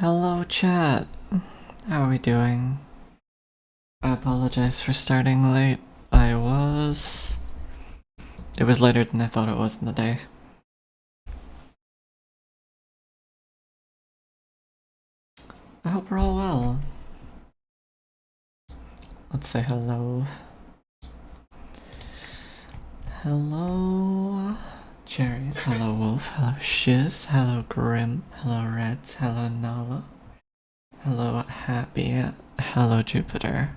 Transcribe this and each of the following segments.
Hello, chat. How are we doing? I apologize for starting late. It was later than I thought it was in the day. I hope we're all well. Let's say hello. Hello, Cherries. Hello, Wolf. Hello, Shiz. Hello, Grim. Hello, Reds. Hello, Nala. Hello, Happy. Hello, Jupiter.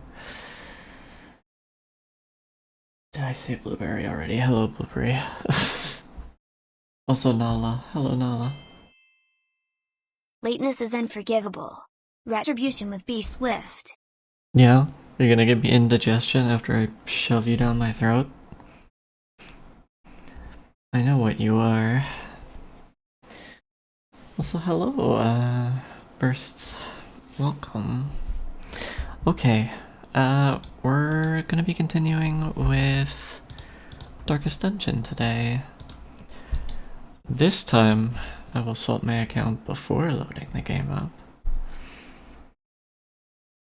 Did I say Blueberry already? Hello, Blueberry. Also, Nala. Hello, Nala. Lateness is unforgivable. Retribution with be swift. Yeah? You're gonna give me indigestion after I shove you down my throat? I know what you are. Also, hello, Bursts. Welcome. Okay, we're gonna be continuing with Darkest Dungeon today. This time, I will swap my account before loading the game up.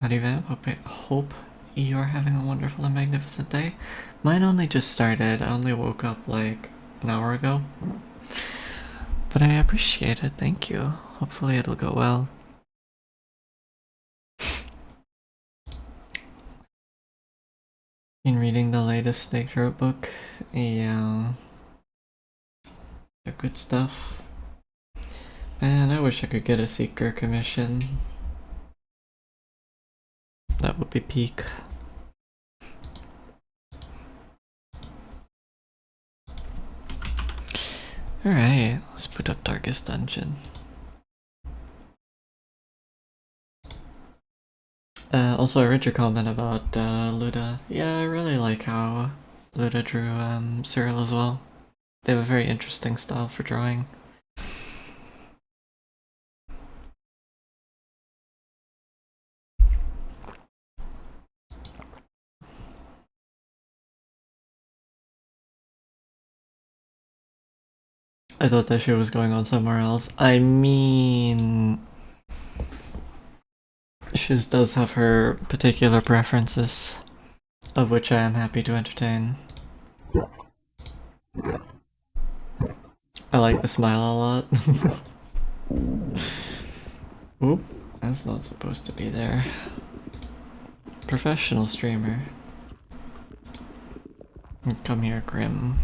Howdy, Vamp. Hope you're having a wonderful and magnificent day. Mine only just started. I only woke up like an hour ago. But I appreciate it, thank you. Hopefully it'll go well. Been reading the latest Snake Throat book. Yeah. They're good stuff. Man, I wish I could get a Seeker commission. That would be peak. Alright, let's put up Darkest Dungeon. Also, I read your comment about Luda. Yeah, I really like how Luda drew Cyril as well. They have a very interesting style for drawing. I thought that shit was going on somewhere else. I mean, Shiz does have her particular preferences, of which I am happy to entertain. I like the smile a lot. Oop, that's not supposed to be there. Professional streamer. Come here, Grim.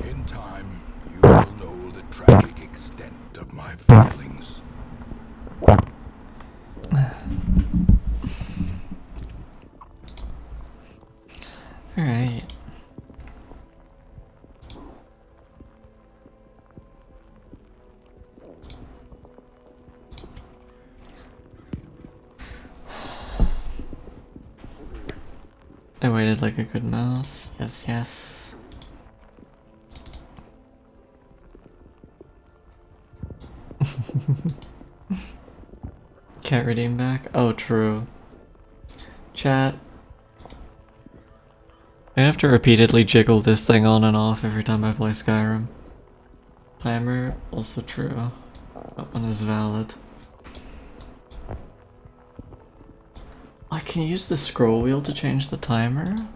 In time, you will know the tragic extent of my feelings. Alright. I waited like a good mouse. Yes, yes. Can't redeem back? Oh, true. Chat. I have to repeatedly jiggle this thing on and off every time I play Skyrim. Timer, also true. That one is valid. I can use the scroll wheel to change the timer?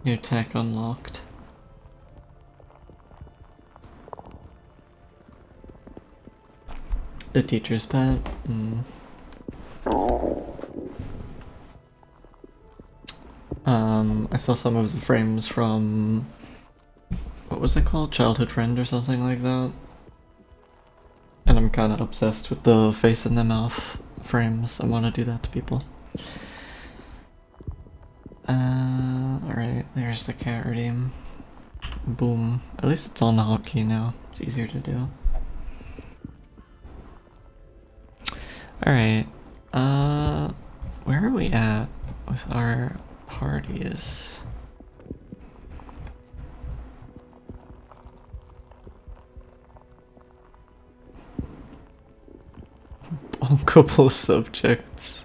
New tech unlocked. The teacher's pet? I saw some of the frames from... what was it called? Childhood Friend or something like that? And I'm kinda obsessed with the face in the mouth frames. I wanna do that to people. Alright, there's the cat redeem. Boom. At least it's on the hotkey now. It's easier to do. Alright. Where are we at with our parties? Bunkable subjects.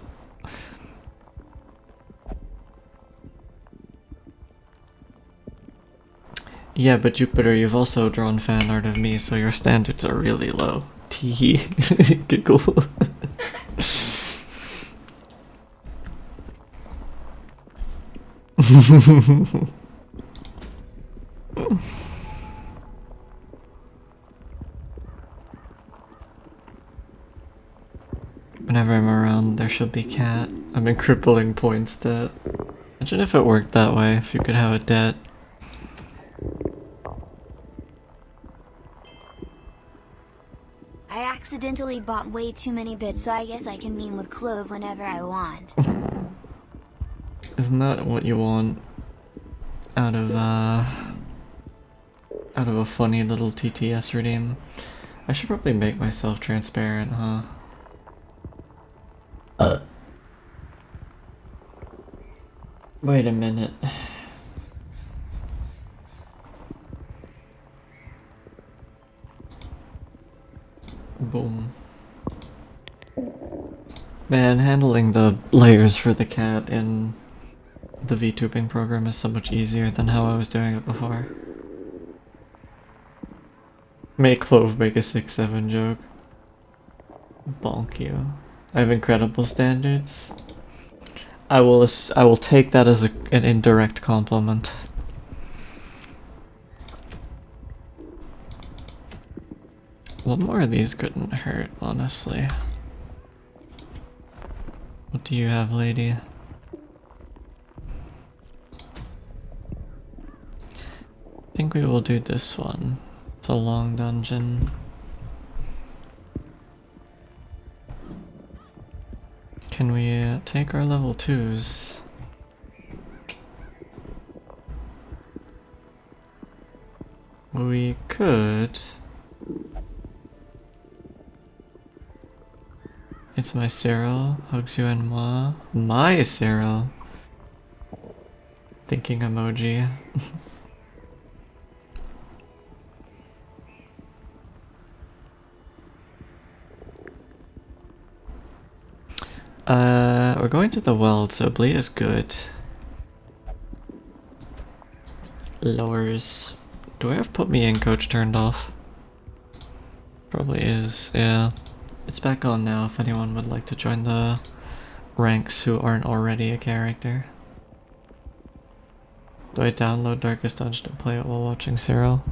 Yeah, but Jupiter, you've also drawn fan art of me, so your standards are really low. Tee giggle. Whenever I'm around, there should be cat. I'm in crippling points debt. Imagine if it worked that way, if you could have a debt. I accidentally bought way too many bits, so I guess I can meme with Clove whenever I want. Isn't that what you want out of a funny little TTS redeem? I should probably make myself transparent, huh? Wait a minute. Boom. Man, handling the layers for the cat in the VTubing program is so much easier than how I was doing it before. Make Clove make a 6-7 joke. Bonk you. I have incredible standards. I will take that as an indirect compliment. One more of these couldn't hurt, honestly. What do you have, lady? I think we will do this one. It's a long dungeon. Can we take our level 2s? We could. It's my Cyril, hugs you and moi. My Cyril! Thinking emoji. We're going to the weld, so bleed is good. Lowers. Do I have put me in coach turned off? Probably is, yeah. It's back on now if anyone would like to join the ranks who aren't already a character. Do I download Darkest Dungeon and play it while watching Cyril?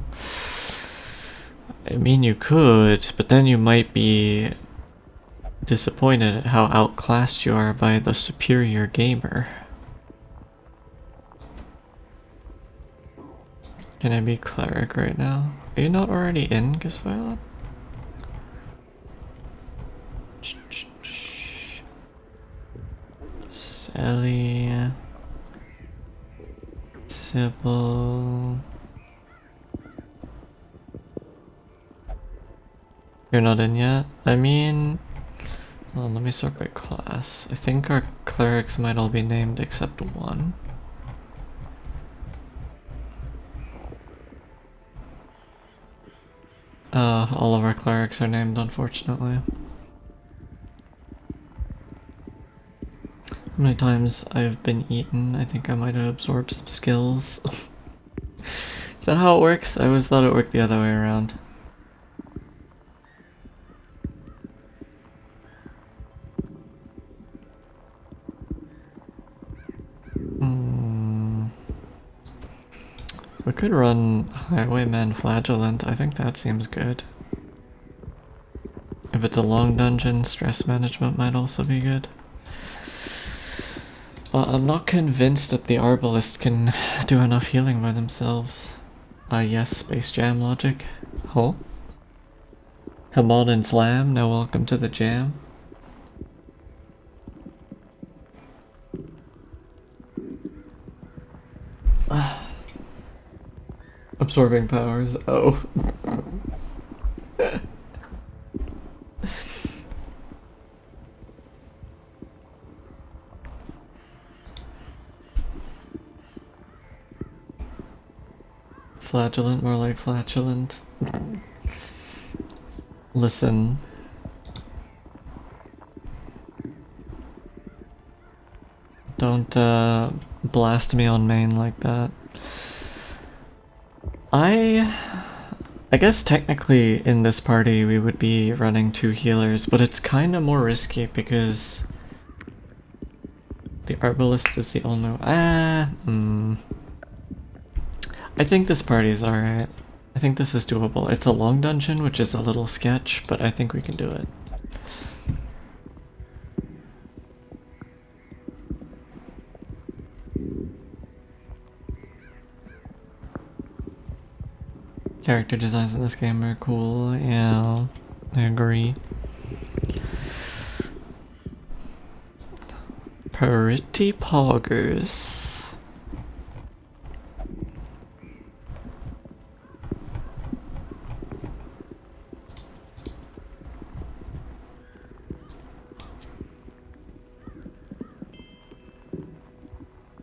I mean, you could, but then you might be disappointed at how outclassed you are by the superior gamer. Can I be cleric right now? Are you not already in Gisweiler? Sally, Sybil. You're not in yet? I mean, well, let me sort by class. I think our clerics might all be named except one. All of our clerics are named, unfortunately. How many times I've been eaten? I think I might have absorbed some skills. Is that how it works? I always thought it worked the other way around. We could run Highwayman Flagellant. I think that seems good. If it's a long dungeon, stress management might also be good. I'm not convinced that the Arbalist can do enough healing by themselves. Yes, Space Jam logic. Oh? Come on and slam, now welcome to the jam. Absorbing powers, oh. Flagellant, more like flatulent. Listen. Don't blast me on main like that. I guess technically in this party we would be running 2 healers, but it's kind of more risky because the Arbalist is the only... I think this party's alright. I think this is doable. It's a long dungeon, which is a little sketch, but I think we can do it. Character designs in this game are cool, yeah, I agree. Pretty poggers.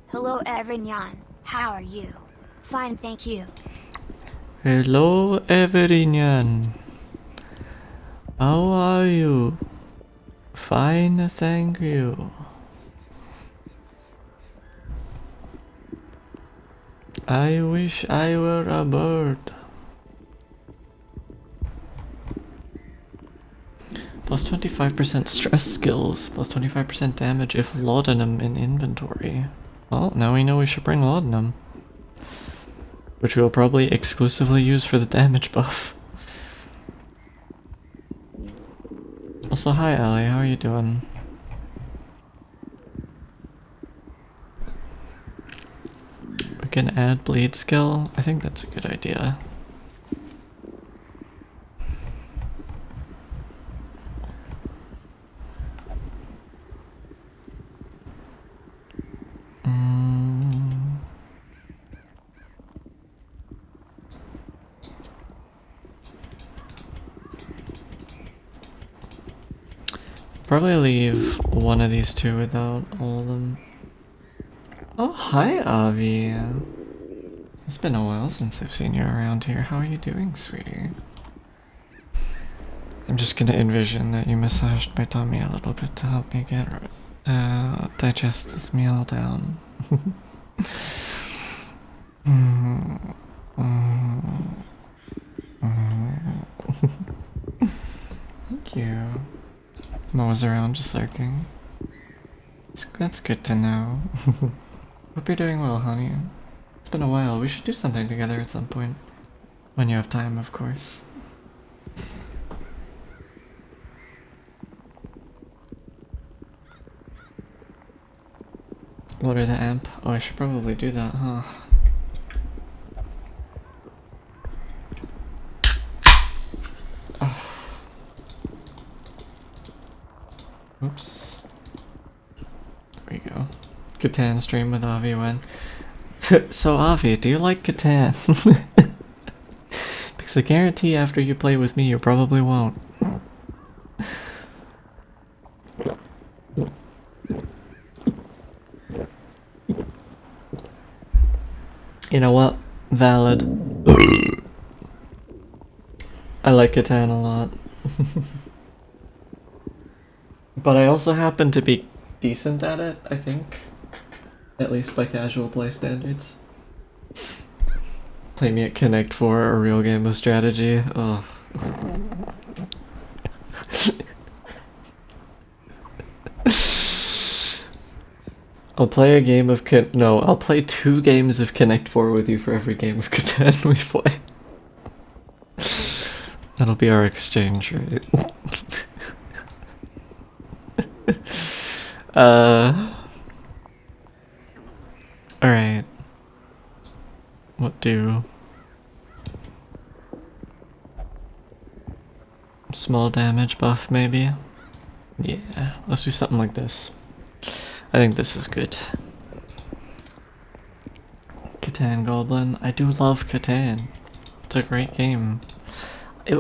Hello everyone, how are you? Fine, thank you. Hello, everyone. How are you? Fine, thank you. I wish I were a bird. Plus 25% stress skills, plus 25% damage if laudanum in inventory. Well, now we know we should bring laudanum. Which we'll probably exclusively use for the damage buff. Also, hi Ellie, how are you doing? We can add bleed skill. I think that's a good idea. Probably leave one of these two without all of them. Oh, hi, Avi. It's been a while since I've seen you around here. How are you doing, sweetie? I'm just gonna envision that you massaged my tummy a little bit to help me get digest this meal down. Thank you. I'm always around, just lurking. That's good to know. Hope you're doing well, honey. It's been a while. We should do something together at some point. When you have time, of course. Loader the amp. Oh, I should probably do that, huh? Oh. Oops. There we go. Catan stream with Avi when. So Avi, do you like Catan? Because I guarantee after you play with me, you probably won't. You know what? Valid. I like Catan a lot. But I also happen to be decent at it, I think. At least by casual play standards. Play me at Connect 4, a real game of strategy. Ugh. I'll play a game of no, I'll play 2 games of Connect 4 with you for every game of Catan we play. That'll be our exchange, right? Alright. What do? Small damage buff, maybe? Yeah, let's do something like this. I think this is good. Catan Goblin. I do love Catan. It's a great game.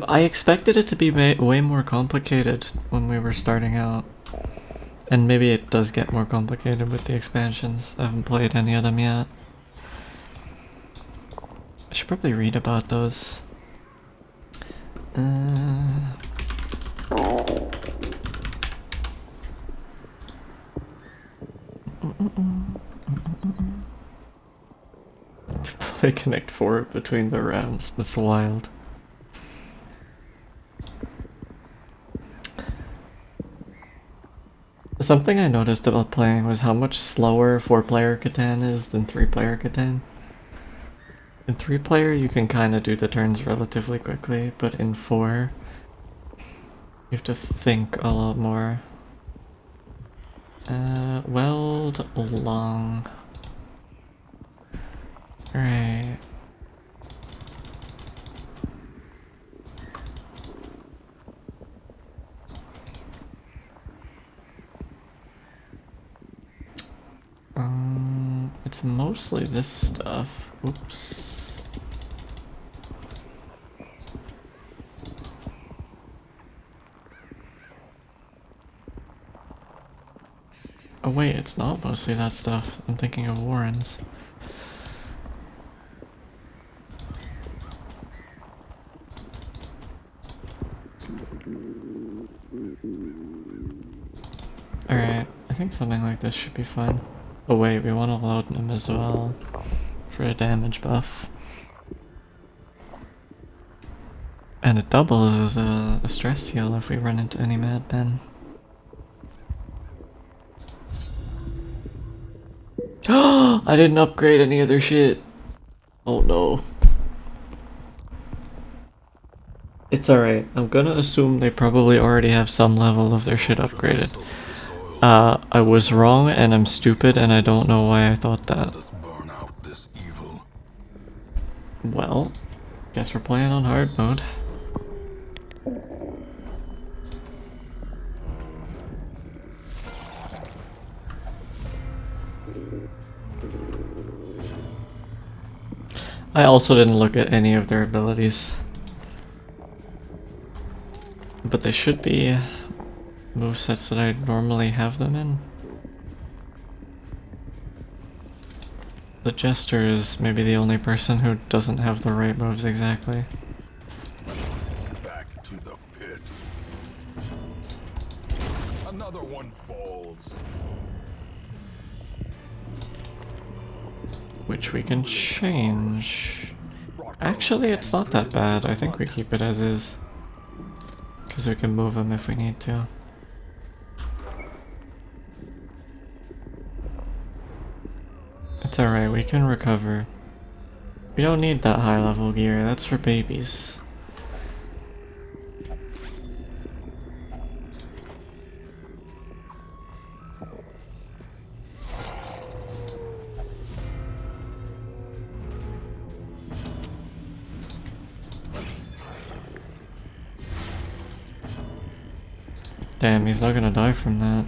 I expected it to be way more complicated when we were starting out. And maybe it does get more complicated with the expansions. I haven't played any of them yet. I should probably read about those. Play Connect 4 between the rounds. That's wild. Something I noticed about playing was how much slower 4-player Catan is than 3-player Catan. In 3-player, you can kind of do the turns relatively quickly, but in 4, you have to think a lot more. Weld long. Alright. It's mostly this stuff. Oops. Oh wait, it's not mostly that stuff. I'm thinking of Warren's. Alright, I think something like this should be fine. Oh wait, we want to load him as well for a damage buff. And it doubles as a stress heal if we run into any madmen. Oh, I didn't upgrade any of their shit. Oh no. It's alright. I'm gonna assume they probably already have some level of their shit upgraded. I was wrong and I'm stupid and I don't know why I thought that. Well, guess we're playing on hard mode. I also didn't look at any of their abilities. But they should be movesets that I normally have them in. The Jester is maybe the only person who doesn't have the right moves exactly. Back to the pit. Another one falls. Which we can change. Actually, it's not that bad. I think we keep it as is. Because we can move him if we need to. It's alright, we can recover. We don't need that high level gear, that's for babies. Damn, he's not gonna die from that.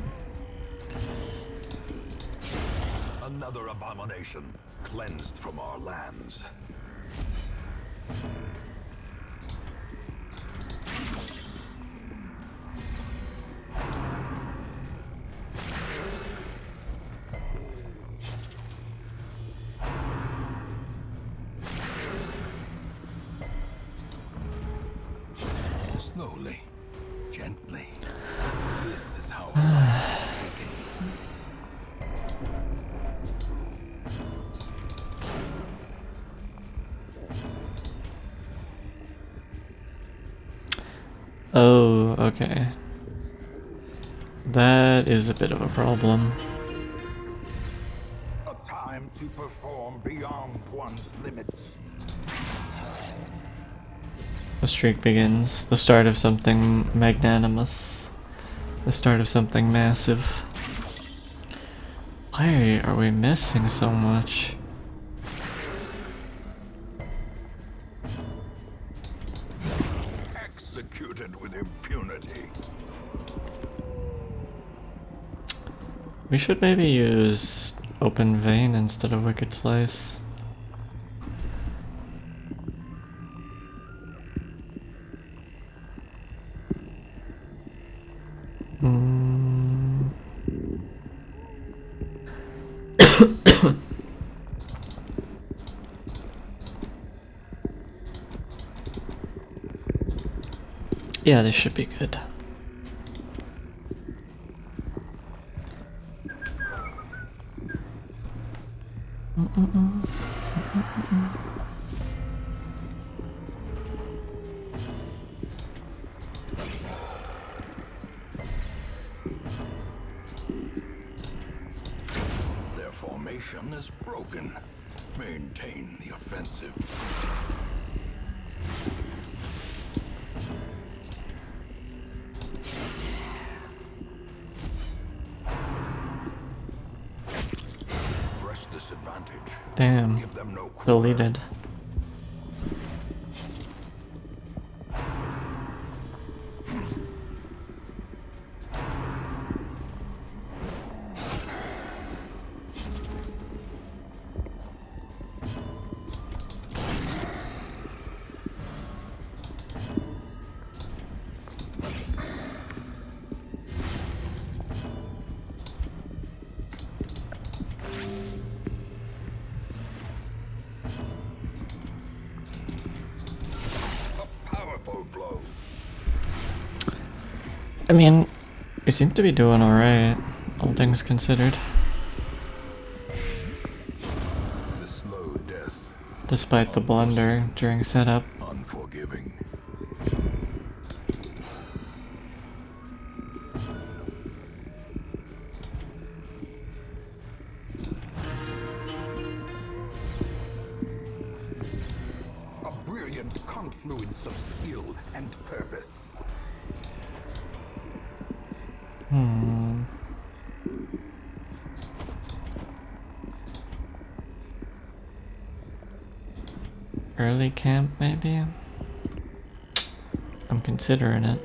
Another abomination cleansed from our lands. Slowly, gently. This is how Oh, okay. That is a bit of a problem. a time to perform beyond one's limits. The streak begins. The start of something magnanimous. The start of something massive. Why are we missing so much? Executed with impunity. We should maybe use Open Vein instead of Wicked Slice. Yeah, this should be good. formation is broken. Maintain the offensive. Press this advantage. Damn. Give them no quarter. Deleted. Powerful blow. I mean, we seem to be doing alright, all things considered. The slow death. Despite the blunder during setup. Unforgiving. A brilliant confluence of skill and purpose. Early camp, maybe? I'm considering it.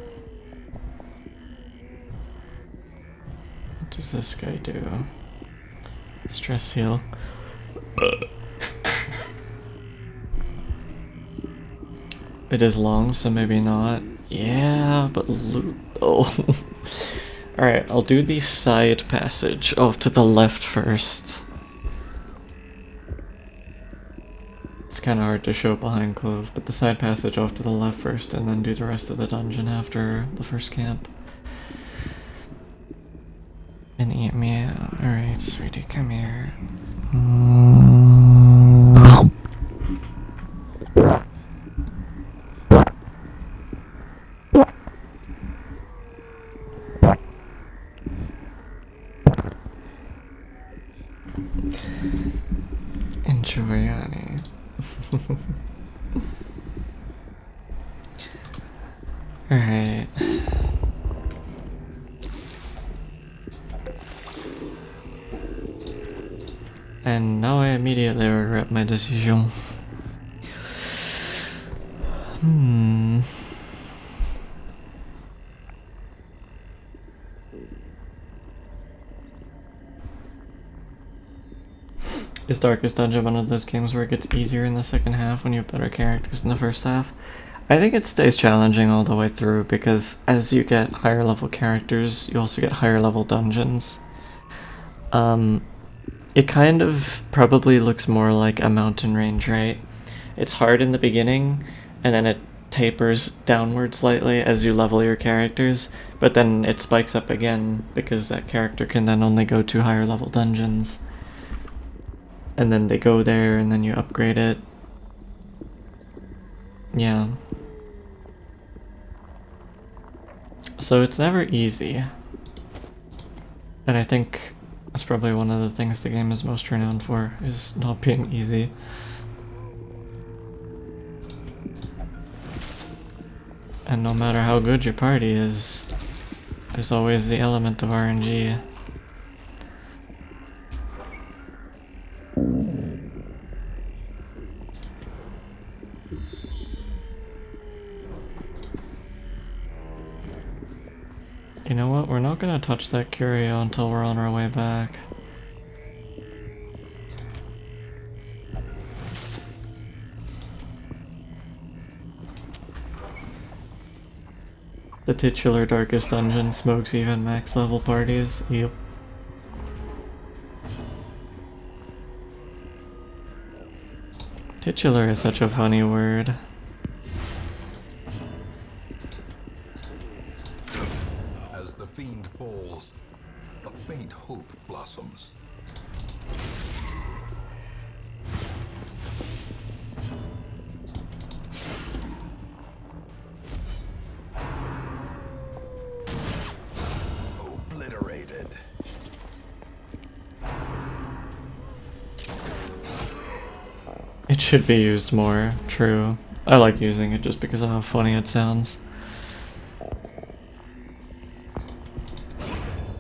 What does this guy do? Stress heal. It is long, so maybe not. Yeah, but loot though. Alright, I'll do the side passage off to the left first. It's kind of hard to show behind Clove, but the side passage off to the left first and then do the rest of the dungeon after the first camp. And eat me out. Alright, sweetie, come here. Enjoy, honey. Alright. And now I immediately regret my decision. Is Darkest Dungeon one of those games where it gets easier in the second half when you have better characters in the first half? I think it stays challenging all the way through because as you get higher level characters, you also get higher level dungeons. It kind of probably looks more like a mountain range, right? It's hard in the beginning, and then it tapers downward slightly as you level your characters, but then it spikes up again because that character can then only go to higher level dungeons. And then they go there, and then you upgrade it. Yeah. So it's never easy. And I think that's probably one of the things the game is most renowned for, is not being easy. And no matter how good your party is, there's always the element of RNG. You know what? We're not gonna touch that curio until we're on our way back. The titular Darkest Dungeon smokes even max level parties. Yep. Titular is such a funny word. As the fiend falls, a faint hope blossoms. Obliterated. It should be used more, true. I like using it just because of how funny it sounds.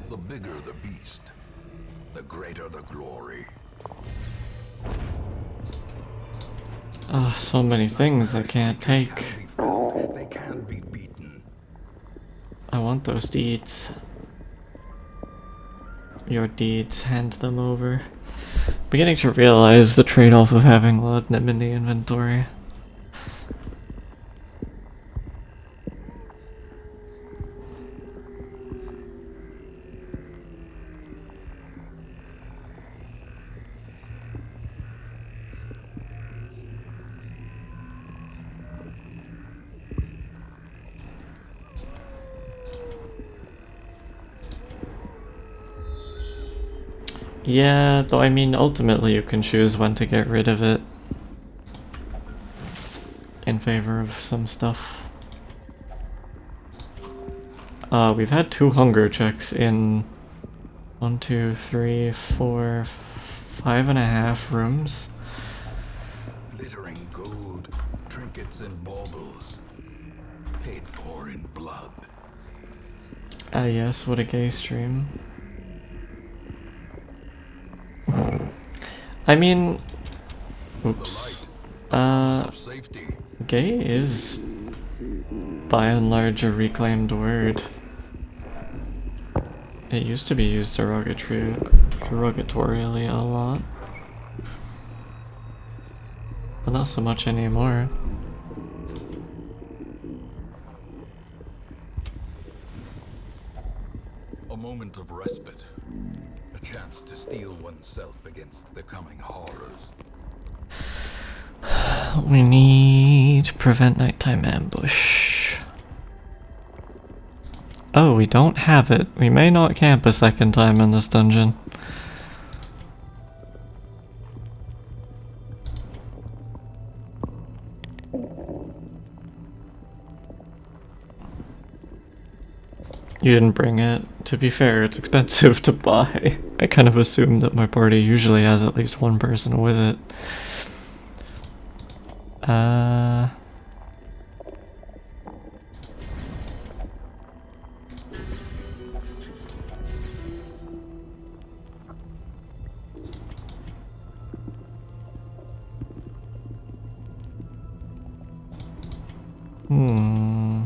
The bigger the beast, the greater the glory. Oh, so many things I can't take. They can be beaten. I want those deeds. Your deeds, hand them over. Beginning to realize the trade-off of having laudanum in the inventory. Yeah, though I mean ultimately you can choose when to get rid of it in favor of some stuff. We've had 2 hunger checks in 1, 2, 3, 4, 5.5 rooms. Glittering gold, trinkets and baubles, paid for in blood. Ah yes, what a gay stream. I mean, oops. Safety. Gay is by and large a reclaimed word. It used to be used derogatorily a lot, but not so much anymore. A moment of respite. A chance to steel oneself against the coming horrors. We need to prevent nighttime ambush. Oh, we don't have it. We may not camp a second time in this dungeon. You didn't bring it. To be fair, it's expensive to buy. I kind of assumed that my party usually has at least one person with it. Hmm.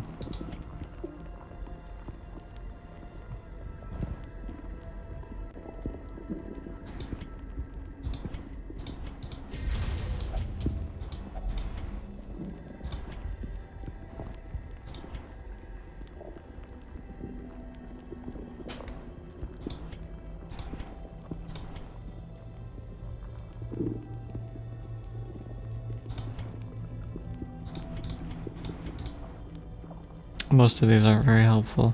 Most of these aren't very helpful.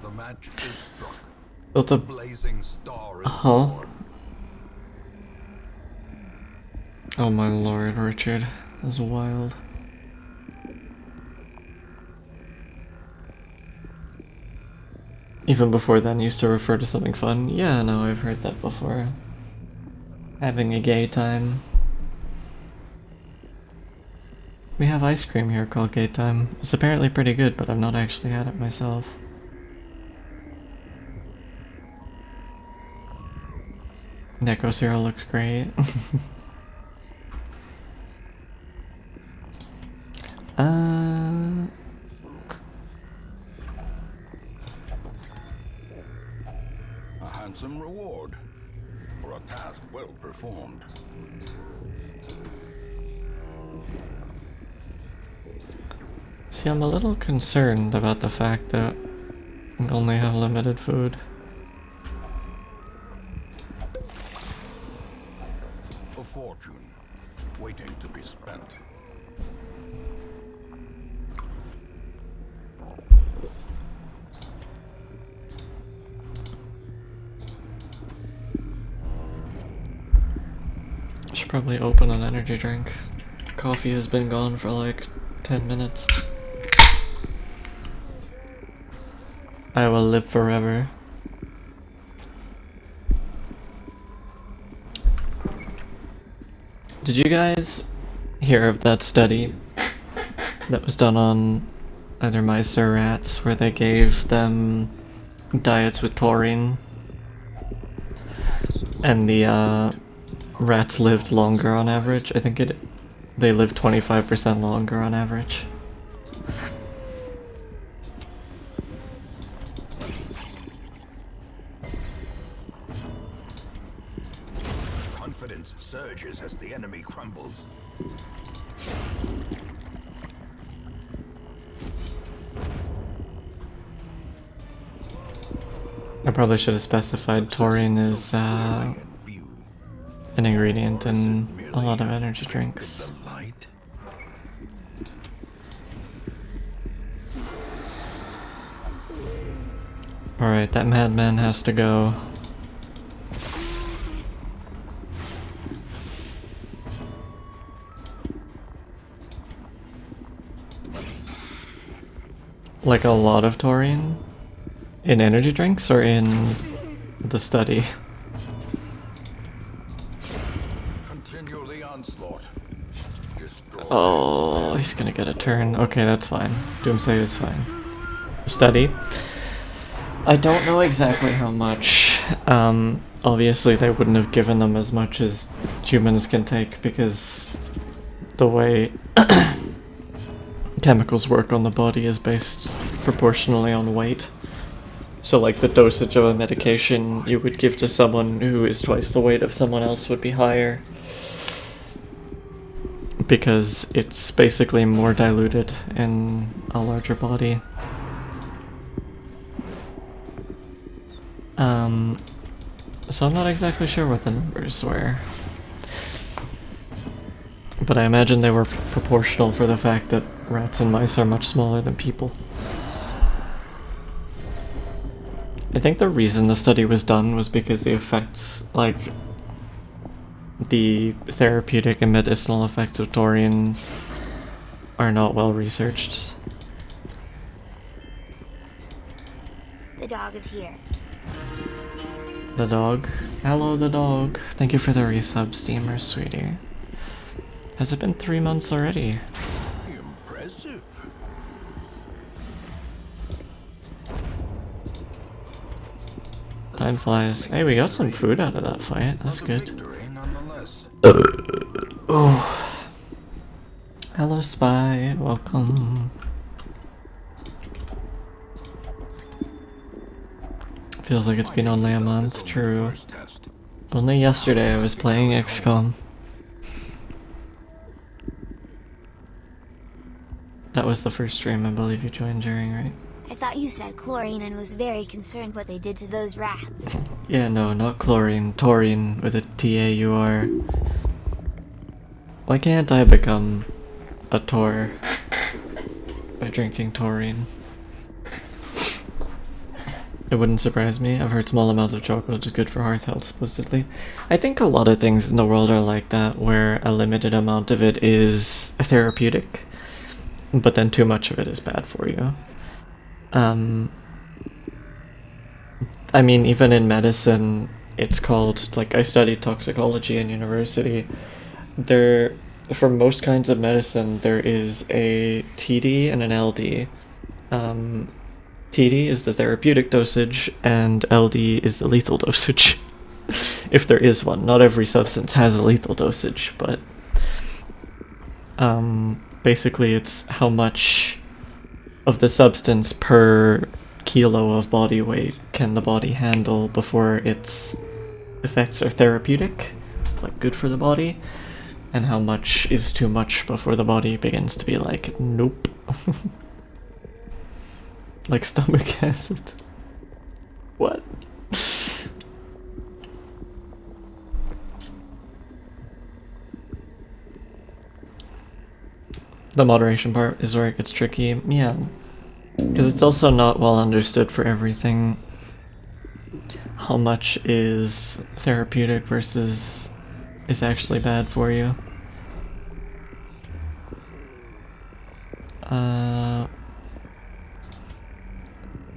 The match is struck. Built a Blazing star is huh? born. Oh my lord, Richard. That's wild. Even before then, used to refer to something fun. Yeah, no, I've heard that before. Having a gay time. We have ice cream here called Gay Time. It's apparently pretty good, but I've not actually had it myself. Neko Cyril looks great. A handsome reward for a task well performed. See, I'm a little concerned about the fact that we only have limited food. A fortune waiting to be spent. Should probably open an energy drink. Coffee has been gone for like 10 minutes. I will live forever. Did you guys hear of that study that was done on either mice or rats where they gave them diets with taurine and the rats lived longer on average? I think they lived 25% longer on average. Confidence surges as the enemy crumbles. I probably should have specified taurine is an ingredient in a lot of energy drinks. Alright, that madman has to go. Like a lot of taurine? In energy drinks or in the study? Continue the onslaught. Oh, he's gonna get a turn. Okay, that's fine. Doomsday is fine. Study. I don't know exactly how much. Obviously they wouldn't have given them as much as humans can take because the way chemicals work on the body is based proportionally on weight. So like the dosage of a medication you would give to someone who is twice the weight of someone else would be higher. Because it's basically more diluted in a larger body. So I'm not exactly sure what the numbers were. But I imagine they were proportional for the fact that rats and mice are much smaller than people. I think the reason the study was done was because the effects, like the therapeutic and medicinal effects of taurine, are not well researched. The dog is here. The dog? Hello, the dog. Thank you for the resub, Steamer, sweetie. Has it been 3 months already? Impressive. Time flies. Hey, we got some food out of that fight. That's good. Victory nonetheless. Oh. Hello, Spy. Welcome. Feels like it's been only a month. True. Only yesterday I was playing XCOM. That was the first stream I believe you joined during, right? I thought you said chlorine and was very concerned what they did to those rats. Yeah, no, not chlorine. Taurine with a T-A-U-R. Why can't I become a Tor by drinking taurine? It wouldn't surprise me. I've heard small amounts of chocolate is good for heart health, supposedly. I think a lot of things in the world are like that, where a limited amount of it is therapeutic, but then too much of it is bad for you. I mean, even in medicine, it's called, like, I studied toxicology in university. For most kinds of medicine, there is a TD and an LD. TD is the therapeutic dosage, and LD is the lethal dosage. If there is one. Not every substance has a lethal dosage, but basically it's how much of the substance per kilo of body weight can the body handle before its effects are therapeutic, like good for the body, and how much is too much before the body begins to be like, nope. Like stomach acid. What? The moderation part is where it gets tricky. Yeah. Because it's also not well understood for everything. How much is therapeutic versus is actually bad for you.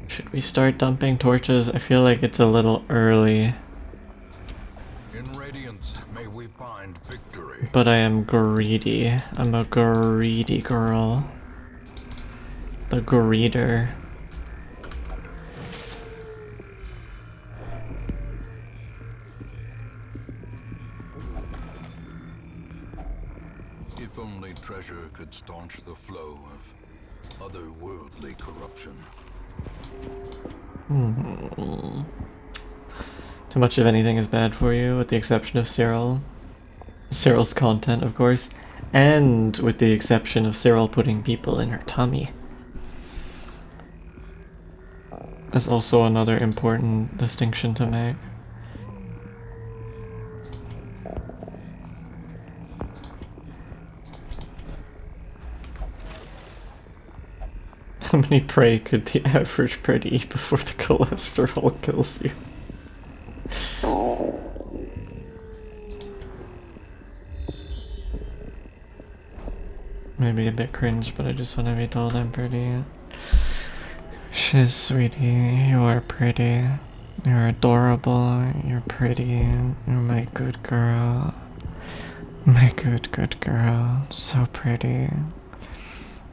Should we start dumping torches? I feel like it's a little early. In radiance, may we find victory. But I am greedy. I'm a greedy girl. The greeter. If only treasure could staunch the flow of otherworldly corruption. Too much of anything is bad for you, with the exception of Cyril. Cyril's content, of course. And with the exception of Cyril putting people in her tummy. That's also another important distinction to make. How many prey could the average prey eat before the cholesterol kills you? Maybe a bit cringe, but I just want to be told I'm pretty. Shiz, sweetie, you are pretty. You're adorable, you're pretty, you're my good girl. My good girl, so pretty.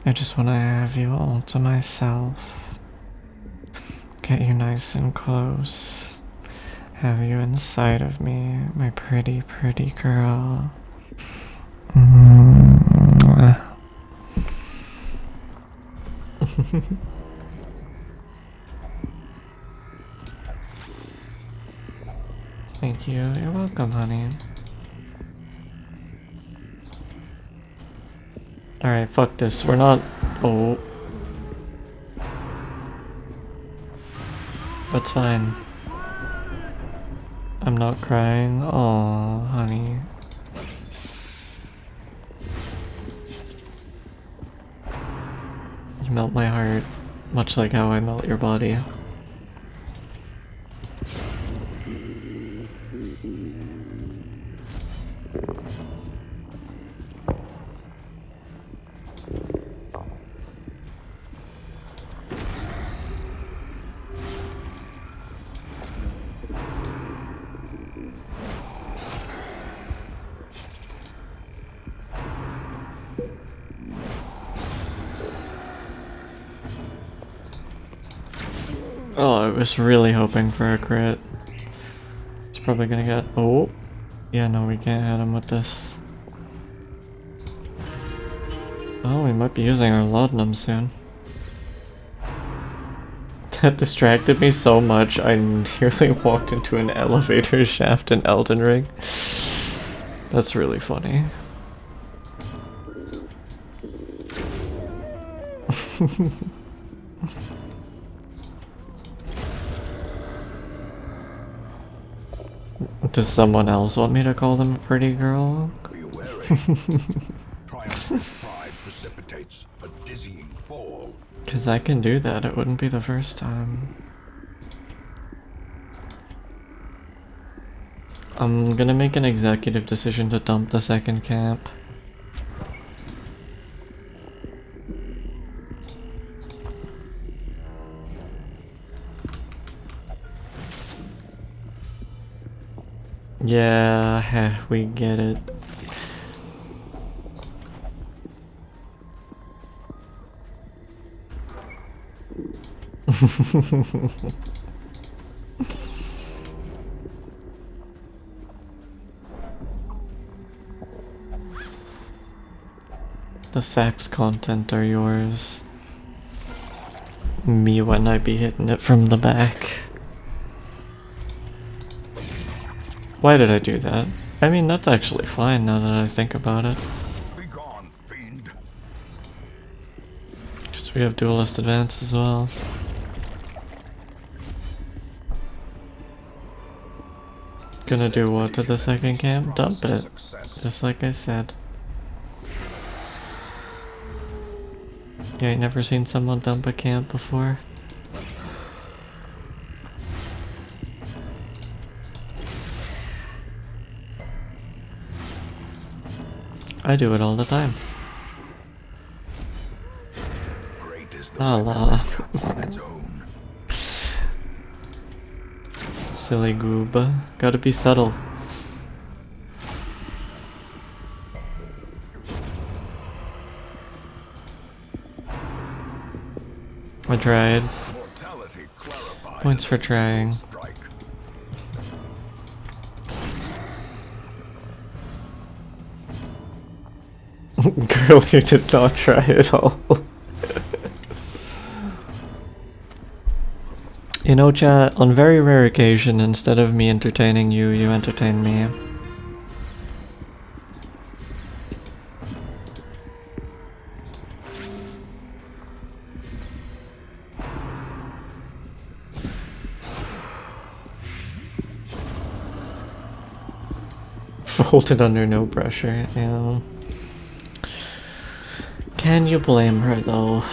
I just want to have you all to myself. Get you nice and close. Have you inside of me, my pretty girl. Thank you. You're welcome, honey. Alright, fuck this. We're not... Oh. That's fine. I'm not crying. Oh, honey. You melt my heart, much like how I melt your body. Oh, I was really hoping for a crit. It's probably gonna get... Oh! Yeah, no, we can't hit him with this. Oh, we might be using our laudanum soon. That distracted me so much, I nearly walked into an elevator shaft in Elden Ring. That's really funny. Does someone else want me to call them a pretty girl? Be wary. Triumphant pride precipitates a dizzying fall. Cause I can do that, it wouldn't be the first time. I'm gonna make an executive decision to dump the second camp. Yeah, heh, we get it. The sax content are yours. Me when I be hitting it from the back. Why did I do that? I mean, that's actually fine now that I think about it. Be gone, fiend. Just we have duelist advance as well. Gonna do what to the second camp? Dump it. Just like I said. You ain't never seen someone dump a camp before? I do it all the time. Great is the Allah. on its own. Silly goob. Gotta be subtle. I tried. Mortality clarified. Points for trying. Strike. Girl, you did not try at all. You know, chat, on very rare occasion, instead of me entertaining you, you entertain me. Folded under no pressure, yeah. Can you blame her, though?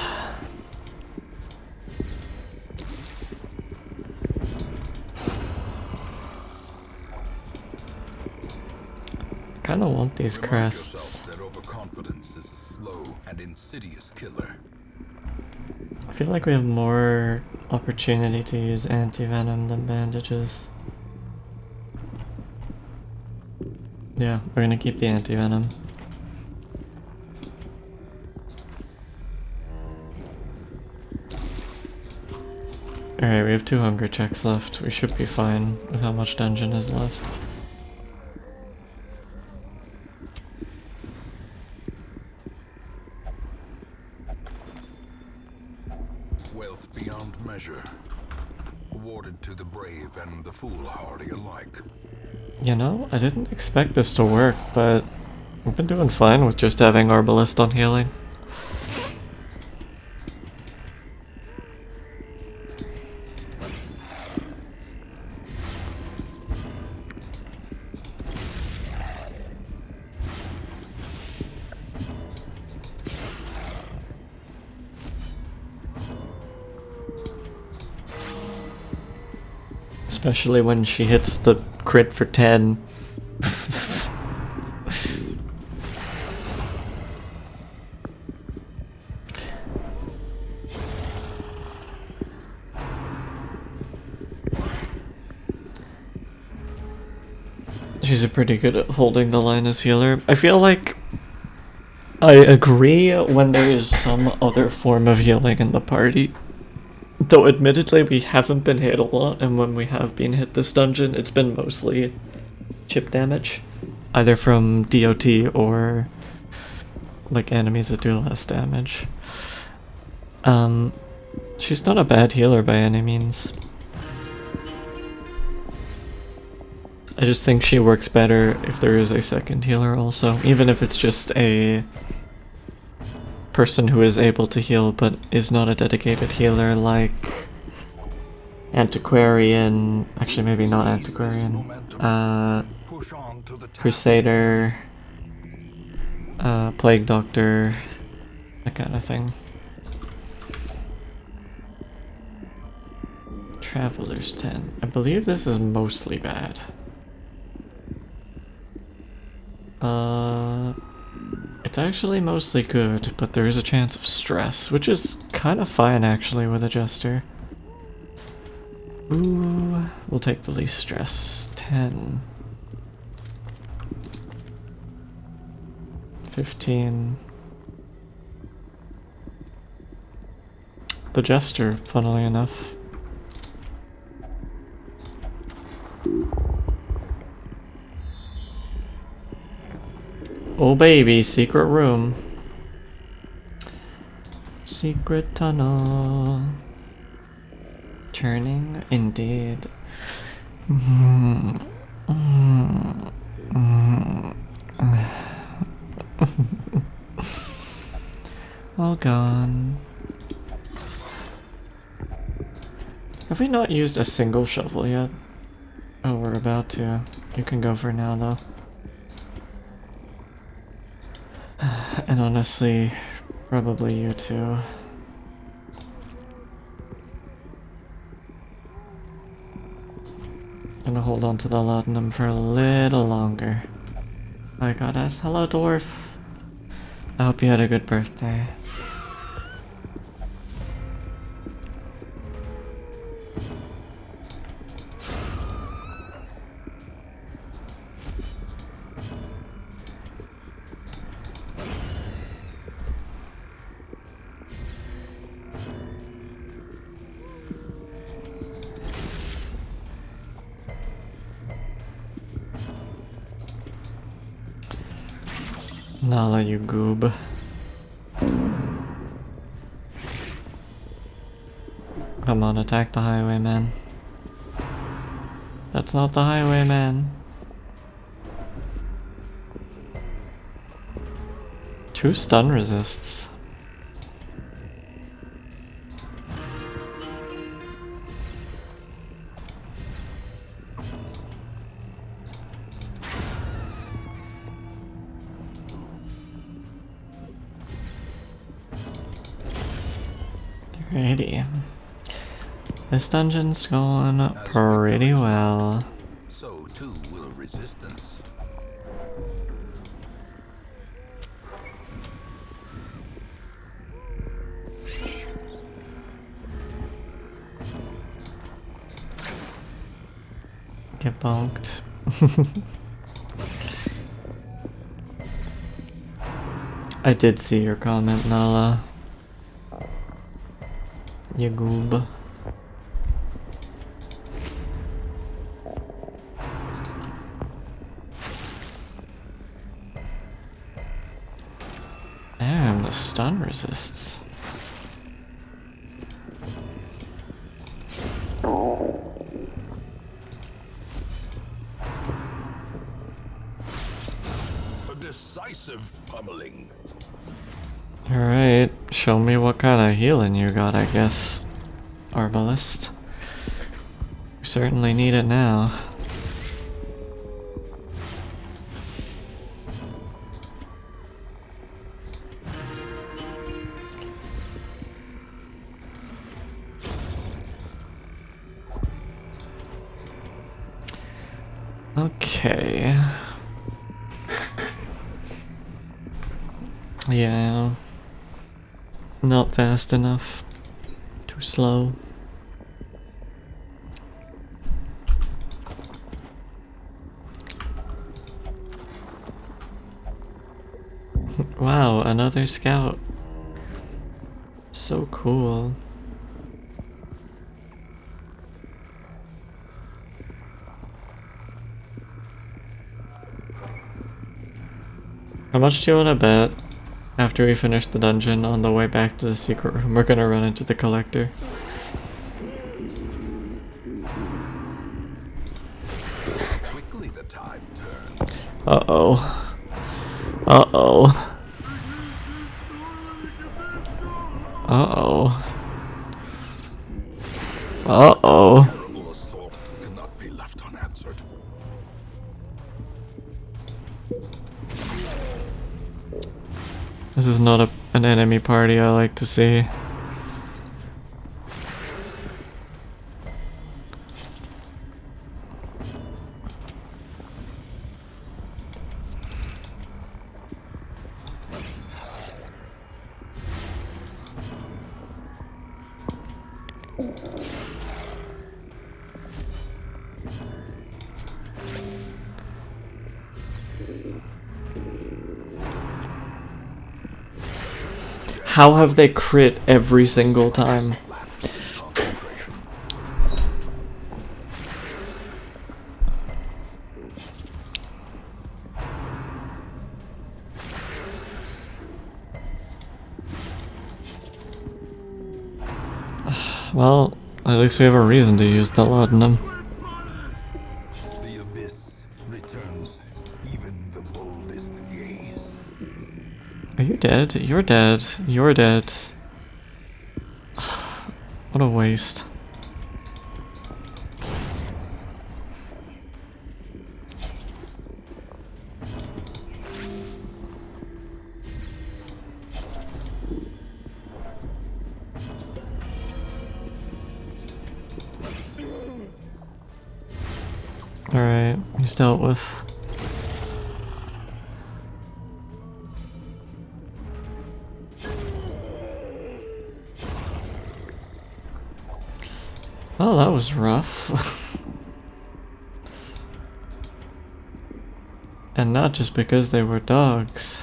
Kinda want these Remind crests. yourself that overconfidence is a slow and insidious killer. I feel like we have more opportunity to use anti-venom than bandages. Yeah, we're gonna keep the anti-venom. Alright, we have 2 hunger checks left. We should be fine with how much dungeon is left. Wealth beyond measure. Awarded to the brave and the foolhardy alike. You know, I didn't expect this to work, but we've been doing fine with just having Arbalest on healing. Especially when she hits the crit for 10. She's pretty good at holding the line as healer. I feel like I agree when there is some other form of healing in the party. Though admittedly we haven't been hit a lot, and when we have been hit this dungeon, it's been mostly chip damage. Either from DOT or like enemies that do less damage. She's not a bad healer by any means. I just think she works better if there is a second healer also, even if it's just a person who is able to heal but is not a dedicated healer, like Antiquarian, actually maybe not Antiquarian, Push on to the Crusader, Plague Doctor, that kind of thing. Traveler's 10. I believe this is mostly bad. It's actually mostly good, but there is a chance of stress, which is kind of fine actually with a Jester. Ooh, we'll take the least stress. 10. 15. The Jester, funnily enough. Oh baby, secret room. Secret tunnel. Churning, indeed. All gone. Have we not used a single shovel yet? Oh, we're about to. You can go for now, though. And honestly, probably you too. Gonna hold on to the laudanum for a little longer. My goddess, hello dwarf. I hope you had a good birthday. Nala, you goob. Come on, attack the highwayman. That's not the highwayman. 2 stun resists. Alrighty. This dungeon's going pretty well. So too will resistance. Get bonked. I did see your comment, Nala. You goob. Damn, the stun resists. A decisive pummeling. Alright, show me what kind of healing you got, I guess. Arbalist. We certainly need it now. Okay. Yeah. Not fast enough. Too slow. Wow, another scout. So cool. How much do you want to bet after we finish the dungeon on the way back to the secret room we're gonna run into the collector? Quickly the tide turns. Uh-oh. Uh-oh. Uh-oh. Uh-oh. Terrible assault cannot be left unanswered. This is not an enemy party I like to see. How have they crit every single time? Well, at least we have a reason to use the laudanum. The abyss returns even the boldest gaze. Are you dead? You're dead. You're dead. What a waste. Alright, he's dealt with. Well, that was rough. And not just because they were dogs.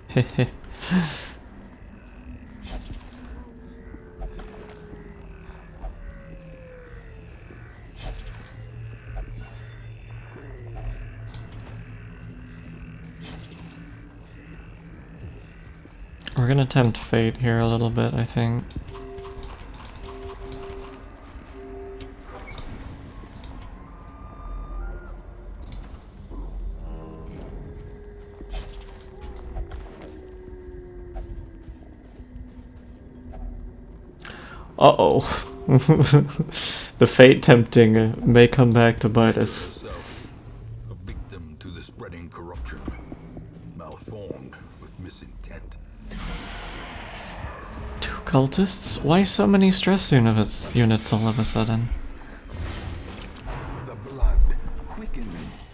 Hehe. We're gonna tempt fate here a little bit, I think. Uh-oh. The fate tempting may come back to bite us. Yourself, a victim to the spreading corruption, malformed with misintent. Two cultists? Why so many stress units all of a sudden? The blood quickens.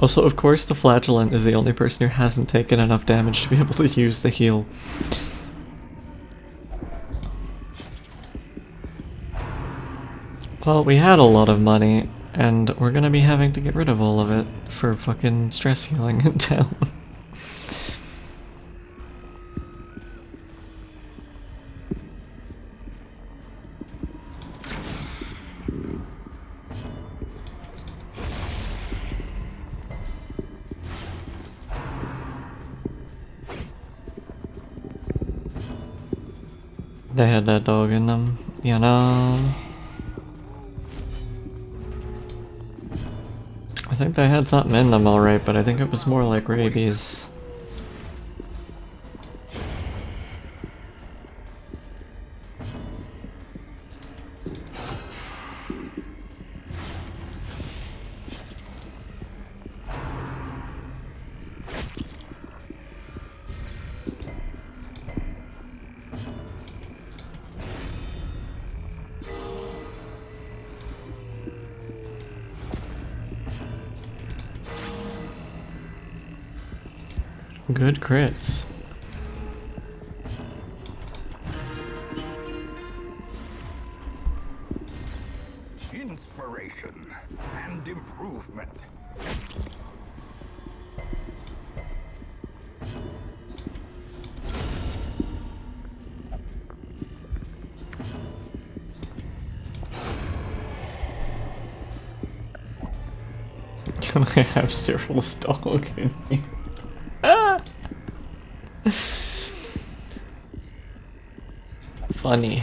Also, of course, the flagellant is the only person who hasn't taken enough damage to be able to use the heal. Well, we had a lot of money, and we're gonna be having to get rid of all of it for fucking stress healing in town. They had that dog in them, you know. I think they had something in them alright, but I think it was more like rabies. Good crits. Inspiration and improvement. Can I have Cyril's dog in here? Ah! Funny.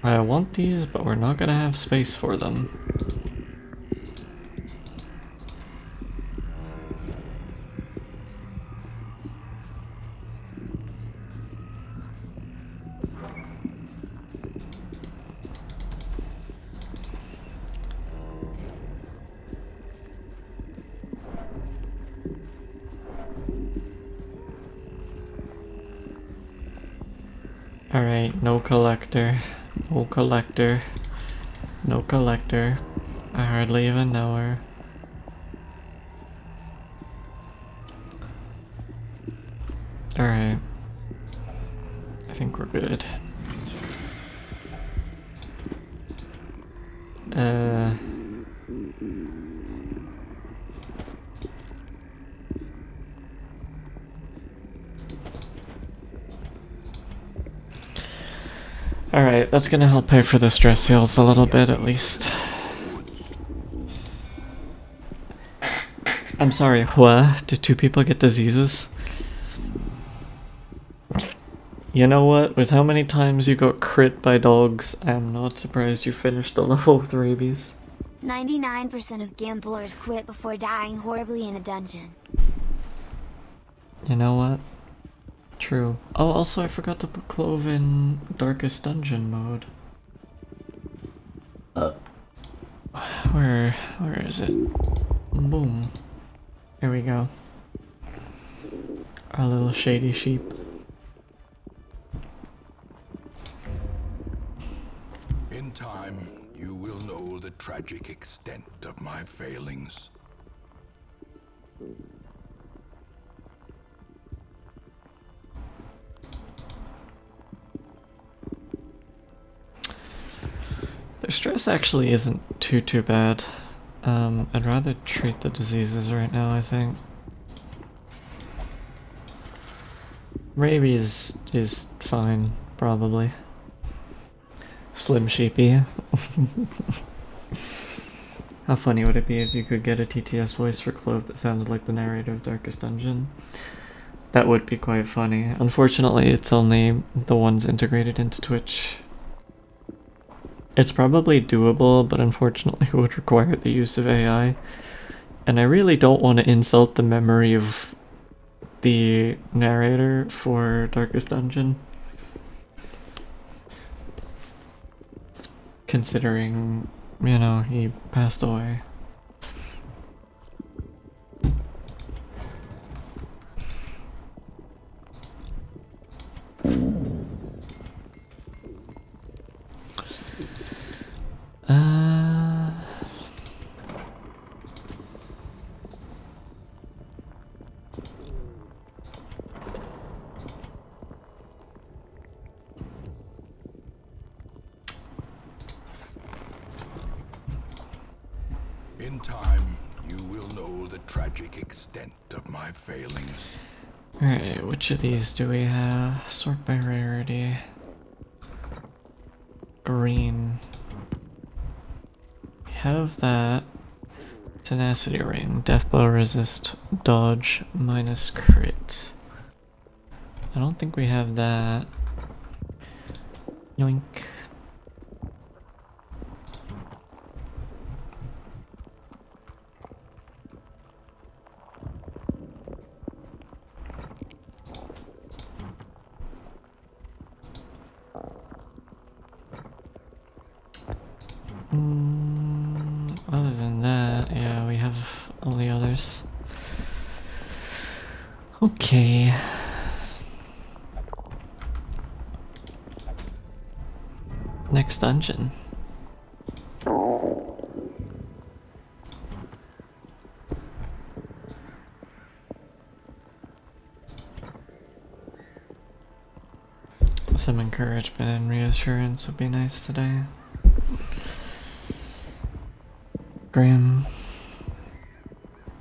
I want these, but we're not gonna have space for them. Alright, no collector. No collector. No collector. I hardly even know her. Alright. I think we're good. Alright, that's gonna help pay for the stress heals a little bit at least. I'm sorry, what? Did two people get diseases? You know what? With how many times you got crit by dogs, I'm not surprised you finished the level with rabies. 99% of gamblers quit before dying horribly in a dungeon. You know what? True. Oh, also I forgot to put Clove in Darkest Dungeon mode. Where is it? Boom. Here we go. Our little shady sheep. In time, you will know the tragic extent of my failings. Their stress actually isn't too bad. I'd rather treat the diseases right now, I think. Rabies is fine, probably. Slim Sheepy. How funny would it be if you could get a TTS voice for Clove that sounded like the narrator of Darkest Dungeon? That would be quite funny. Unfortunately, it's only the ones integrated into Twitch. It's probably doable, but unfortunately it would require the use of AI. And I really don't want to insult the memory of the narrator for Darkest Dungeon. Considering, you know, he passed away. In time, you will know the tragic extent of my failings. Alright, which of these do we have? Sort by rarity. Green. We have that. Tenacity ring. Death blow resist. Dodge minus crit. I don't think we have that. Yoink. Other than that, yeah, we have all the others. Okay. Next dungeon. Some encouragement and reassurance would be nice today. Grim,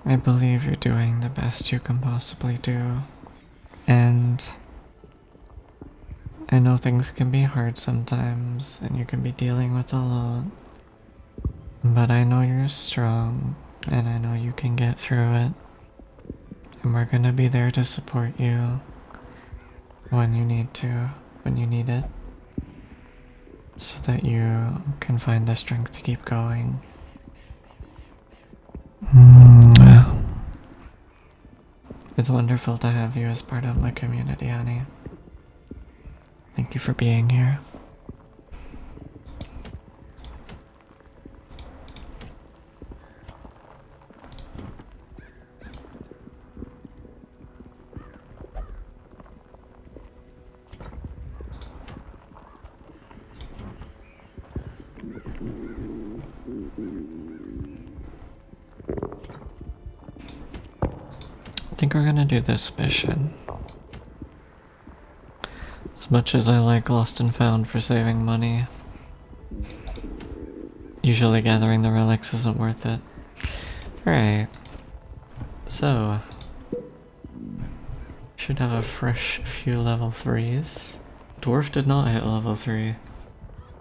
I believe you're doing the best you can possibly do, and I know things can be hard sometimes, and you can be dealing with a lot, but I know you're strong, and I know you can get through it, and we're gonna be there to support you when you need to, when you need it, so that you can find the strength to keep going. It's wonderful to have you as part of my community, honey. Thank you for being here. I think we're gonna do this mission. As much as I like Lost and Found for saving money, usually gathering the relics isn't worth it. Alright. So, should have a fresh few level 3s. Dwarf did not hit level 3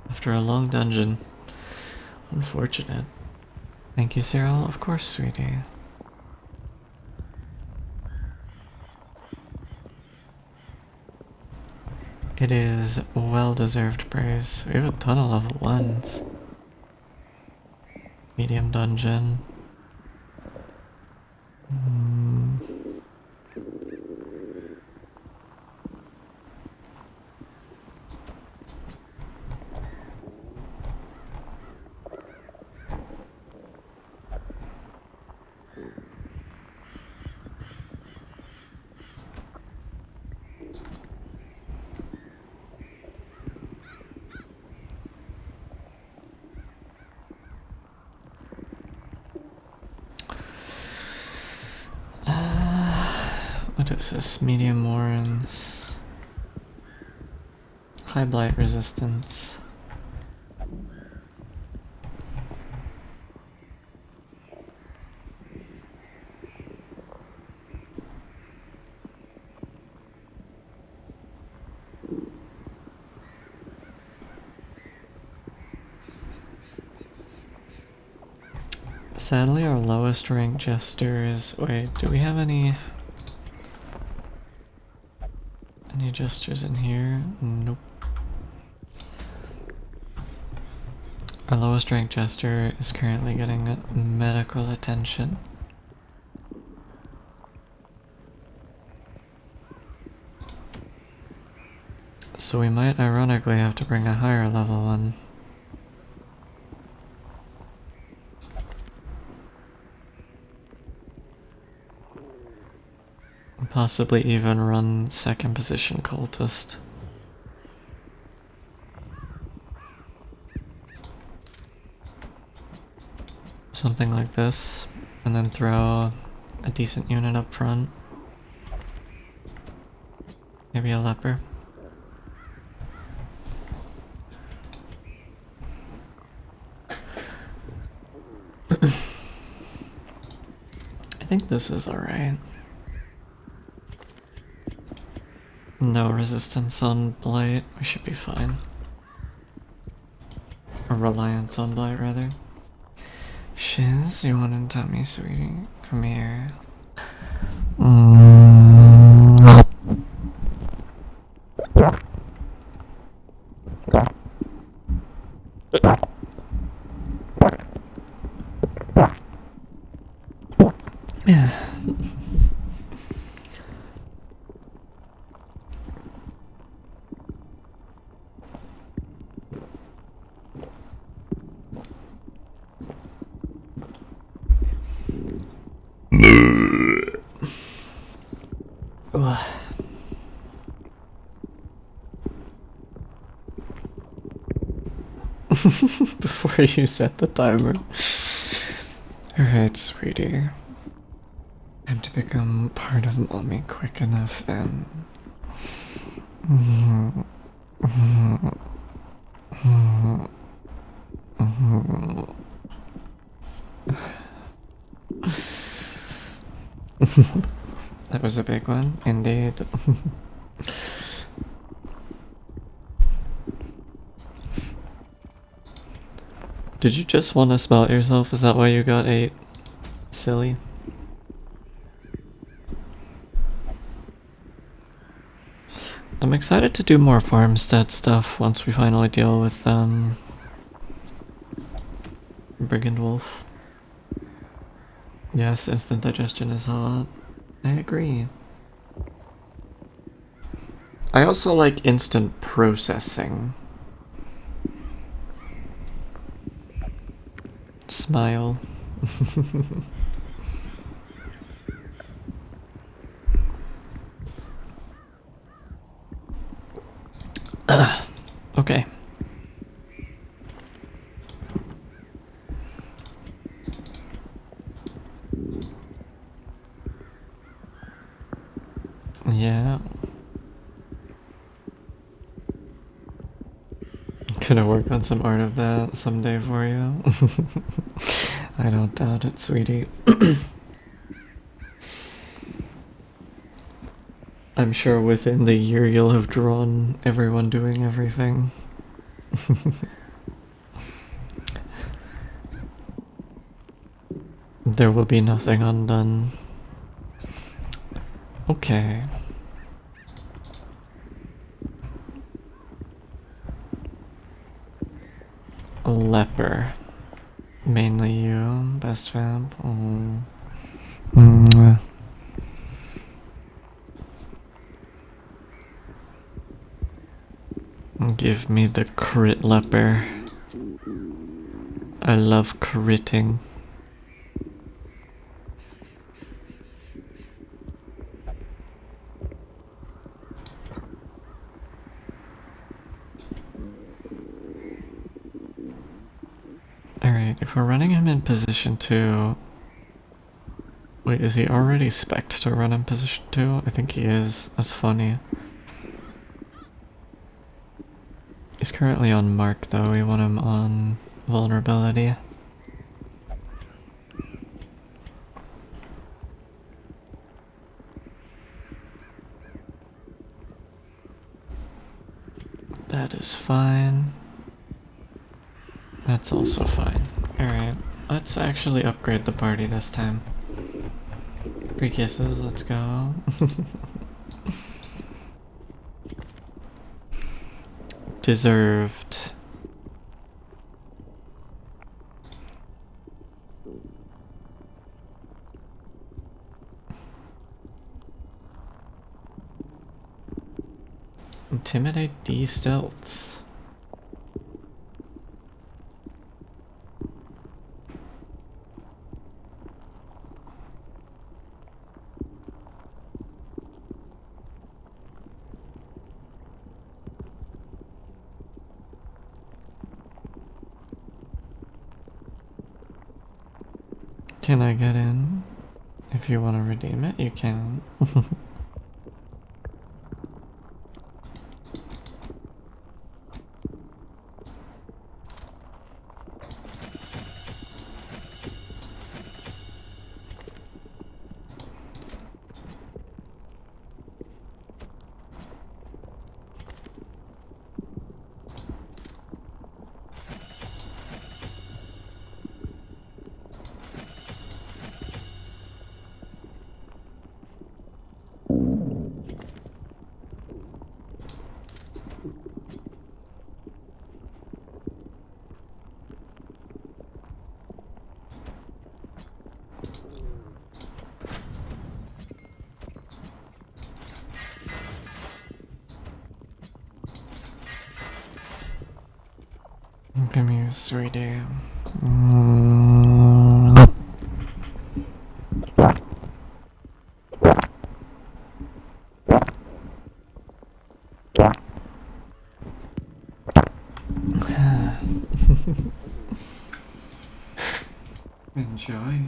after a long dungeon. Unfortunate. Thank you, Cyril. Of course, sweetie. It is well-deserved praise. We have a ton of level 1s. Medium dungeon. What is this? Medium Warrens. High blight resistance. Sadly, our lowest rank jester is. Wait, do we have any jesters in here? Nope. Our lowest rank jester is currently getting medical attention. So we might ironically have to bring a higher level one. Possibly even run second position cultist. Something like this, and then throw a decent unit up front. Maybe a leper. I think this is alright. No resistance on blight, we should be fine. Or reliance on blight, rather. Shiz, you wanna tell me, sweetie? Come here. Before you set the timer. Alright, sweetie. Time to become part of mommy quick enough then. That was a big one, indeed. Did you just want to spout yourself? Is that why you got 8? Silly. I'm excited to do more farmstead stuff once we finally deal with Brigand Wolf. Yes, instant digestion is hot. I agree. I also like instant processing. Smile. Okay. Yeah. Gonna work on some art of that someday for you. I don't doubt it, sweetie. I'm sure within the year you'll have drawn everyone doing everything. There will be nothing undone. Okay. A leper. Mainly you, best vamp. Give me the crit leper. I love critting. Alright, if we're running him in position 2... Wait, is he already spec'd to run in position 2? I think he is. That's funny. He's currently on mark though, we want him on vulnerability. That is fine. That's also fine. Alright. Let's actually upgrade the party this time. Free kisses, let's go. Deserved. Intimidate D stealths. Can I get in? If you want to redeem it, you can. Give me a sweetie. Enjoy.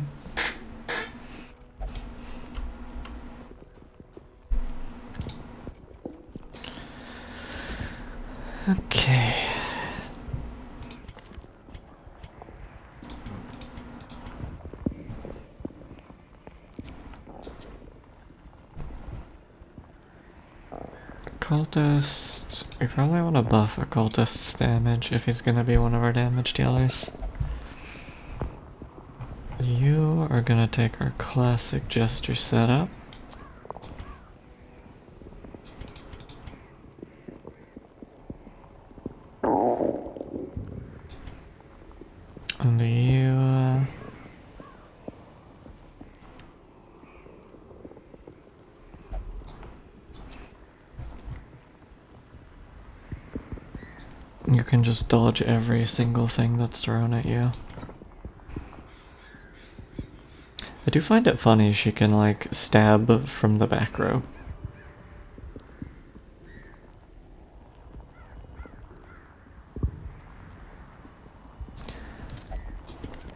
Okay. Cultist. We probably want to buff a cultist's damage if he's gonna be one of our damage dealers. You are gonna take our classic gesture setup. And you you can just dodge every single thing that's thrown at you. I do find it funny she can like stab from the back row.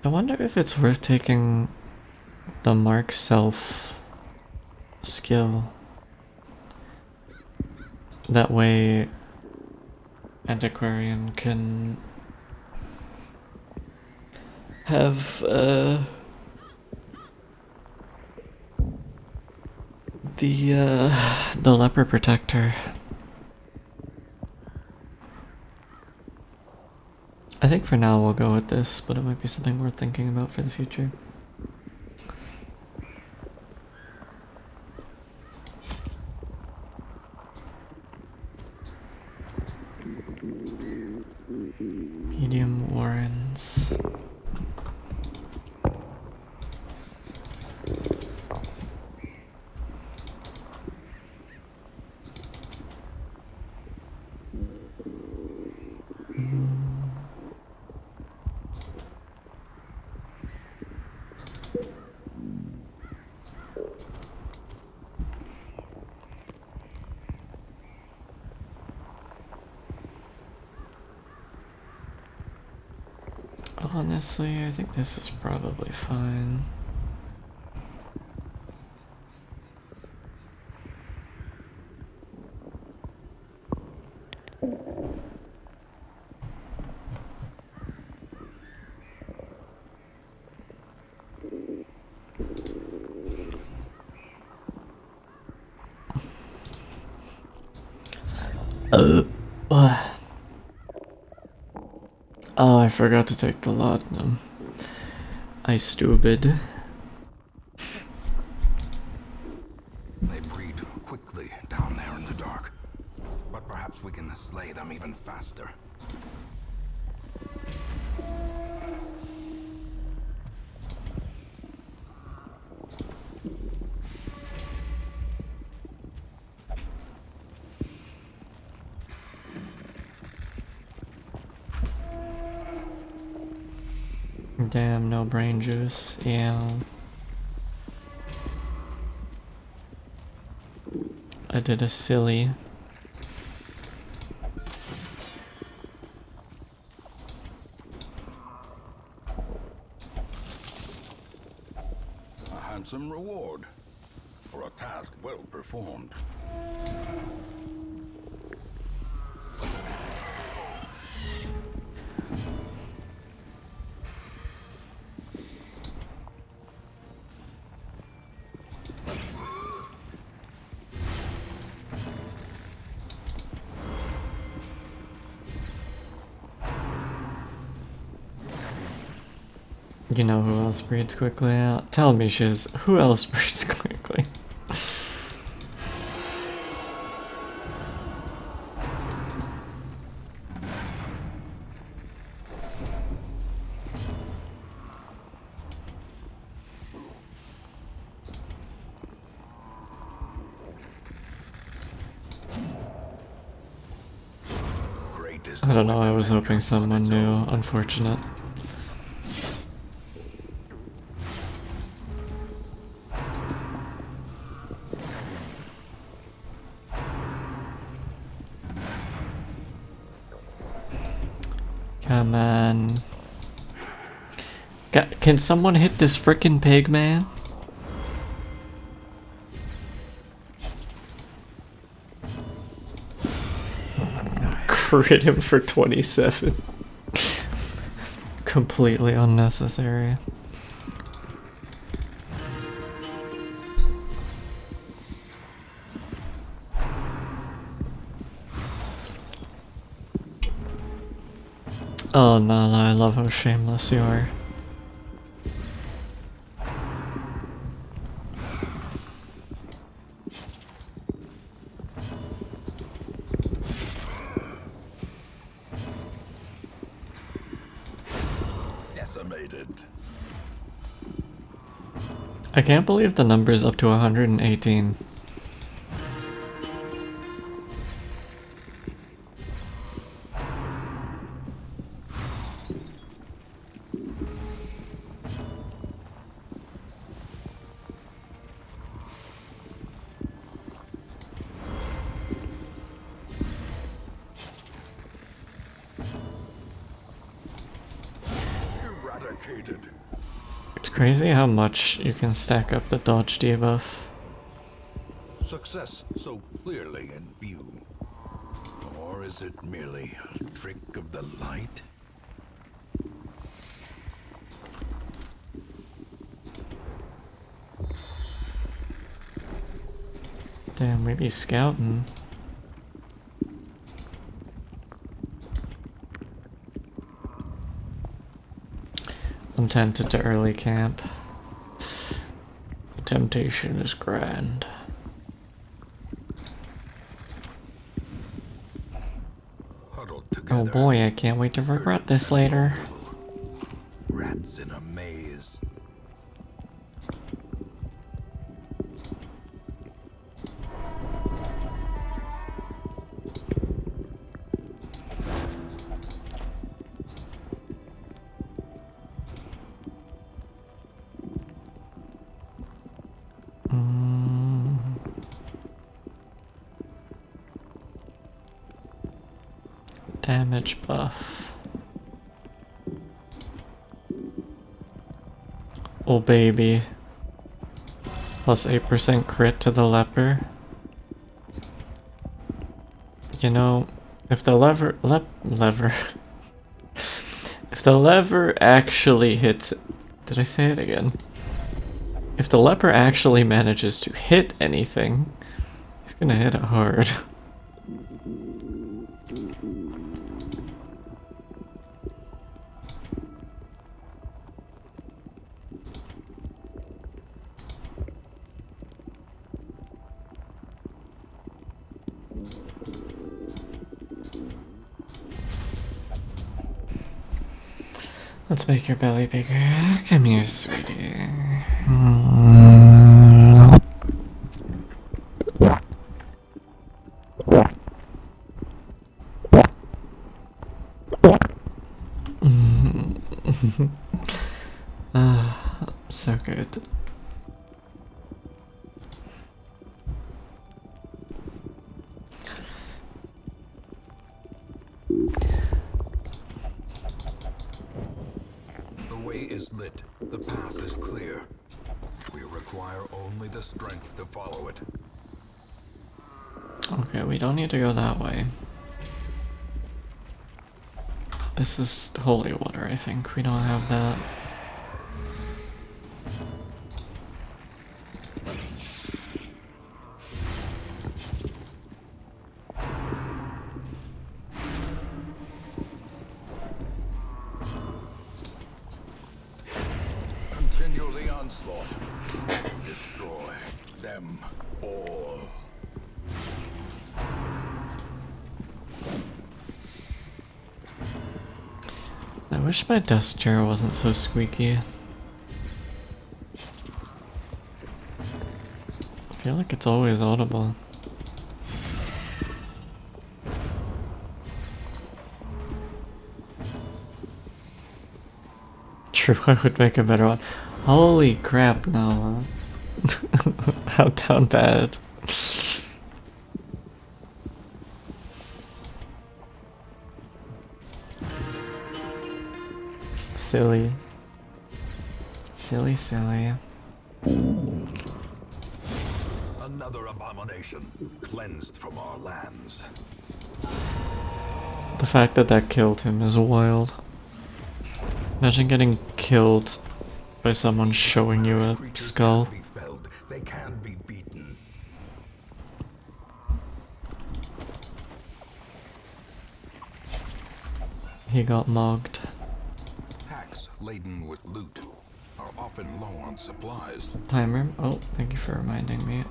I wonder if it's worth taking the Mark Self skill. That way Antiquarian can have the leper protector. I think for now we'll go with this, but it might be something worth thinking about for the future. Medium Warrens. Honestly, I think this is probably fine. Oh, I forgot to take the laudanum. I stupid. They breed quickly down there in the dark. But perhaps we can slay them even faster. Damn, no brain juice. Yeah. I did a silly. A handsome reward for a task well performed. You know who else breeds quickly? Tell me, Shiz. Who else breeds quickly? Great is I don't know, I was hoping someone knew. Unfortunate. Come on. Can someone hit this frickin' pig, man? Crit him for 27. Completely unnecessary. Oh, Nala, I love how shameless you are. Decimated. I can't believe the number's up to 118. Eradicated. It's crazy how much you can stack up the dodge debuff. Success so clearly in view. Or is it merely a trick of the light? Damn, we be scouting. I'm tempted to early camp. The temptation is grand. Huddled Oh together. boy, I can't wait to regret this later. Rats in a maze. Damage buff. Oh baby. Plus 8% crit to the leper. You know, if the lever if the lever actually hits, did I say it again? If the leper actually manages to hit anything, he's gonna hit it hard. Let's make your belly bigger. Come here, sweetie. So good. The way is lit. The path is clear. We require only the strength to follow it. Okay, we don't need to go that way. This is holy water, I think. We don't have that. Continue the onslaught. Destroy them all. I wish my desk chair wasn't so squeaky. I feel like it's always audible. True, I would make a better one. Holy crap, no. How down bad. Silly. Silly, silly. Another abomination cleansed from our lands. The fact that that killed him is wild. Imagine getting killed by someone showing you a Creatures skull. can be felled. They can be beaten. He got mogged. Packs laden with loot are often low on supplies. Timer. Oh, thank you for reminding me.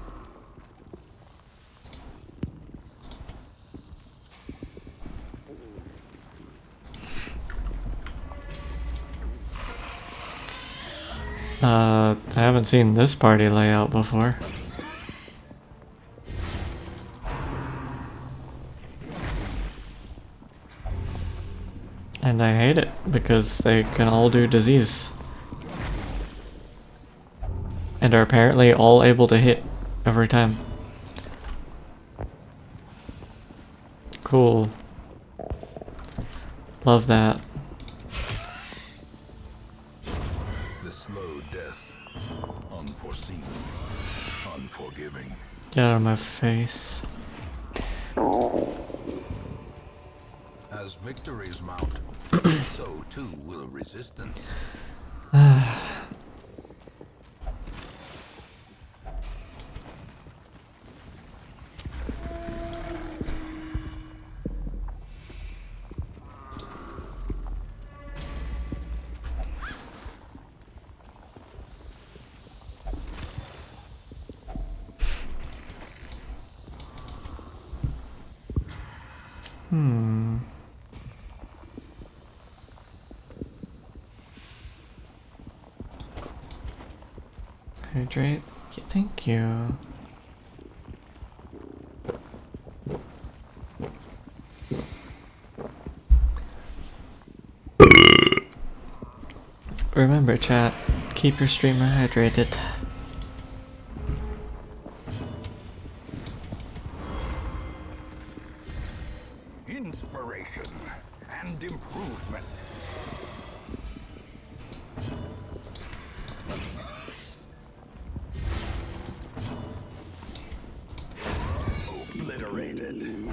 I haven't seen this party layout before. And I hate it because they can all do disease. And are apparently all able to hit every time. Cool. Love that. The slow death. Unforeseen. Unforgiving. Get out of my face. As victories mount, so too will resistance. Hydrate. Thank you. Remember, chat, keep your streamer hydrated. Inspiration and improvement. Obliterated.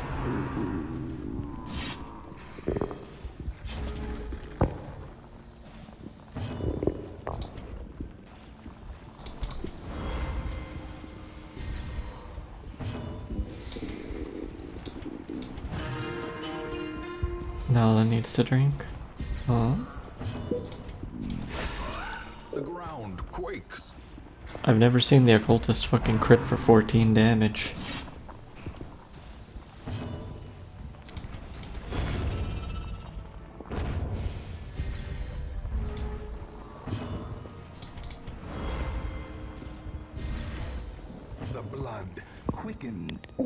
Nala needs to drink. Oh. The ground quakes. I've never seen the occultist fucking crit for 14 damage. The blood quickens.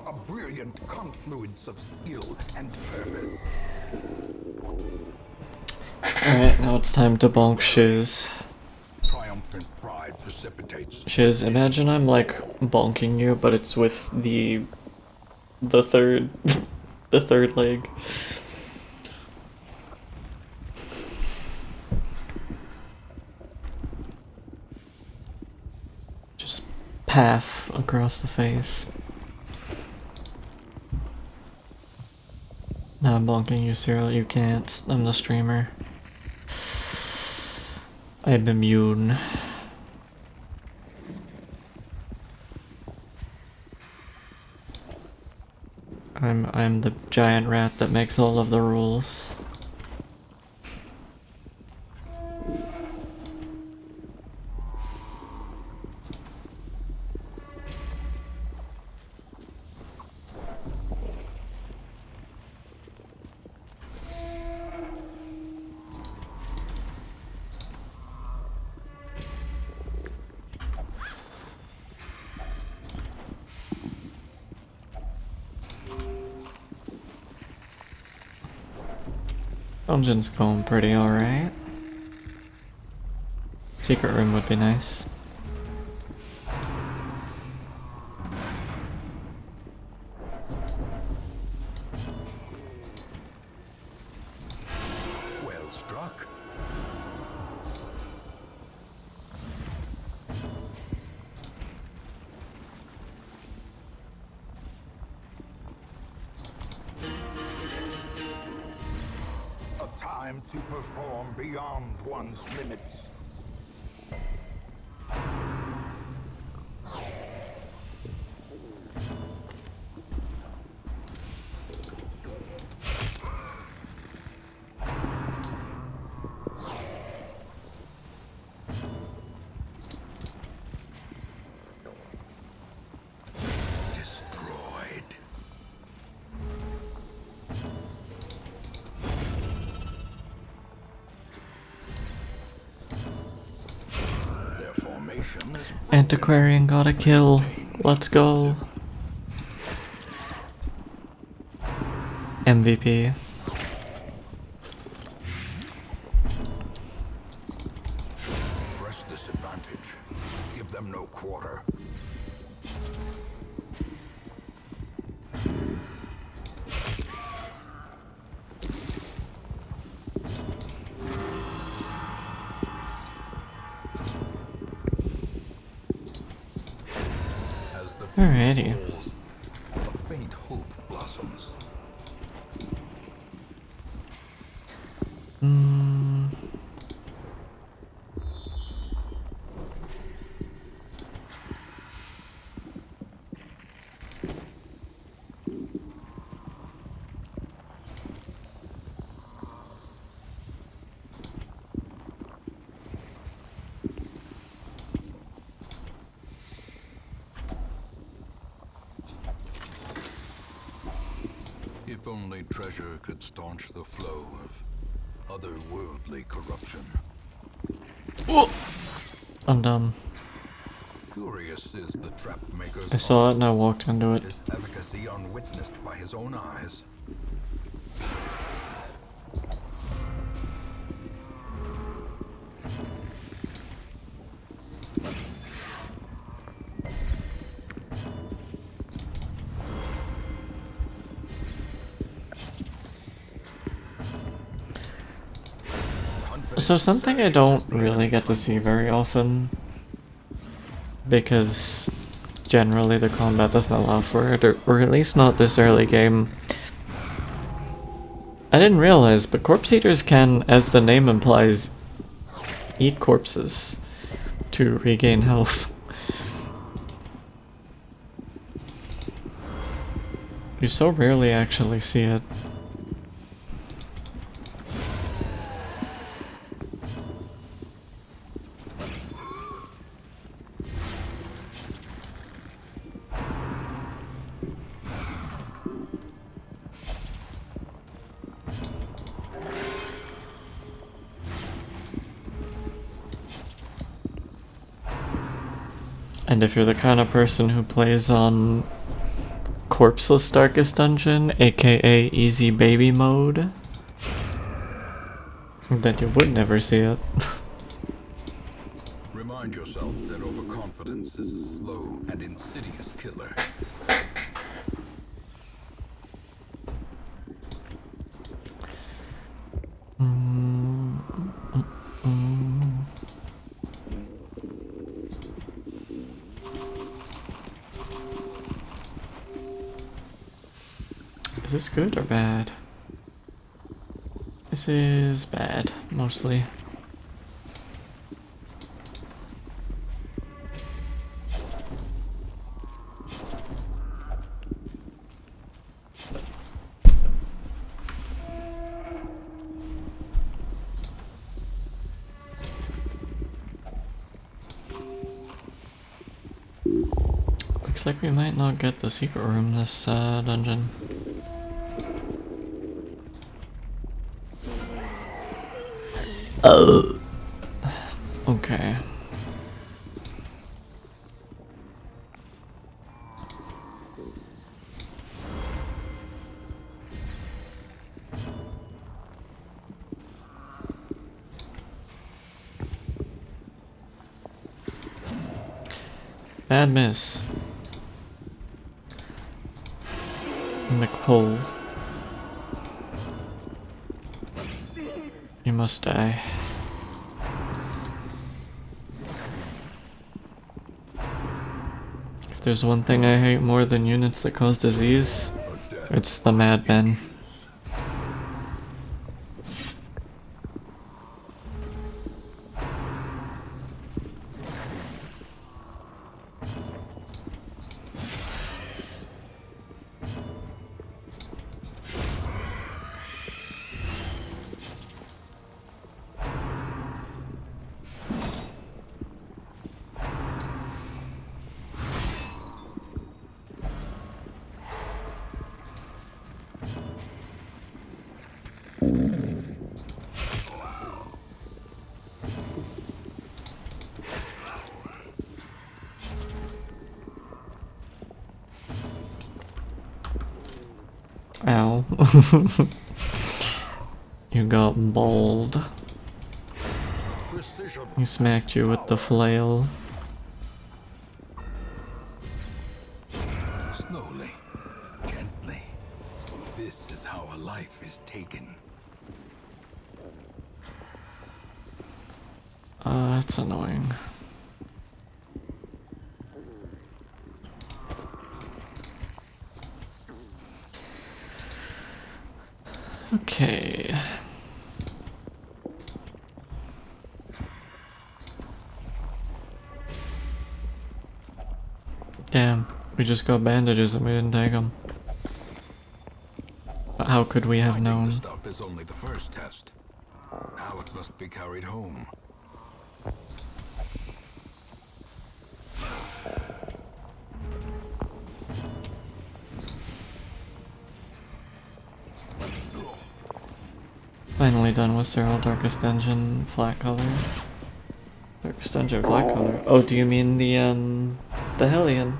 A brilliant confluence of skill and purpose. Alright, now it's time to bonk Shiz. Triumphant pride precipitates. Shiz, imagine I'm like bonking you, but it's with the third the third leg. Just path across the face. Now I'm bonking you, Cyril. You can't. I'm the streamer. I'm immune. I'm the giant rat that makes all of the rules. Dungeon's going pretty alright. Secret room would be nice. Well struck. A time to perform beyond one's limits. Destroyed. Their formation is Antiquarian got a kill. Let's go. MVP. press this advantage. Give them no quarter. As the field Alrighty. falls, a faint hope blossoms. If only treasure could staunch the flow of otherworldly corruption. I'm dumb. Curious is the trap maker's I saw it art. and I walked into it. His efficacy unwitnessed by his own eyes. So something I don't really get to see very often, because generally the combat doesn't allow for it, or at least not this early game. I didn't realize, but corpse eaters can, as the name implies, eat corpses to regain health. You so rarely actually see it. And if you're the kind of person who plays on Corpseless Darkest Dungeon, aka Easy Baby Mode, then you would never see it. Remind yourself that overconfidence is a slow and insidious killer. Is this good or bad? This is bad, mostly. Looks like we might not get the secret room this dungeon. Oh. Okay. Bad miss. McPole. You must die. If there's one thing I hate more than units that cause disease, it's the madmen. Ow. You got bald. He smacked you with the flail. Slowly, gently. This is how a life is taken. That's annoying. Okay. Damn, we just got bandages and we didn't take them. But how could we have known? The stuff is only the first test. Now it must be carried home. Finally done with Cyril, Darkest Dungeon, flat color. Darkest Dungeon, flat color. Oh, do you mean the Hellion?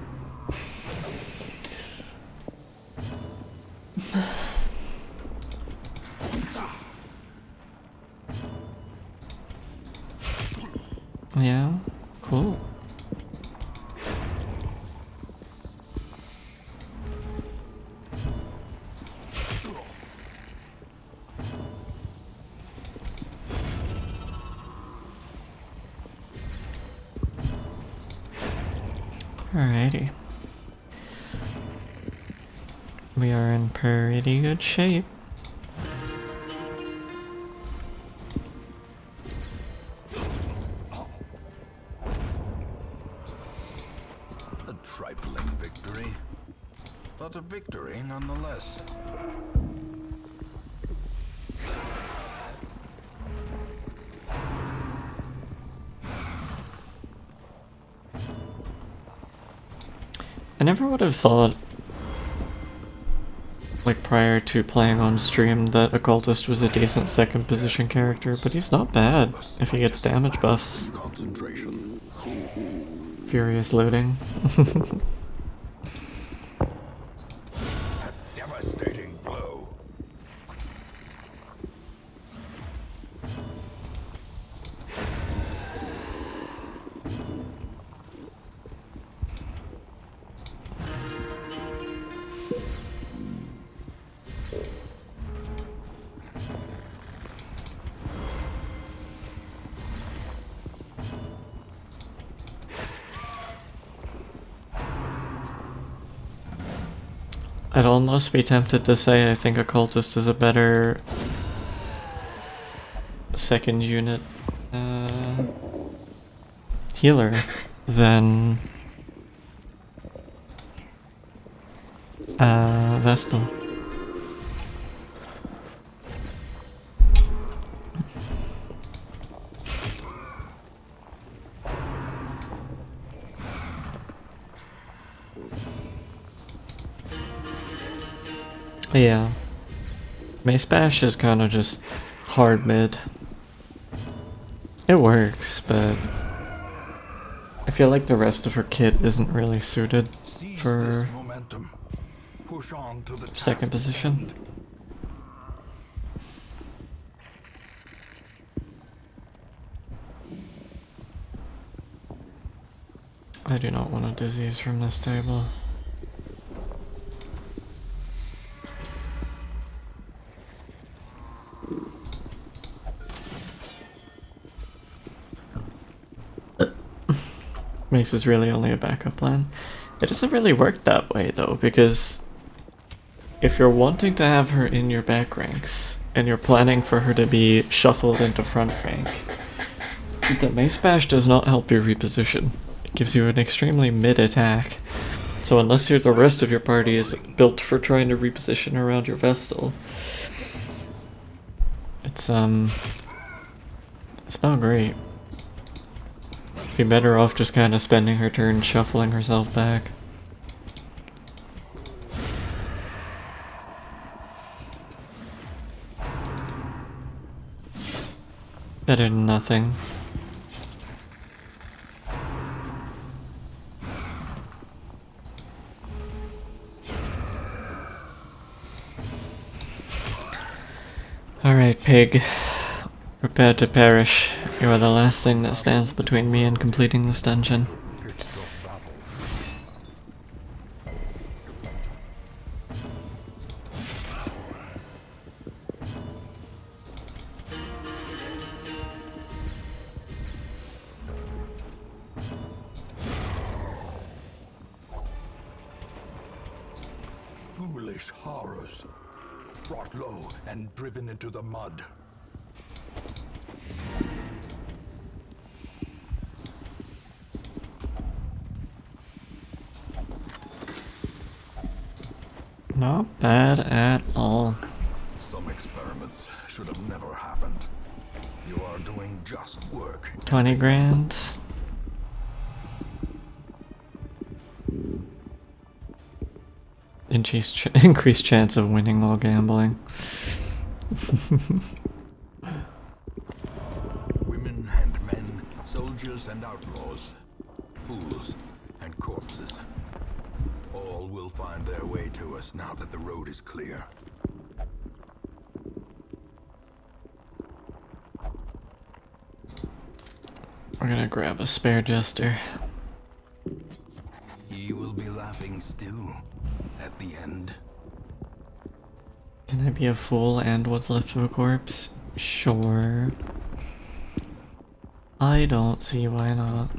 Yeah, cool. Alrighty. We are in pretty good shape. A trifling victory, but a victory nonetheless. I never would have thought, like prior to playing on stream, that Occultist was a decent second position character, but he's not bad if he gets damage buffs. Concentration. Furious looting. A devastating blow. I'd almost be tempted to say I think a cultist is a better second unit healer than Vestal. Yeah. Mace Bash is kind of just hard mid. It works, but I feel like the rest of her kit isn't really suited for momentum. Push on to the second position. I do not want a disease from this table. Mace is really only a backup plan. It doesn't really work that way though, because if you're wanting to have her in your back ranks and you're planning for her to be shuffled into front rank, the Mace Bash does not help you reposition. It gives you an extremely mid attack. So unless the rest of your party is built for trying to reposition around your Vestal, it's not great. Be better off just kind of spending her turn shuffling herself back. Better than nothing. Alright, pig. Prepare to perish. You are the last thing that stands between me and completing this dungeon. Foolish horrors. Brought low and driven into the mud. Not bad at all. Some experiments should have never happened. You are doing just work. 20 grand. Increased chance of winning while gambling. Women and men, soldiers and outlaws, fools and corpses. All will find their way to us now that the road is clear. We're gonna grab a spare jester. He will be laughing still at the end. Can I be a fool and what's left of a corpse? Sure. I don't see why not.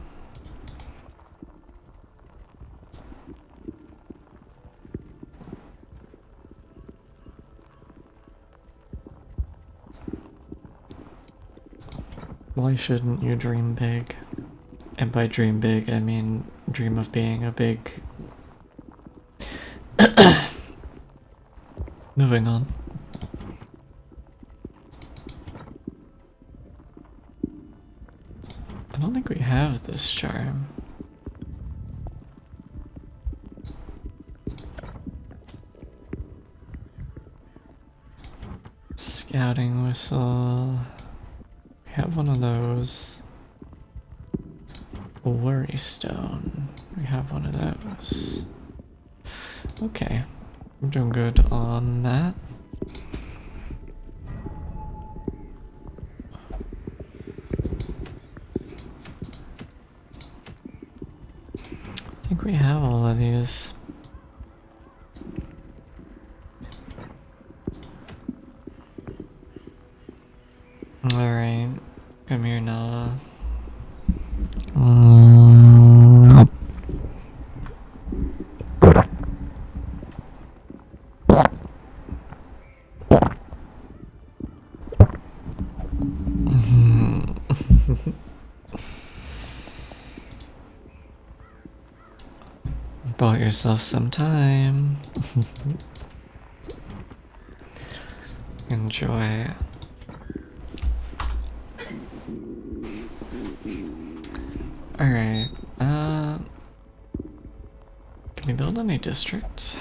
Why shouldn't you dream big? And by dream big, I mean dream of being a big... Moving on. I don't think we have this charm. Scouting whistle. We have one of those. Worry stone. We have one of those. Okay. I'm doing good on that. I think we have all of these. Alright. Come here, Nala. Bought yourself some time. Enjoy. Alright, can we build any districts?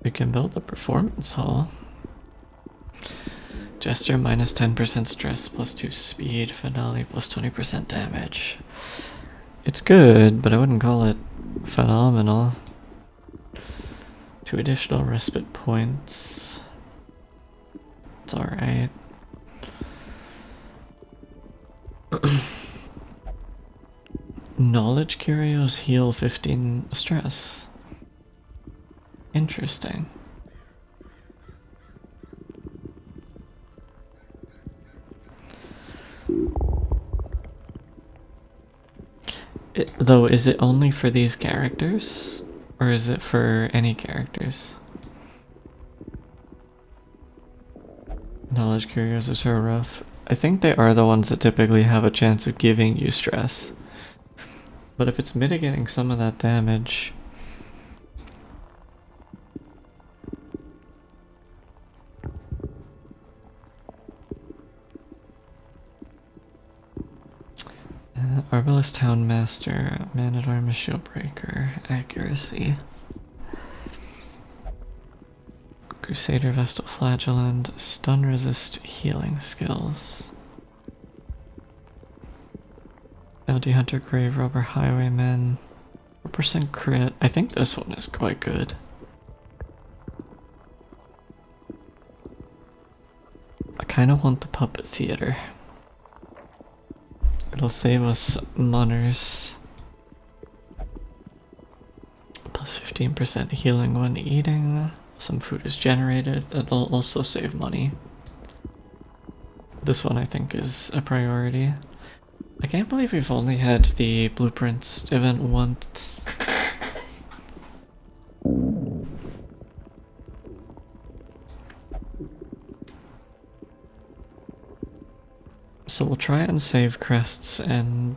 We can build the performance hall. Jester minus 10% stress, plus 2 speed, finale plus 20% damage. It's good, but I wouldn't call it phenomenal. 2 additional respite points. It's alright. Knowledge curios heal 15 stress. Interesting. Though, is it only for these characters? Or is it for any characters? Knowledge curios are so rough. I think they are the ones that typically have a chance of giving you stress. But if it's mitigating some of that damage... Arbalest Town Master, Man-at-Arms Shieldbreaker, Accuracy. Crusader Vestal Flagellant, Stun Resist Healing Skills. Bounty Hunter, Grave Robber, Highwayman, 4% crit. I think this one is quite good. I kind of want the Puppet Theater. It'll save us monners. Plus 15% healing when eating. Some food is generated. It'll also save money. This one I think is a priority. I can't believe we've only had the Blueprints event once. So we'll try and save crests and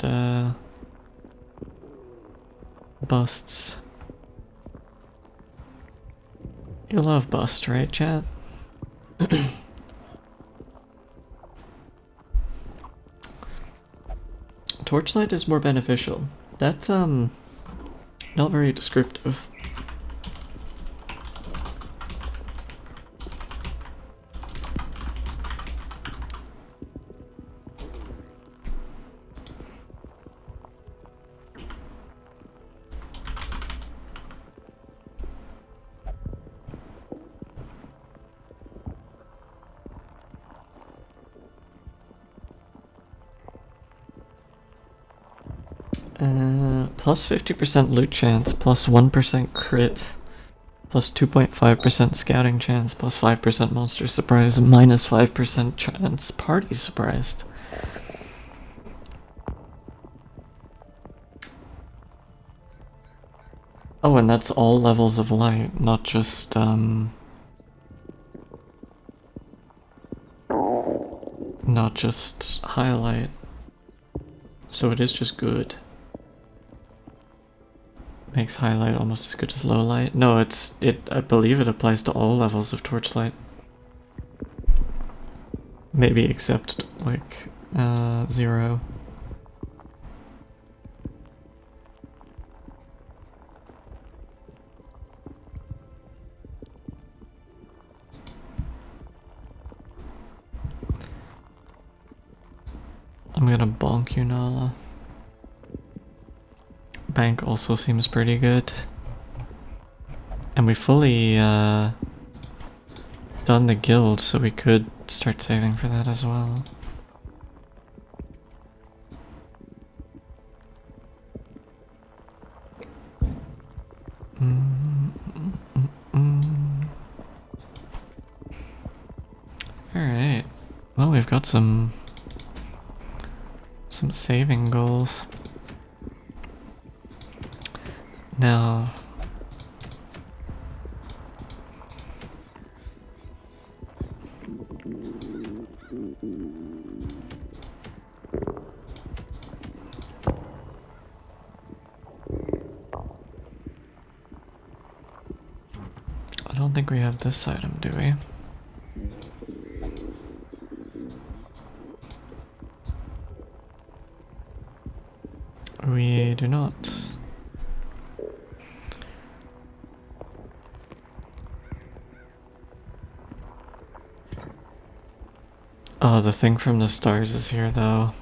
busts. You love bust, right, chat? Torchlight is more beneficial. That's not very descriptive. Plus 50% loot chance, plus 1% crit, plus 2.5% scouting chance, plus 5% monster surprise, minus 5% chance party surprised. Oh, and that's all levels of light, not just, not just highlight. So it is just good. Makes highlight almost as good as low light. No, I believe it applies to all levels of torchlight. Maybe except like 0. I'm gonna bonk you, Nala. Bank also seems pretty good. And we fully done the guild, so we could start saving for that as well. Alright. Well, we've got some saving goals. Now, I don't think we have this item, do we? We do not. Oh, the thing from the stars is here, though.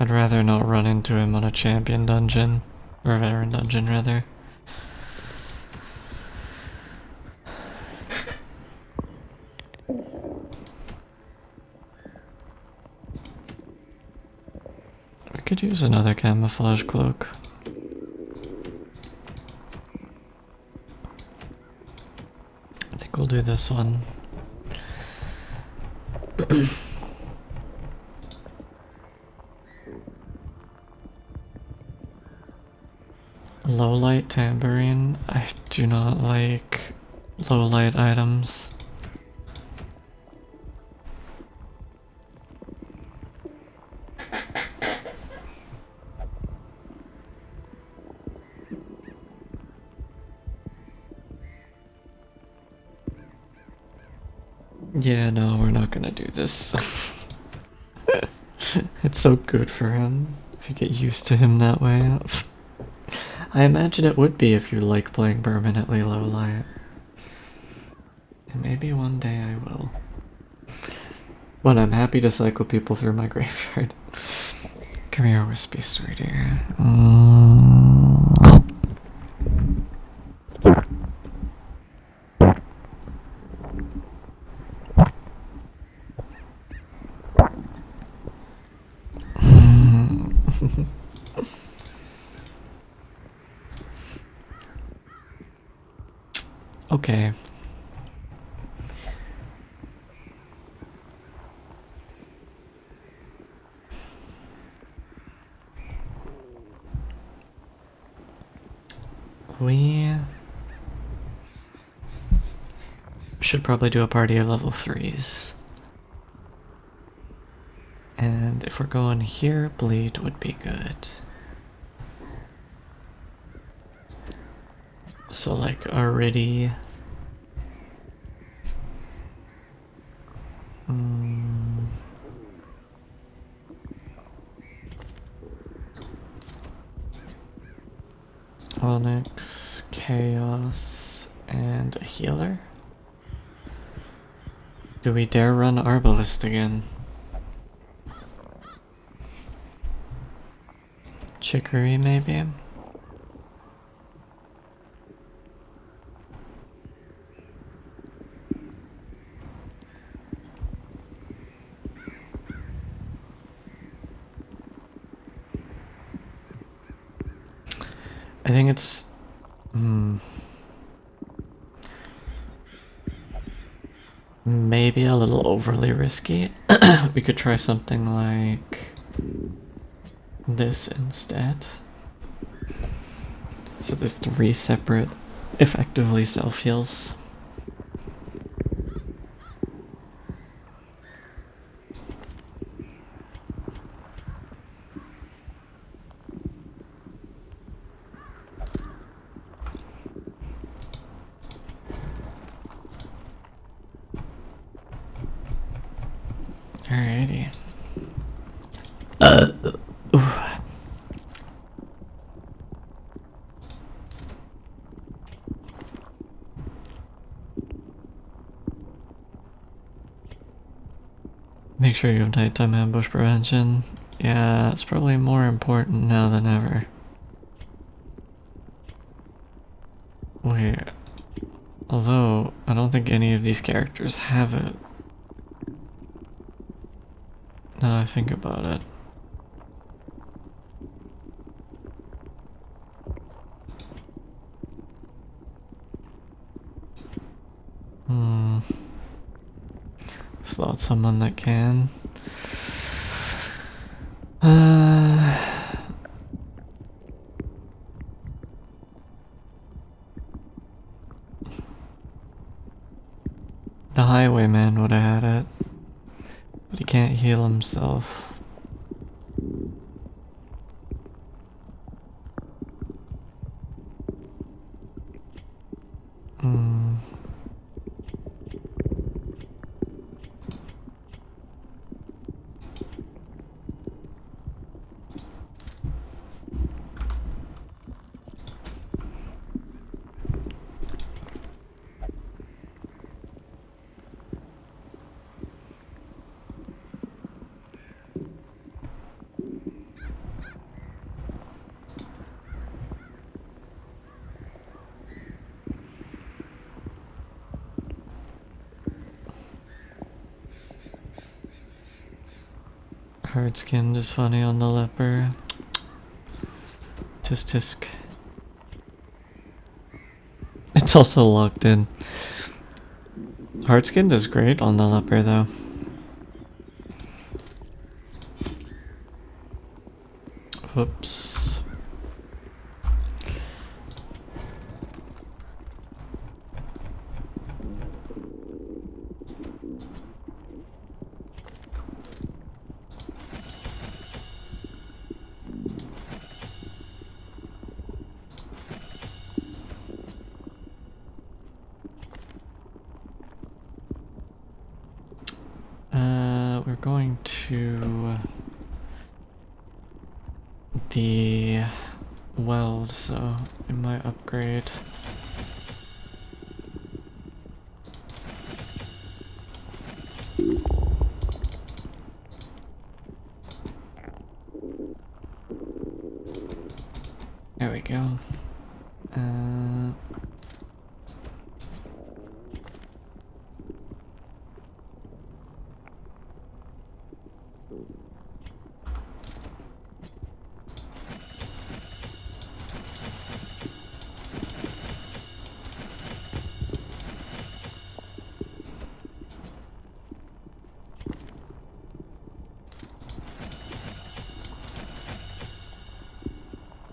I'd rather not run into him on a champion dungeon. Or a veteran dungeon, rather. We could use another camouflage cloak. I think we'll do this one. Low light tambourine. I do not like low light items. Yeah, no, we're not gonna do this. It's so good for him if you get used to him that way. I imagine it would be if you like playing permanently low light. And maybe one day I will. But I'm happy to cycle people through my graveyard. Come here, wispy sweetie. Okay. We should probably do a party of level 3s. And if we're going here, bleed would be good. So like already... Onyx, Chaos, and a healer? Do we dare run Arbalist again? Chicory, maybe? I think it's... maybe a little overly risky. We could try something like this instead. So there's 3 separate, effectively self-heals. Alrighty. Make sure you have nighttime ambush prevention. Yeah, it's probably more important now than ever. Wait, although I don't think any of these characters have it. Now I think about it. There's not someone that can. The highwayman would have had it, but he can't heal himself. Hard skinned is funny on the leper. Tisk tisk. It's also locked in. Hard skinned is great on the leper though. Whoops. We're going to the weld, so we might upgrade. There we go.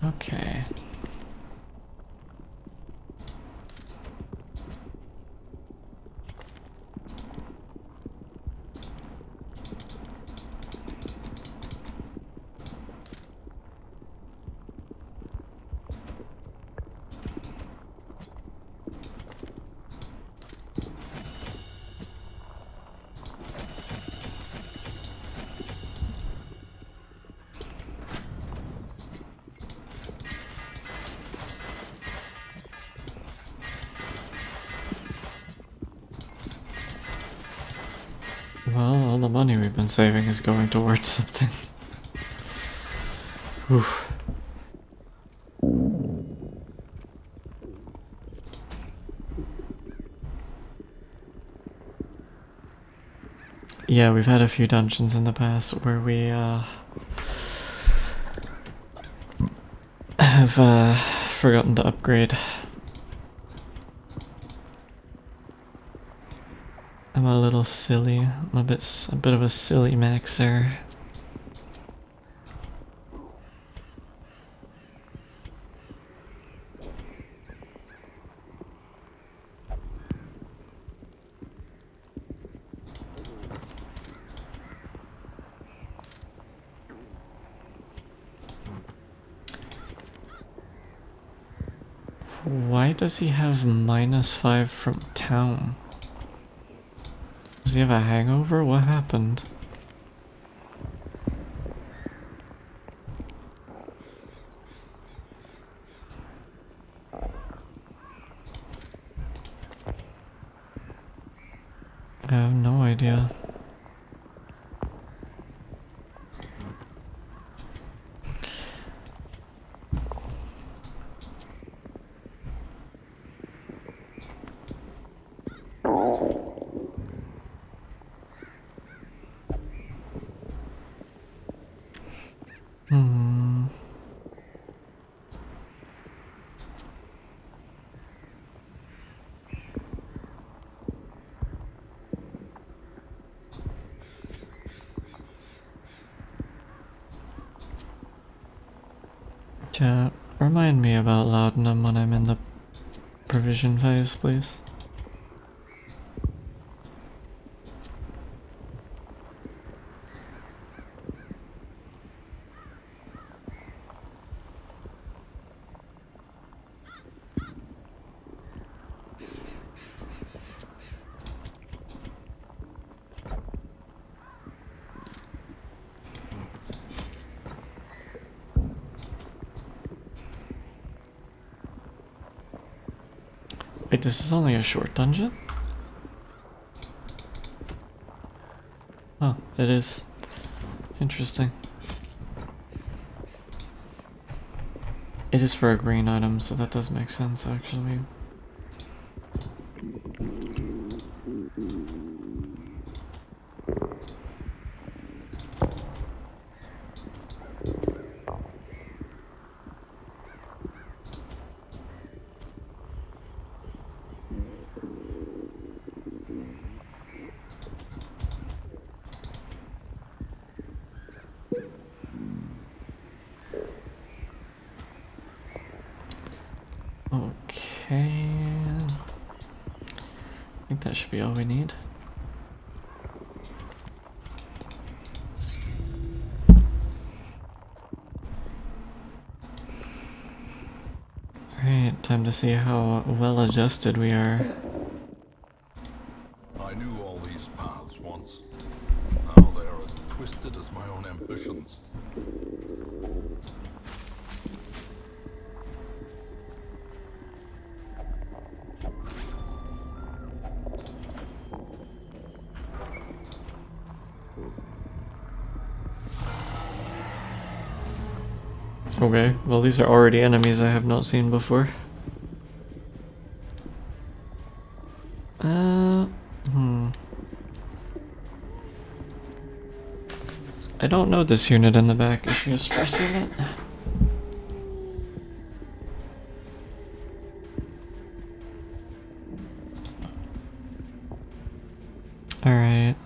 Okay. Well, all the money we've been saving is going towards something. Oof. Yeah, we've had a few dungeons in the past where we have forgotten to upgrade. I'm a little silly. I'm a bit of a silly maxer. Why does he have -5 from town? Does he have a hangover? What happened? I have no idea. Hmm. Chat, remind me about laudanum when I'm in the provision phase, please. Wait, this is only a short dungeon? Oh, it is. Interesting. It is for a green item, so that does make sense, actually. Okay. I think that should be all we need. Alright, time to see how well adjusted we are. I knew all these paths once. Now they are as twisted as my own ambitions. Okay, well these are already enemies I have not seen before. I don't know this unit in the back. Is she a stress unit? Alright.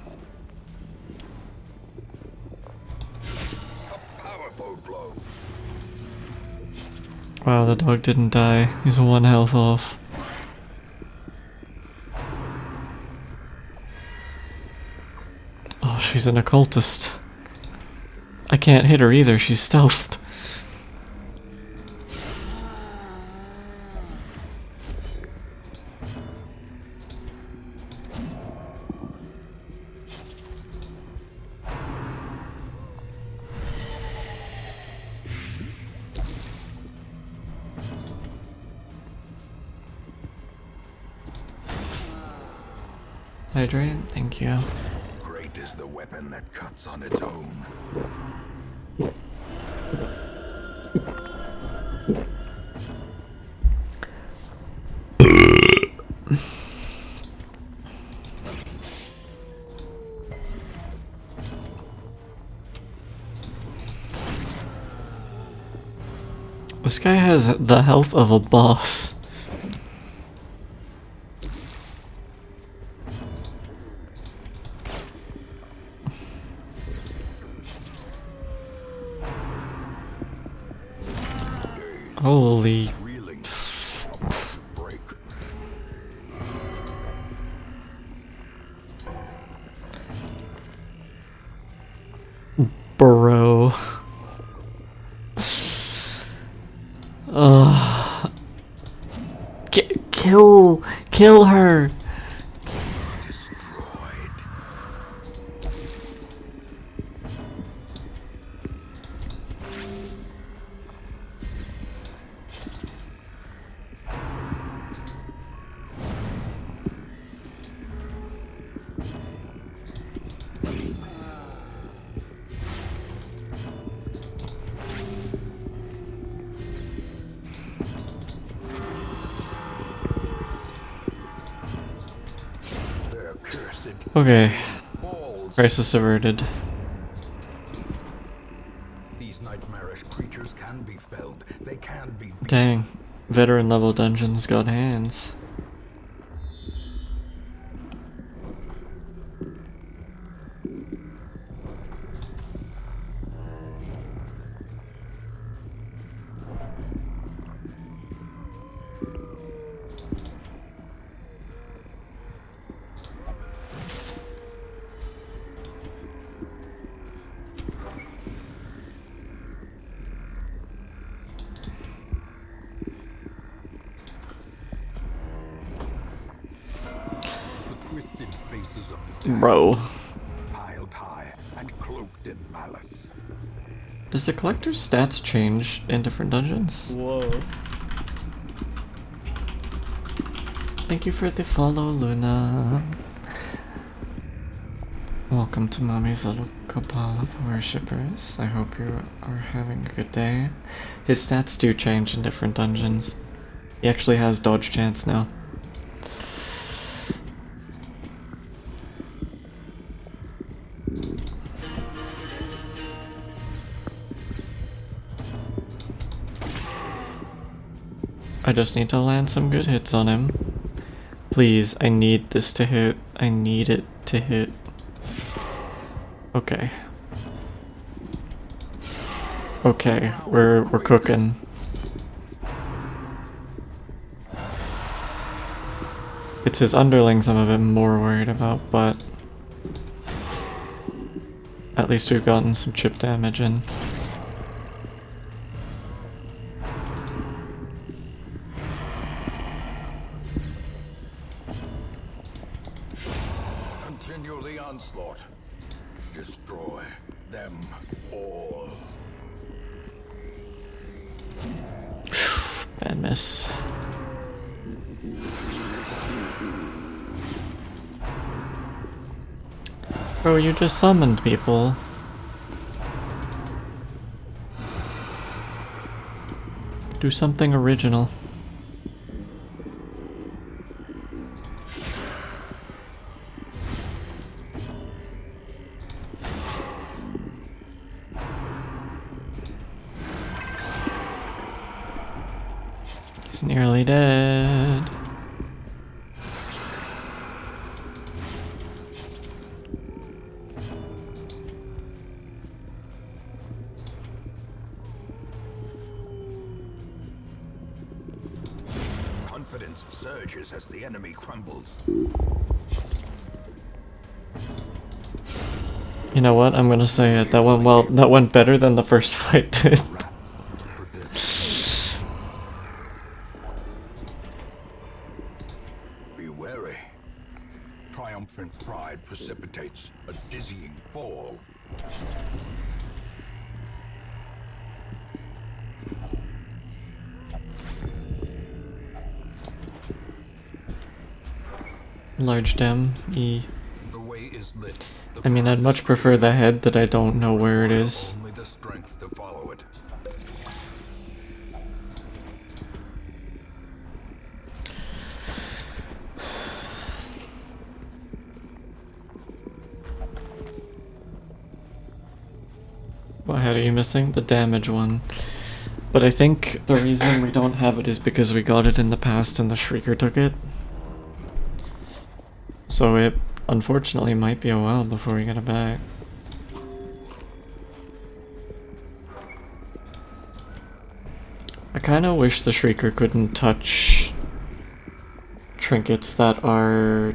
Powerful blow. Wow, the dog didn't die. He's 1 health off. Oh, she's an occultist. I can't hit her either, she's stealthed. Hydrate, thank you. Great is the weapon that cuts on its own. This guy has the health of a boss. Holy. Reeling, about to break. Bro. Kill her. Destroyed. Their cursed Okay, balls. crisis averted. These nightmare creatures can be felled. They can be beaten. Dang, veteran level dungeons got hands. Twisted faces of the dead, Bro. piled high and cloaked in malice. Does the collector's stats change in different dungeons? Whoa. Thank you for the follow, Luna. Welcome to Mommy's little cabal of worshippers. I hope you are having a good day. His stats do change in different dungeons. He actually has dodge chance now. I just need to land some good hits on him. Please, I need this to hit. I need it to hit. Okay. Okay, we're cooking. It's his underlings I'm a bit more worried about, but at least we've gotten some chip damage in. Continue the onslaught. Destroy them all. Bad miss. Bro, you just summoned people. Do something original. He's nearly dead. Confidence surges as the enemy crumbles. You know what? I'm gonna say it. That went well. That went better than the first fight did. Be wary. Triumphant pride precipitates a dizzying fall. Large dem. E. The way is lit. I mean, I'd much prefer the head that I don't know where it is. Only the strength to follow it. What head are you missing? The damage one. But I think the reason we don't have it is because we got it in the past and the Shrieker took it. So it, unfortunately, might be a while before we get it back. I kinda wish the Shrieker couldn't touch trinkets that are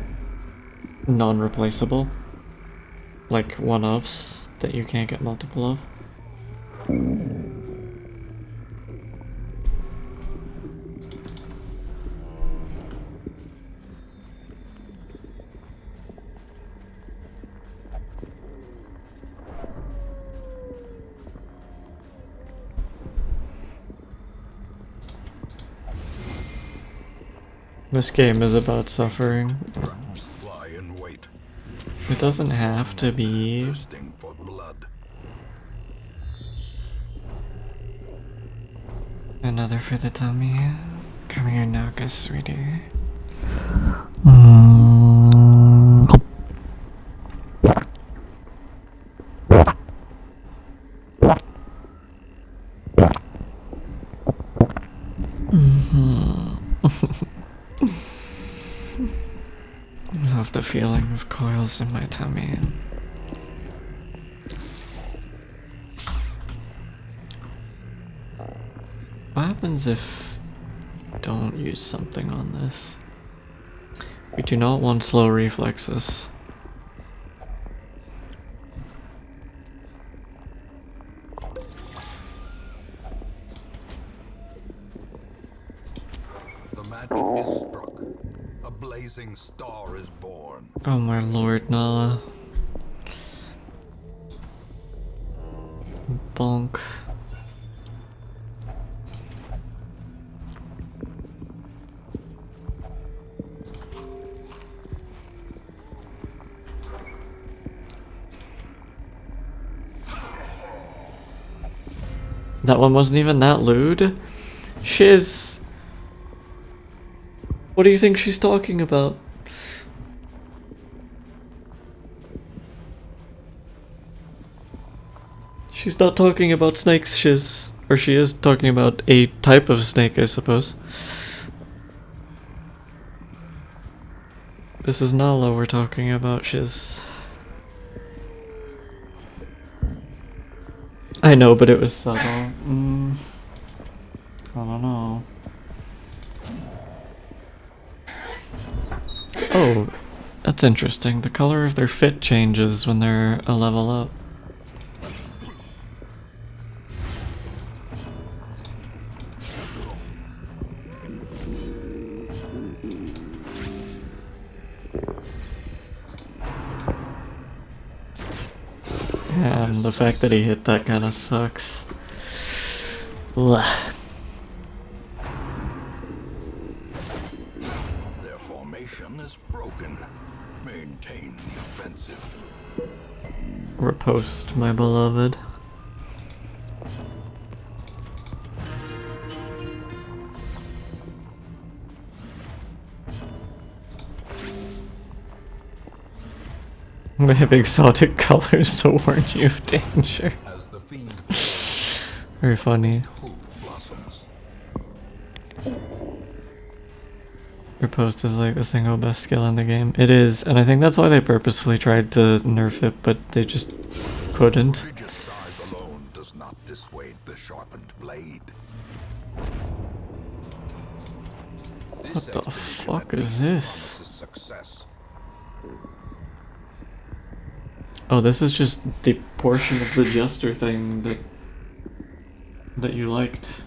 non-replaceable. Like one-offs that you can't get multiple of. This game is about suffering. Traps lie in wait, It doesn't have to be. thirsting for blood. Another for the tummy. Come here now, guys, sweetie. the feeling of coils in my tummy. What happens if I don't use something on this? We do not want slow reflexes. The match is struck. A blazing star is born. Oh my lord, Nala. Bonk. That one wasn't even that lewd. Shiz. What do you think she's talking about? She's not talking about snakes, Shiz. Or she is talking about a type of snake, I suppose. This is Nala we're talking about, Shiz. I know, but it was subtle. I don't know. Oh, that's interesting. The color of their fit changes when they're a level up. And the fact that he hit that kind of sucks. Ugh. Their formation is broken. Maintain the offensive. Riposte, my beloved. They have exotic colors to warn you of danger. As the fiend Very funny. hope blossoms. Riposte is like the single best skill in the game. It is, and I think that's why they purposefully tried to nerf it, but they just couldn't. Prodigious size alone does not dissuade the sharpened blade. What the fuck is this? Success. Oh, this is just the portion of the jester thing that you liked.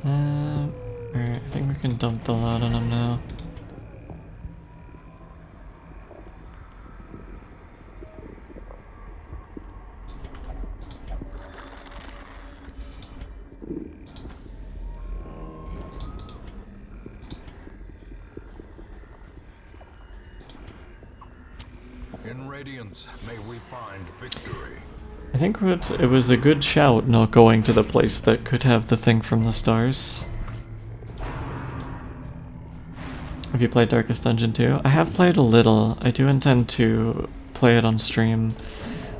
Alright, I think we can dump the lot on him now. In Radiance, may we find victory. I think it was a good shout not going to the place that could have the thing from the stars. Have you played Darkest Dungeon 2? I have played a little. I do intend to play it on stream.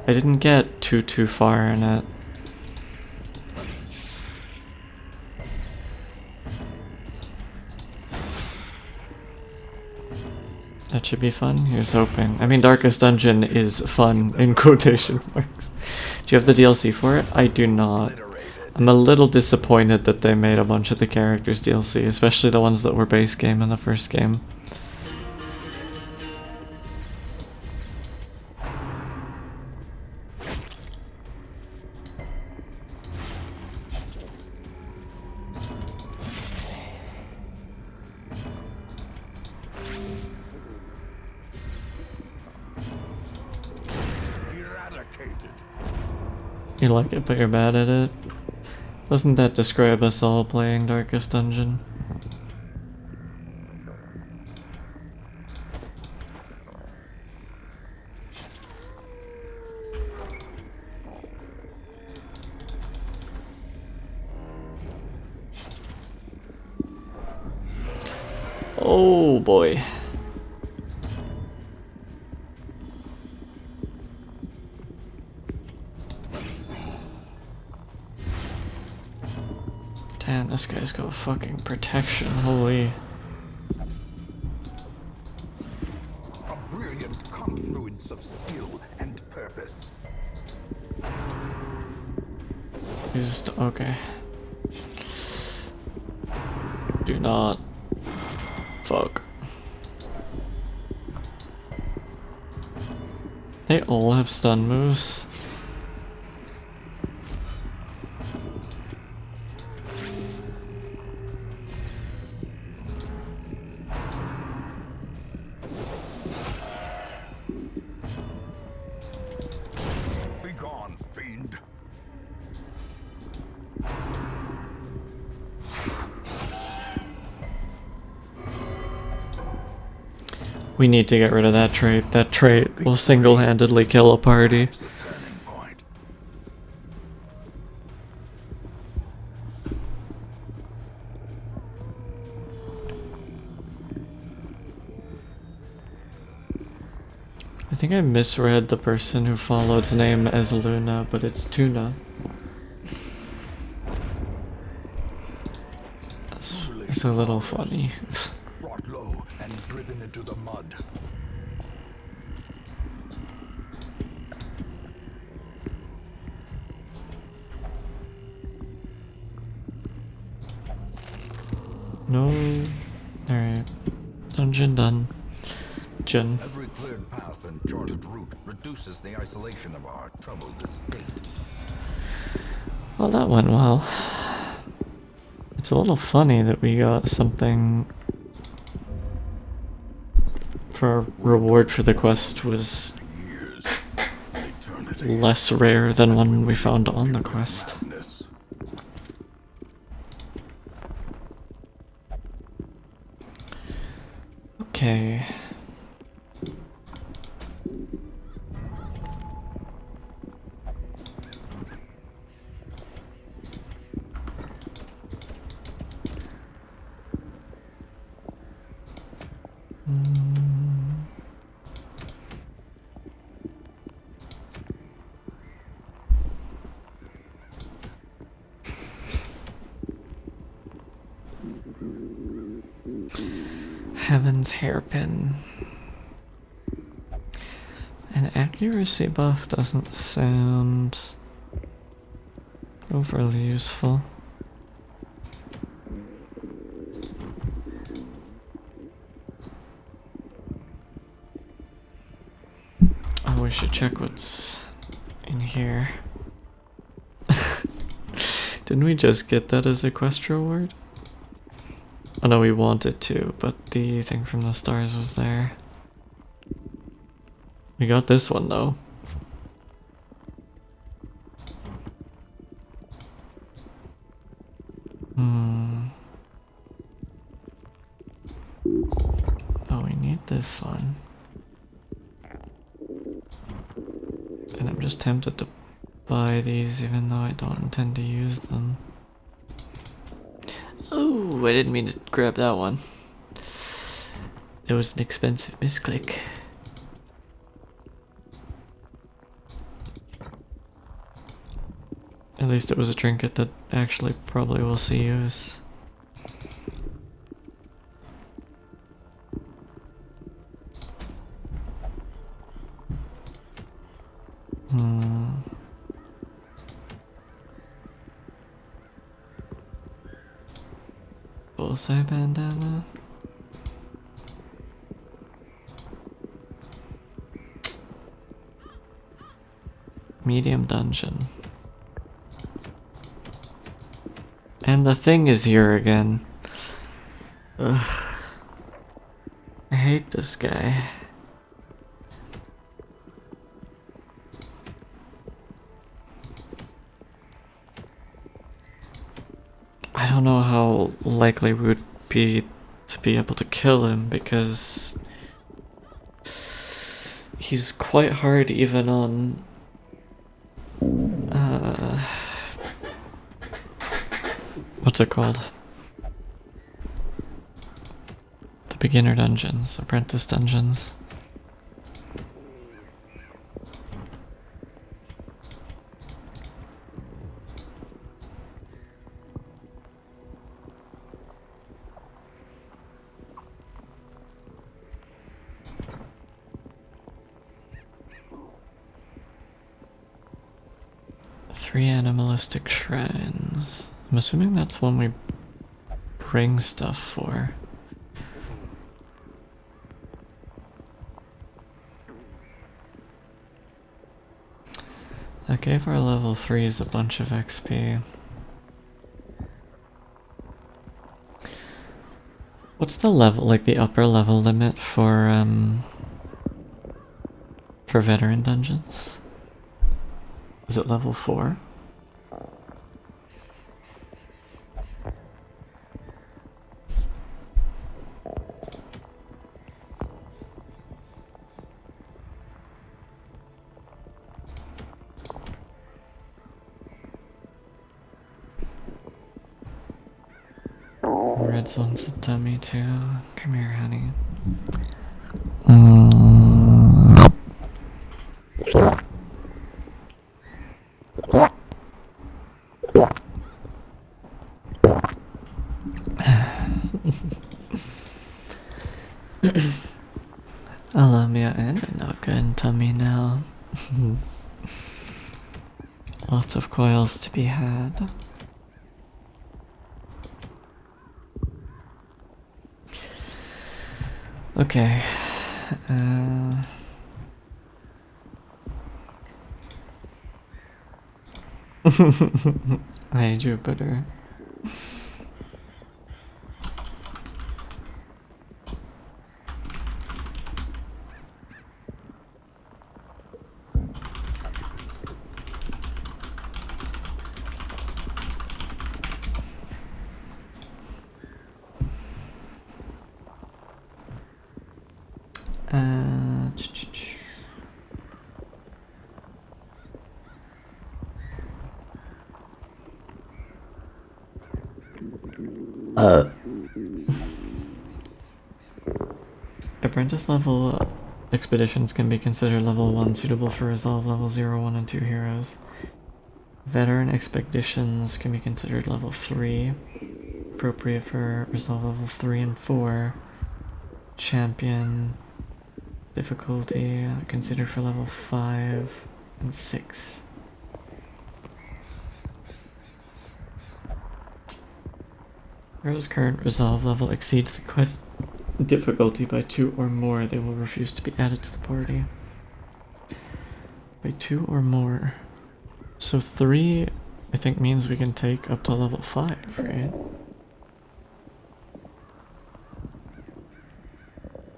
I didn't get too far in it. That should be fun. Here's hoping. I mean, Darkest Dungeon is fun, in quotation marks. Do you have the DLC for it? I do not. I'm a little disappointed that they made a bunch of the characters DLC, especially the ones that were base game in the first game. You like it, but you're bad at it? Doesn't that describe us all playing Darkest Dungeon? Oh boy. Damn, this guy's got fucking protection, holy. A brilliant confluence of skill and purpose. He's just, okay. Do not. Fuck. They all have stun moves. Be gone, fiend. We need to get rid of that trait. That trait will single-handedly kill a party. That's the turning point. I think I misread the person who followed's name as Luna, but it's Tuna. It's a little funny. Brought low and driven into the mud. No. Alright. Dungeon done. Jin. Every cleared path and charted route reduces the isolation of our troubled estate. Well, that went well. It's a little funny that we got something for our reward for the quest was Years, eternity. less rare than one we found on the quest. Madness. Okay. Heaven's hairpin. An accuracy buff doesn't sound overly useful. Oh, we should check what's in here. Didn't we just get that as a quest reward? Oh no, we wanted to, but the thing from the stars was there. We got this one though. Oh, we need this one. And I'm just tempted to buy these even though I don't intend to use them. Oh, I didn't mean to grab that one. It was an expensive misclick. At least it was a trinket that actually probably will see use. Bullseye bandana. Medium dungeon. And the thing is here again. Ugh. I hate this guy. I don't know how likely we would be to be able to kill him because he's quite hard even on what's it called? The beginner dungeons, apprentice dungeons. 3 animalistic shrines. I'm assuming that's one we bring stuff for. That gave our level 3s a bunch of XP. What's the level, like the upper level limit for veteran dungeons? Is it level 4? Red's wants a tummy too. Come here, honey. Alamia and Anoka and tummy now. Lots of coils to be had. Okay. Hey, Jupiter. Apprentice level expeditions can be considered level 1, suitable for resolve level 0, 1, and 2 heroes. Veteran expeditions can be considered level 3, appropriate for resolve level 3 and 4. Champion difficulty considered for level 5 and 6. Hero's current resolve level exceeds the quest difficulty by 2 or more, they will refuse to be added to the party. By 2 or more. So 3, I think, means we can take up to level 5, right?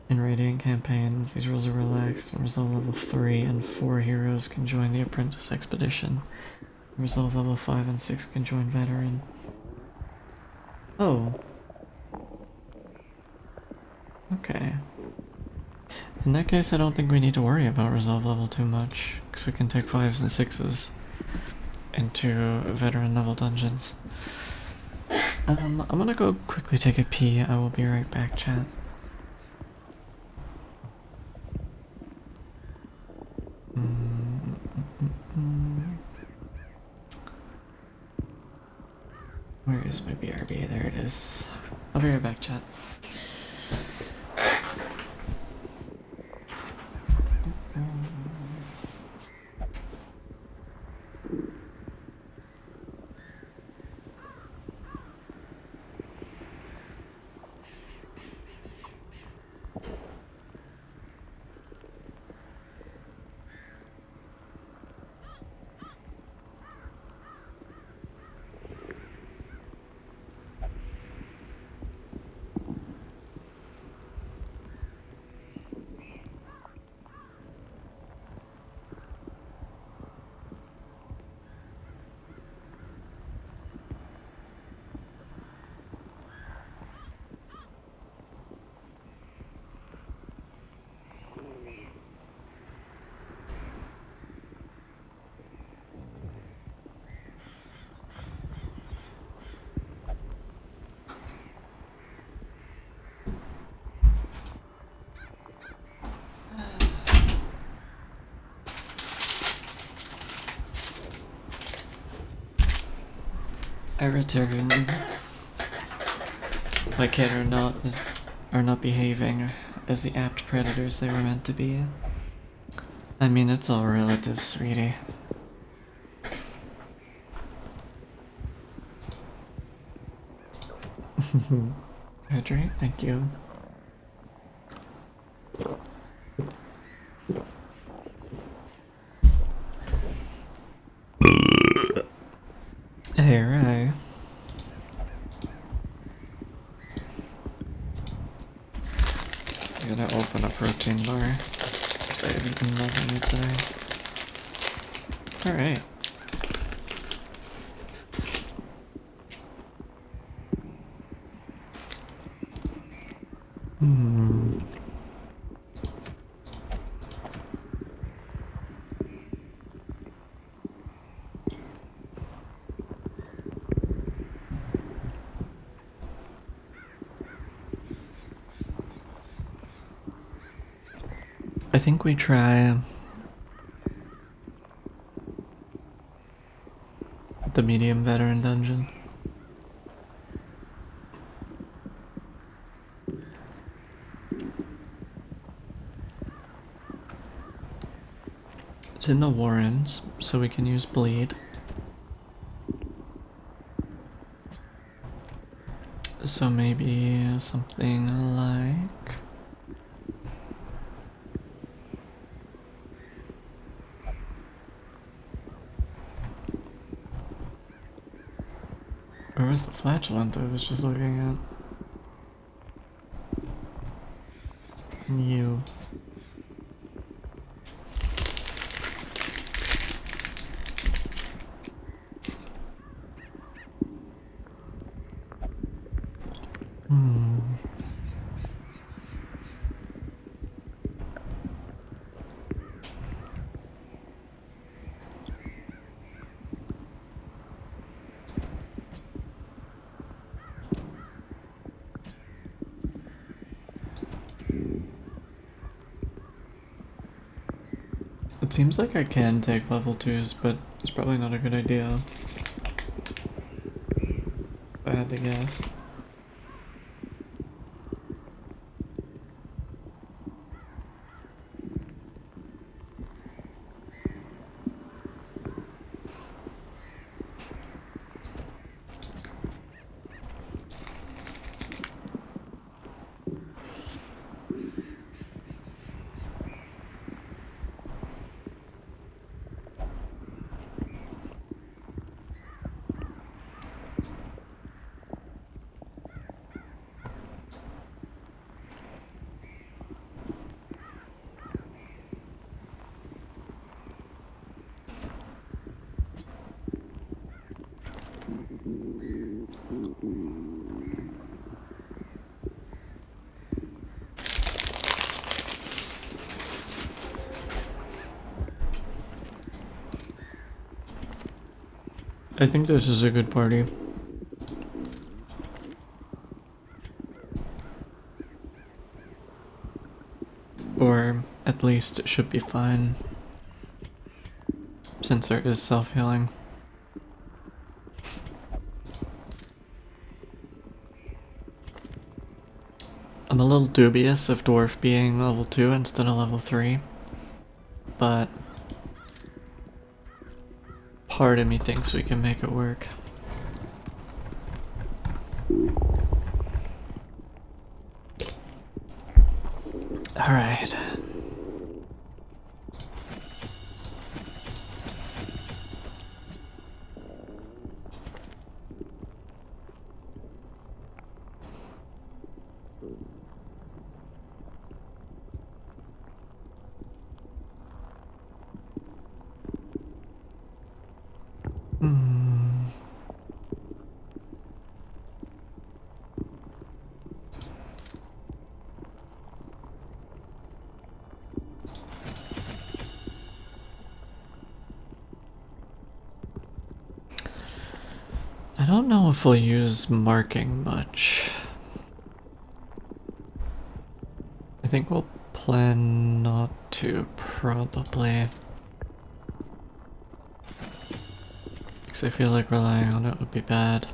In Radiant campaigns, these rules are relaxed, and resolve level 3 and 4 heroes can join the Apprentice Expedition. Resolve level 5 and 6 can join Veteran. Oh. Okay. In that case, I don't think we need to worry about resolve level too much, because we can take 5s and 6s into veteran level dungeons. I'm gonna go quickly take a pee. I will be right back, chat. Where is my BRB? There it is. I'll be right back, chat. I return. My kid are not behaving as the apt predators they were meant to be. I mean, it's all relative, sweetie. Hydrate, thank you. Hey, Ray. I'm gonna open a protein bar because I have eaten nothing today. Alright. I think we try the medium veteran dungeon. It's in the Warrens, so we can use bleed. So maybe something like... Where was the flatulent I was just looking at? You. It seems like I can take level 2s, but it's probably not a good idea. If I had to guess. I think this is a good party. Or at least it should be fine, since there is self-healing. I'm a little dubious of Dwarf being level 2 instead of level 3, but part of me thinks we can make it work. Alright. I don't know if we'll use marking much. I think we'll plan not to, probably. Because I feel like relying on it would be bad.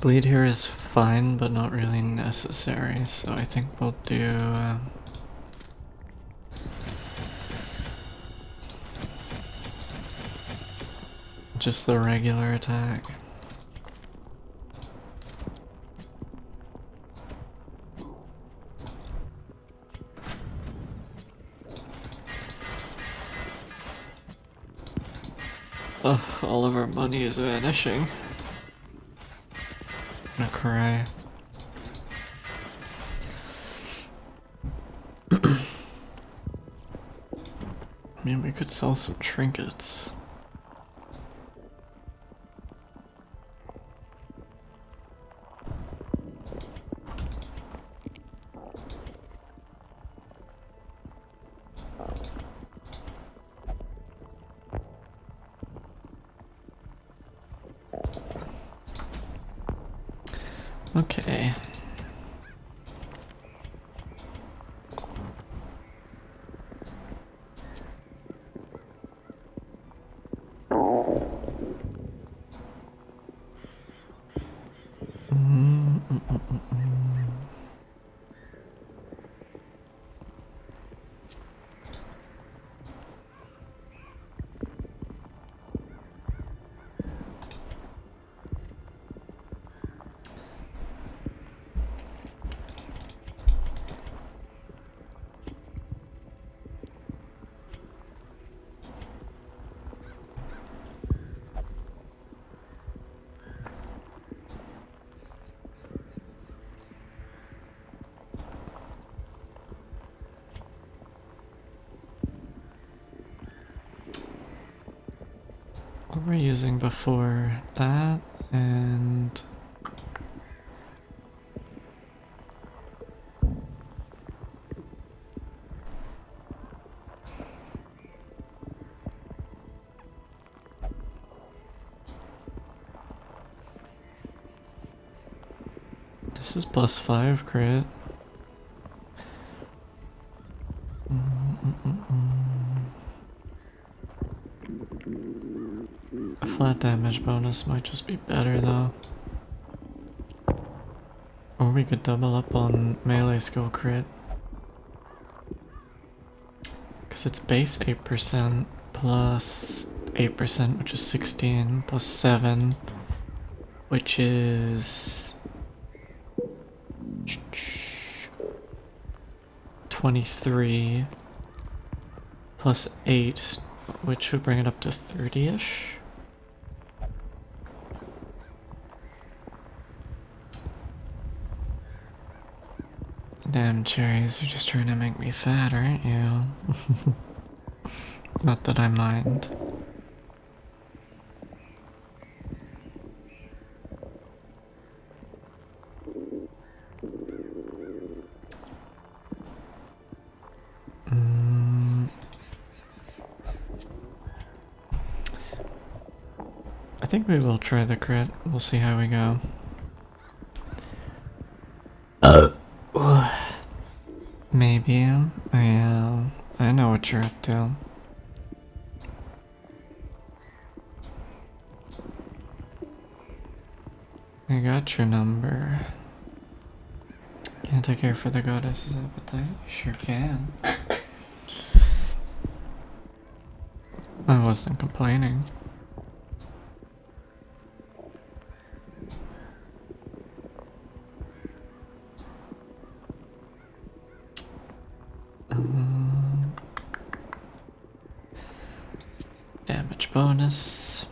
Bleed here is fine, but not really necessary, so I think we'll do... just the regular attack. Ugh, all of our money is vanishing. I'm gonna cry. I mean, we could sell some trinkets. Okay. What were we using before that? And this is +5 crit. A flat damage bonus might just be better though. Or we could double up on melee skill crit. Because it's base 8% plus 8%, which is 16, plus 7, which is 23, plus 8, which would bring it up to 30-ish. Damn, cherries, you're just trying to make me fat, aren't you? Not that I mind. I think we will try the crit. We'll see how we go. Maybe. Yeah, I know what you're up to. I got your number. Can't take care for the goddess's appetite? You sure can. I wasn't complaining. Damage bonus.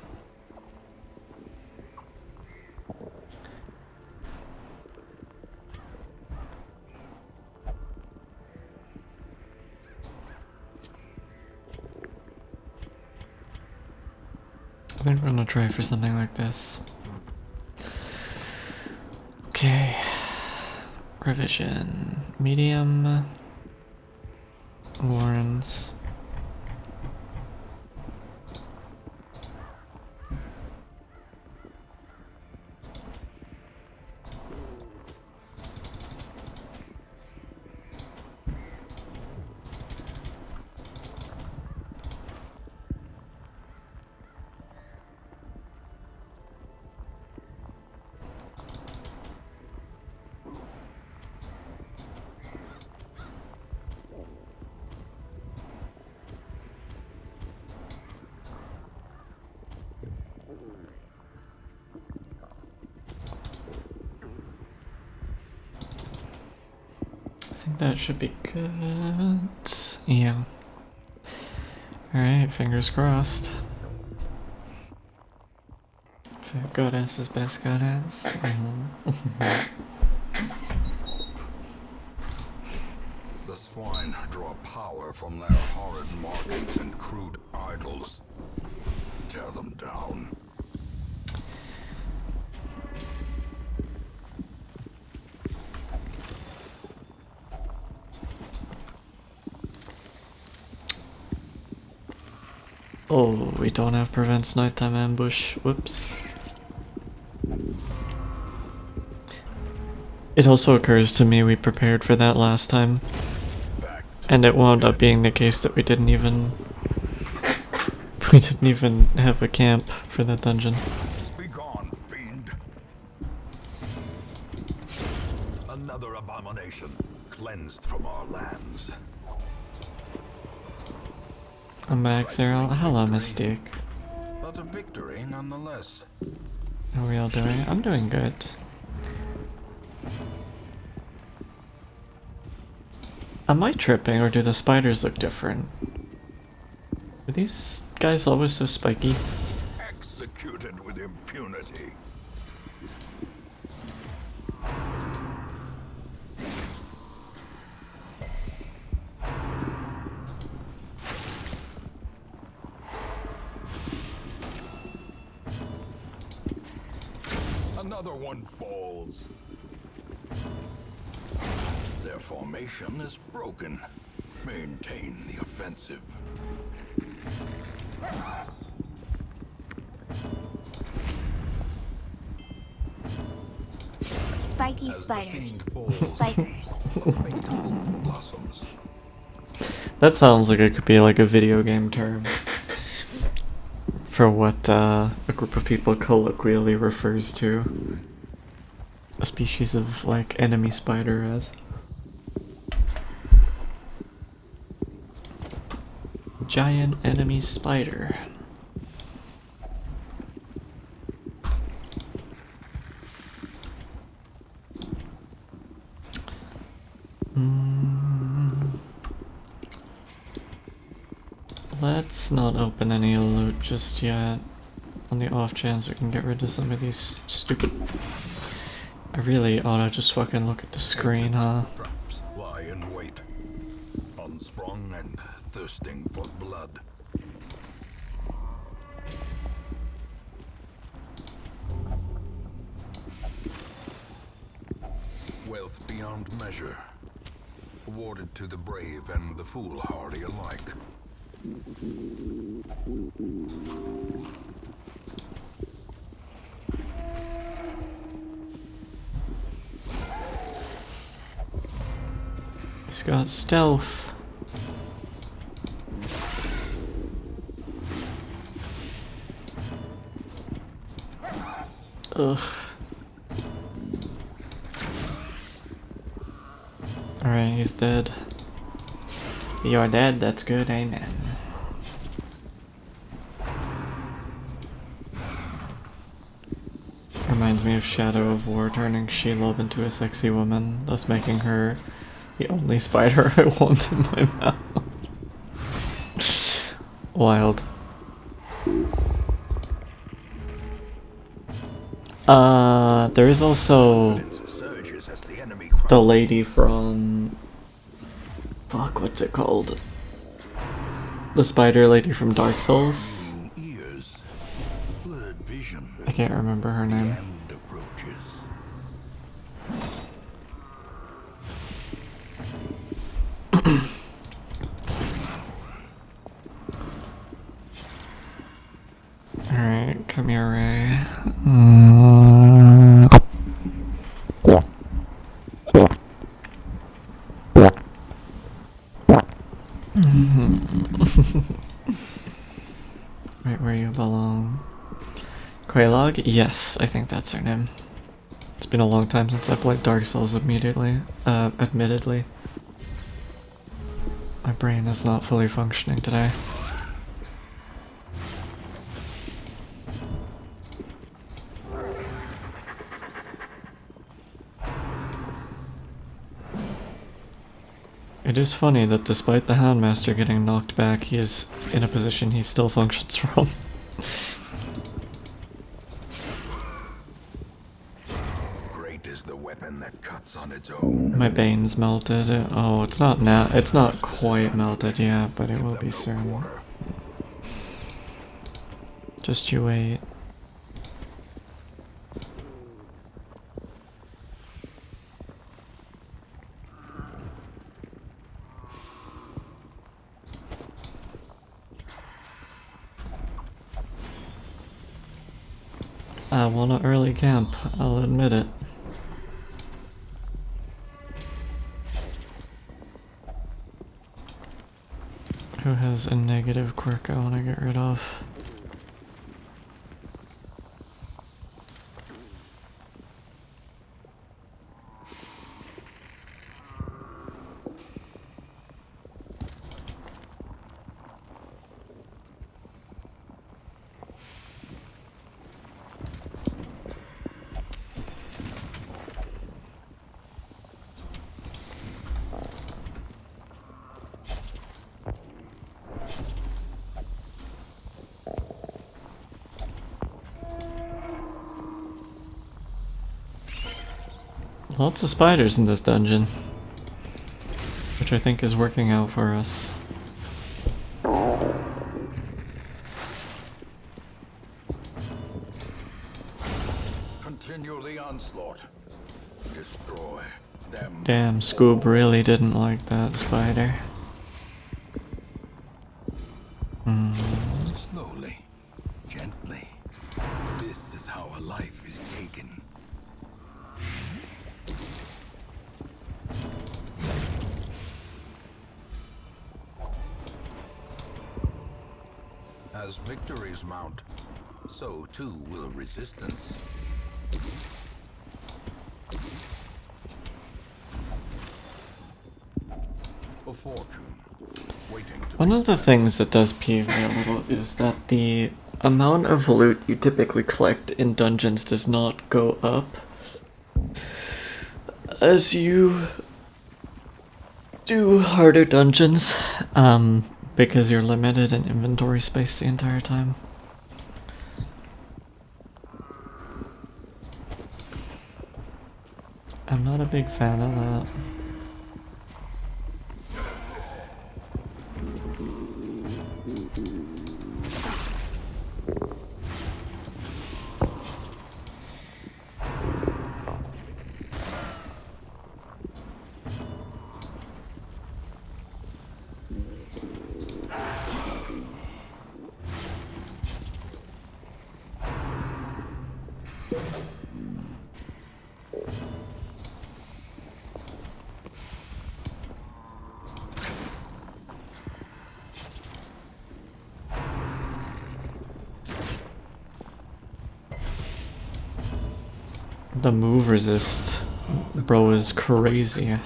I think we're gonna try for something like this. Okay. Revision. Medium. Warrens. That should be good. Yeah. Alright, fingers crossed. Goddess is best goddess. The swine draw power from their horrid markings and crude idols. Tear them down. Oh, we don't have prevents nighttime ambush. Whoops. It also occurs to me we prepared for that last time. And it wound up being the case that we didn't even have a camp for that dungeon. Be gone, fiend. Another abomination cleansed from our lands. I'm back, Cyril. Hello, Mystique. But a victory nonetheless. How are we all doing? I'm doing good. Am I tripping, or do the spiders look different? Are these guys always so spiky? Executed with impunity. Another one falls. Their formation is broken. Maintain the offensive. Spiky spiders. Spikers. Blossoms. That sounds like it could be like a video game term for what a group of people colloquially refers to a species of like enemy spider as. Giant enemy spider. Let's not open any loot just yet, on the off chance we can get rid of some of these stupid... I really ought to just fucking look at the screen, huh? Traps lie in wait, unsprung and thirsting for blood. Wealth beyond measure, awarded to the brave and the foolhardy alike. He's got stealth. Ugh. Alright, he's dead. You're dead, that's good, amen. Reminds me of Shadow of War turning Shelob into a sexy woman, thus making her the only spider I want in my mouth. Wild. There is also the lady from... Fuck, what's it called? The spider lady from Dark Souls? I can't remember her name. Alright, come here, Ray. Right where you belong. Quaylog? Yes, I think that's her name. It's been a long time since I played Dark Souls admittedly. My brain is not fully functioning today. It is funny that despite the Houndmaster getting knocked back, he is in a position he still functions from. Great is the weapon that cuts on its own. My Bane's melted. Oh, it's not now. It's not quite melted yet, but it will be soon. Just you wait. I want an early camp, I'll admit it. Who has a negative quirk I want to get rid of? Lots of spiders in this dungeon, which I think is working out for us. Continue the onslaught. Destroy them. Damn, Scoob really didn't like that spider. Slowly, gently. This is how a life is taken. As victories mount, so too will resistance. A fortune waiting to One be of the spent. things that does peeve me a little is that the amount of loot you typically collect in dungeons does not go up as you do harder dungeons, because you're limited in inventory space the entire time. I'm not a big fan of that. The move resist, bro, is crazy.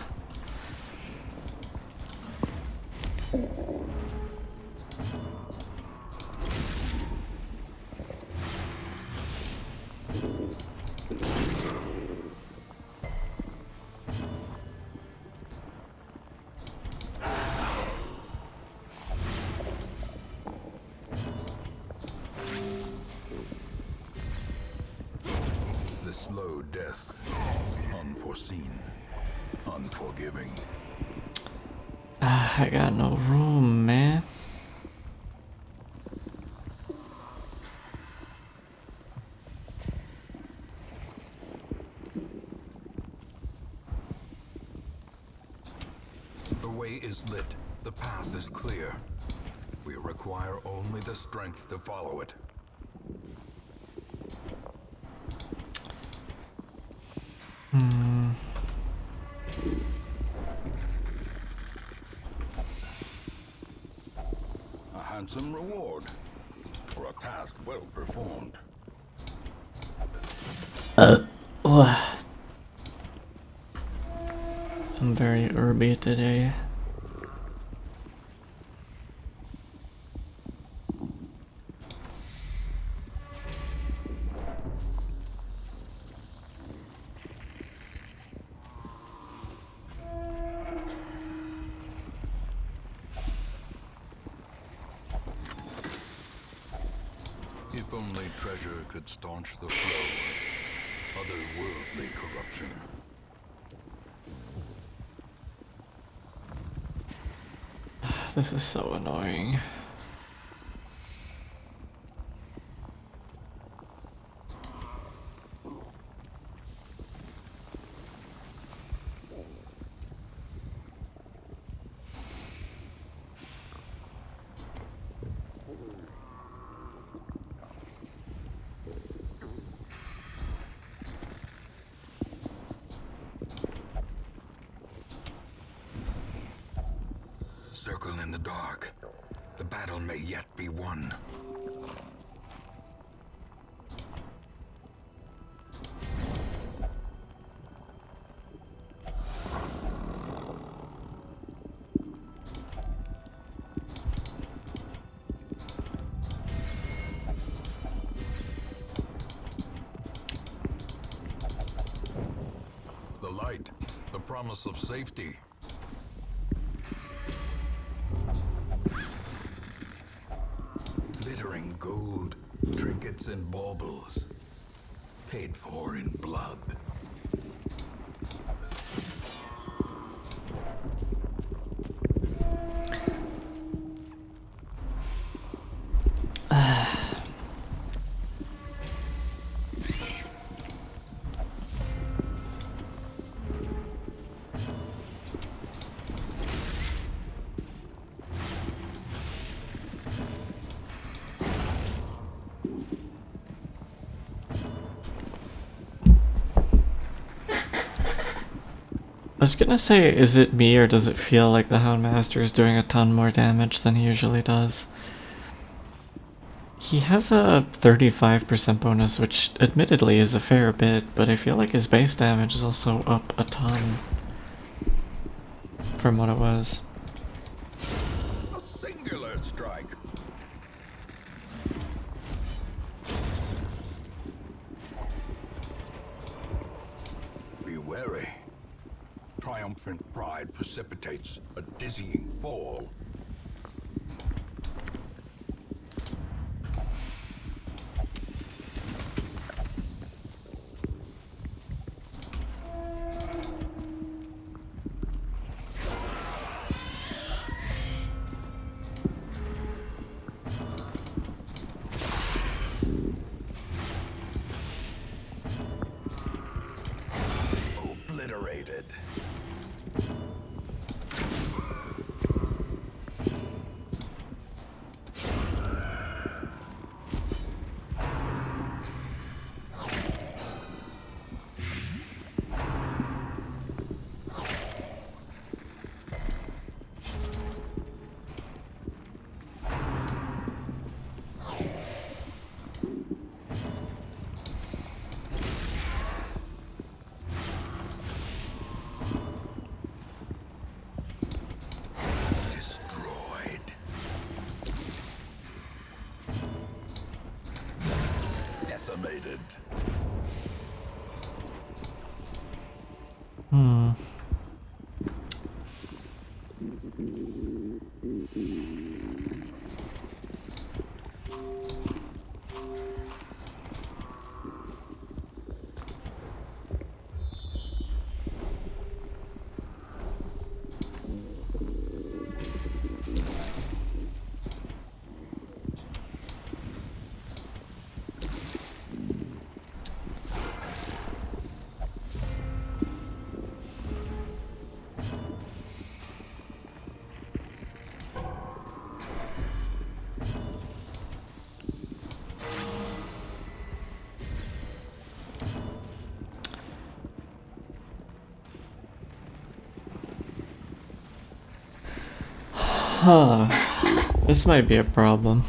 The slow death, unforeseen, unforgiving. I got no room, man. The way is lit, the path is clear. We require only the strength to follow it. A handsome reward for a task well performed. I'm very herby today. only treasure could staunch the flow of otherworldly corruption. This is so annoying. Circle in the dark. The battle may yet be won. The light, the promise of safety. Glittering gold, trinkets and baubles, paid for in blood. I was gonna say, is it me or does it feel like the Houndmaster is doing a ton more damage than he usually does? He has a 35% bonus, which admittedly is a fair bit, but I feel like his base damage is also up a ton from what it was. A singular strike. Be wary. Triumphant pride precipitates a dizzying fall. Obliterated. Destroyed. Decimated. Hmm. Huh. This might be a problem.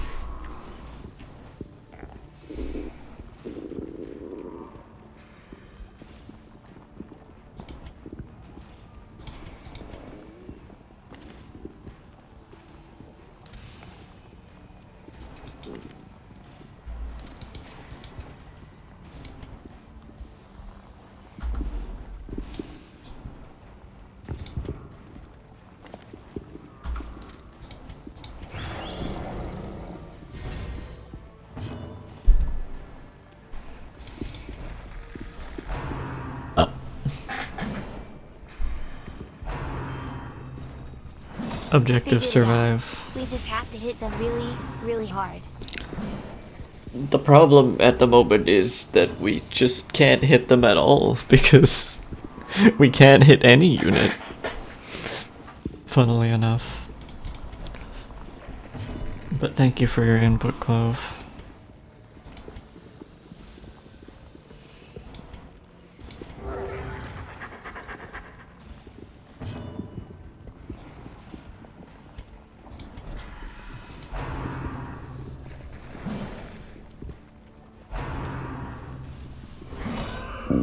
Objective Figured it out. survive. We just have to hit them really, really hard. The problem at the moment is that we just can't hit them at all because we can't hit any unit. Funnily enough. But thank you for your input, Clove.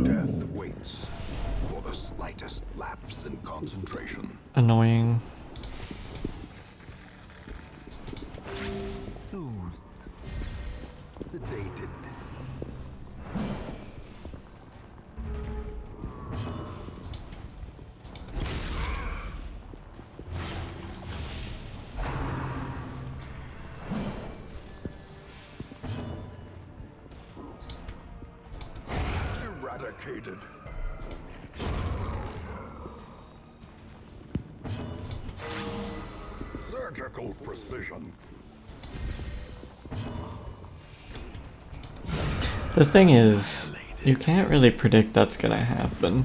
Death waits for the slightest lapse in concentration. Annoying. Soothed. Sedated. Eradicated. Surgical precision. The thing is, you can't really predict that's gonna happen.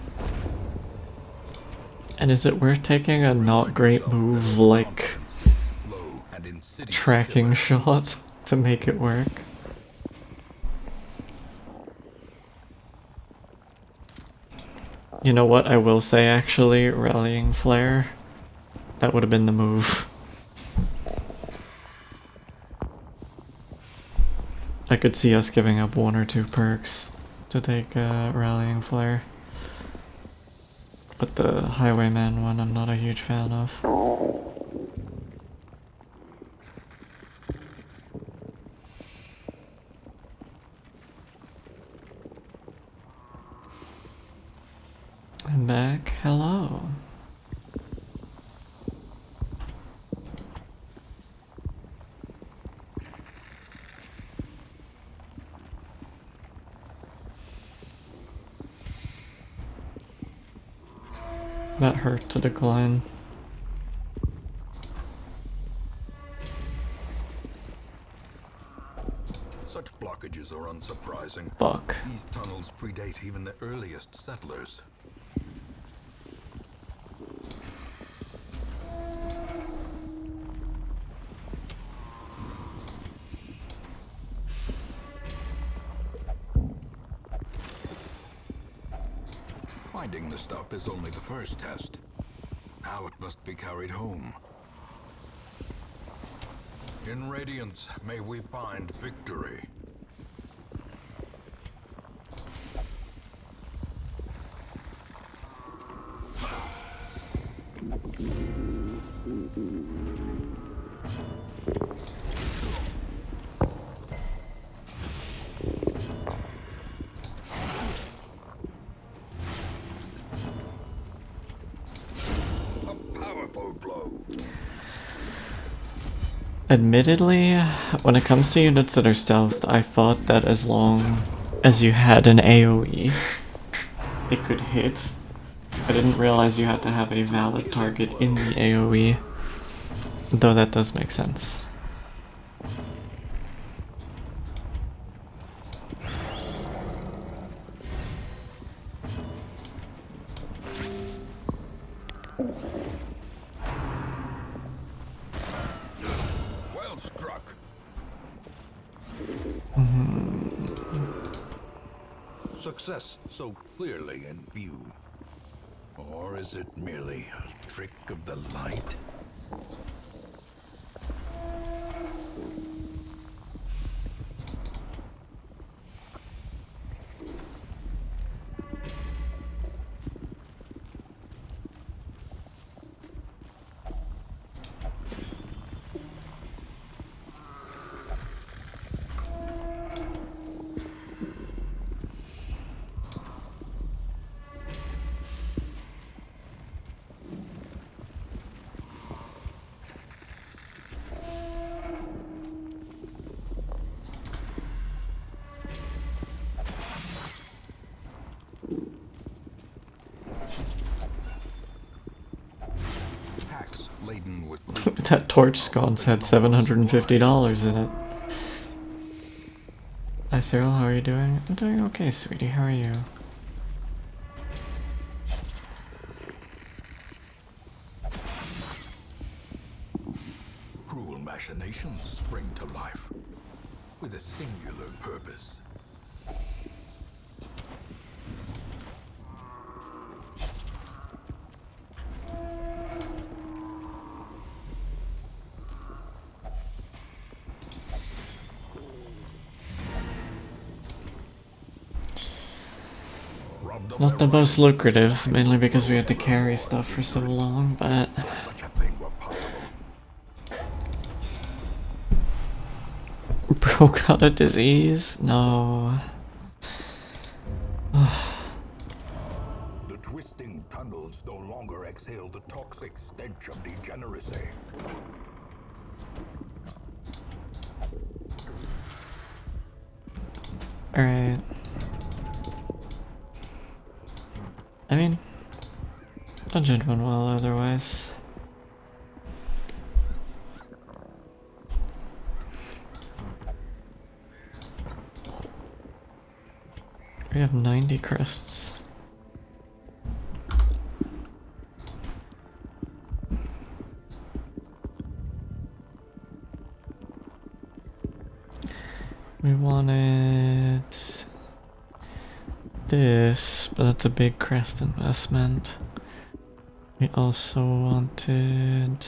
And is it worth taking a not great move like Slow and insidious tracking killer. shot to make it work? You know what I will say actually, rallying flare. That would have been the move. I could see us giving up 1 or 2 perks to take rallying flare. But the highwayman one I'm not a huge fan of. I'm back. Hello. That hurt to decline. Such blockages are unsurprising. Fuck. These tunnels predate even the earliest settlers. Finding the stuff is only the first test. Now it must be carried home. In Radiance, may we find victory. A powerful blow. Admittedly, when it comes to units that are stealthed, I thought that as long as you had an AoE, it could hit. I didn't realize you had to have a valid target in the AoE, though that does make sense. Well struck. Success so clearly in view. Or is it merely a trick of the light? That torch sconce had $750 in it. Hi Cyril, how are you doing? I'm doing okay, sweetie. How are you? Cruel machinations spring to life with a singular purpose. Not the most lucrative, mainly because we had to carry stuff for so long, but... Such a thing were possible. Broke out a disease? No. The twisting tunnels no longer exhale the toxic stench of degeneracy. Alright. I mean, dungeon went well otherwise. We have 90 crests. We wanted this, but that's a big crest investment. We also wanted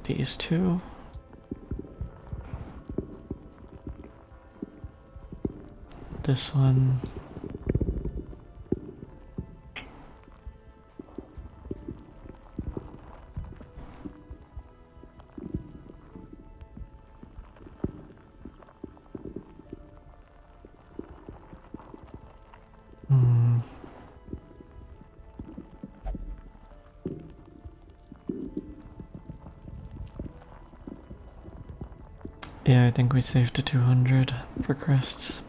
these two. This one. Yeah, I think we saved to 200 for crests.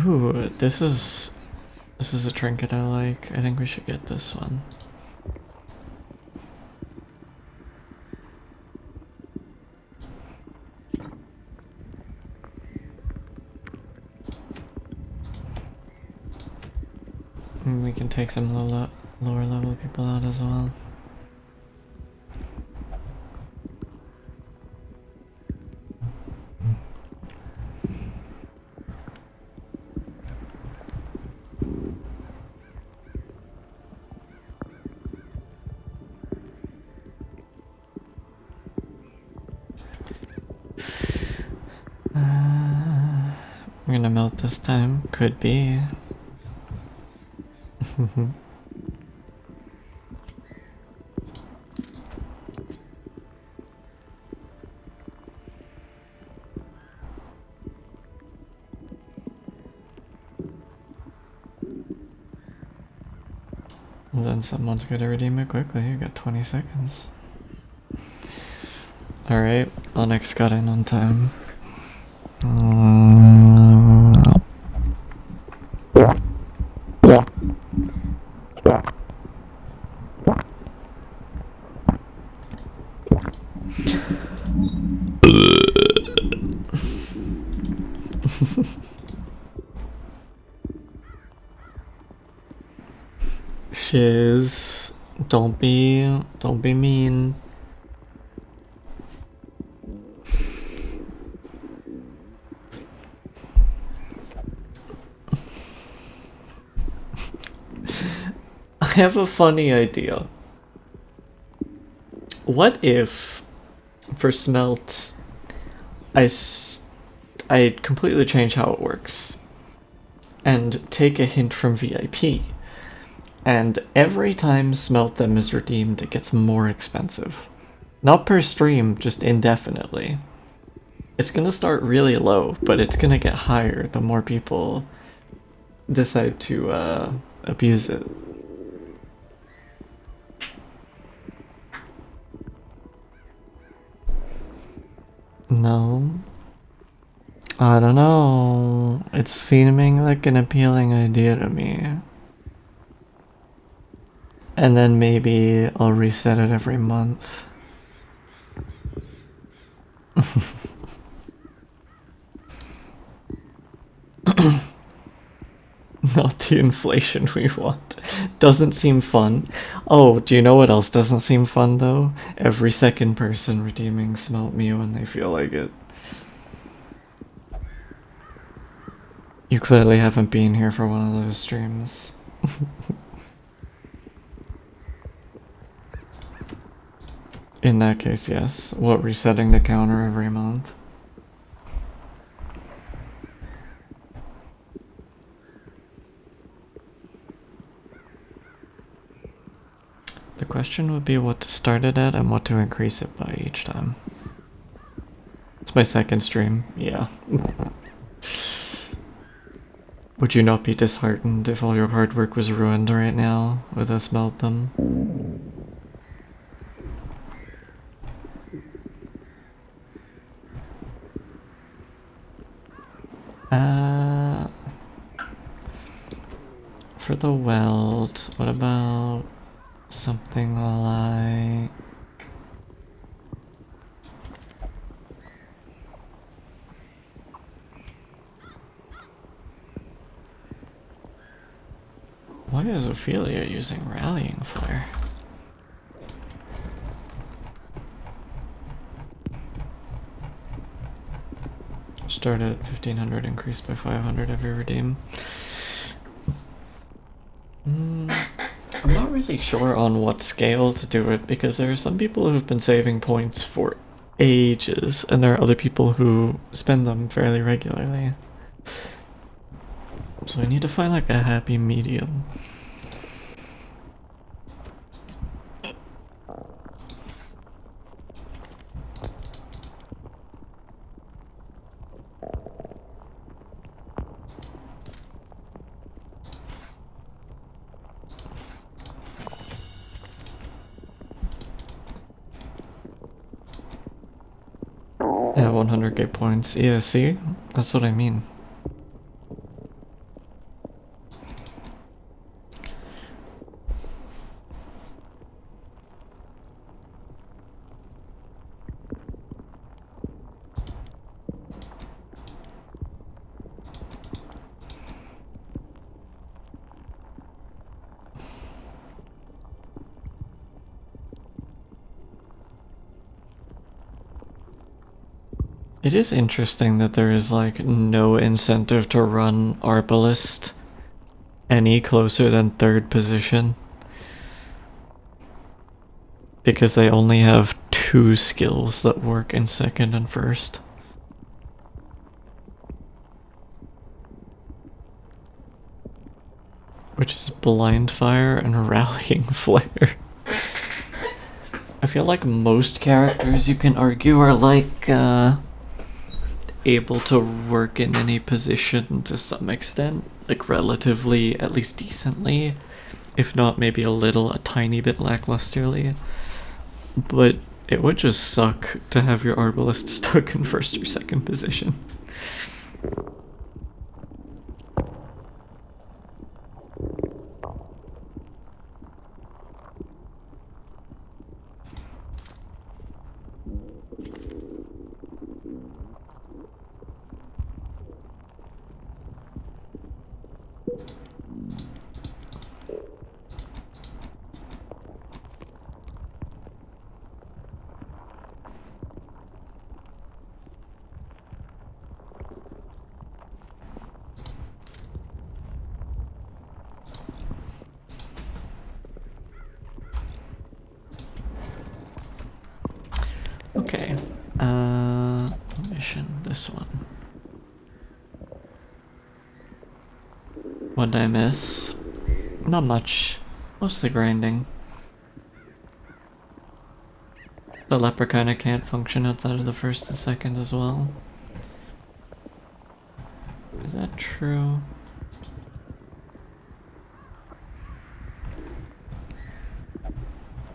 Ooh, this is a trinket I like. I think we should get this one. And we can take some lower level people out as well. I'm gonna melt this time. Could be. And then someone's gonna redeem it quickly. You got 20 seconds. Alright, Onyx got in on time. Shiz, don't be mean. I have a funny idea. What if, for smelt, I completely change how it works and take a hint from VIP, and every time smelt them is redeemed, it gets more expensive. Not per stream, just indefinitely. It's gonna start really low, but it's gonna get higher the more people decide to abuse it. No. I don't know. It's seeming like an appealing idea to me. And then maybe I'll reset it every month. Not the inflation we want. Doesn't seem fun. Oh, do you know what else doesn't seem fun though? Every second person redeeming Smelt Me when they feel like it. You clearly haven't been here for one of those streams. In that case, yes. What, resetting the counter every month? The question would be what to start it at and what to increase it by each time. It's my second stream, yeah. Would you not be disheartened if all your hard work was ruined right now with us melt them? For the weld, what about something like... Why is Ophelia using Rallying Flare? Start at 1500, increase by 500 every redeem. I'm not really sure on what scale to do it because there are some people who've been saving points for ages and there are other people who spend them fairly regularly. So I need to find like a happy medium. Yeah, 100k points. Yeah, see? That's what I mean. It is interesting that there is like no incentive to run Arbalist any closer than third position. Because they only have 2 skills that work in second and first. Which is Blind Fire and Rallying Flare. I feel like most characters you can argue are like able to work in any position to some extent, like relatively, at least decently, if not maybe a tiny bit lacklusterly. But it would just suck to have your Arbalist stuck in first or second position. Okay, mission, this one. What did I miss? Not much, mostly grinding. The leper kinda can't function outside of the first to second as well. Is that true?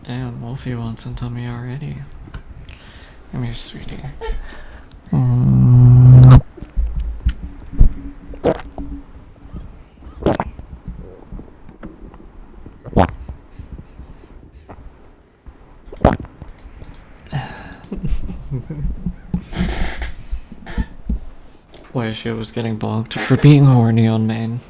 Damn, Wolfie wants some tummy already. Come here, sweetie. Why she was getting bonked for being horny on main.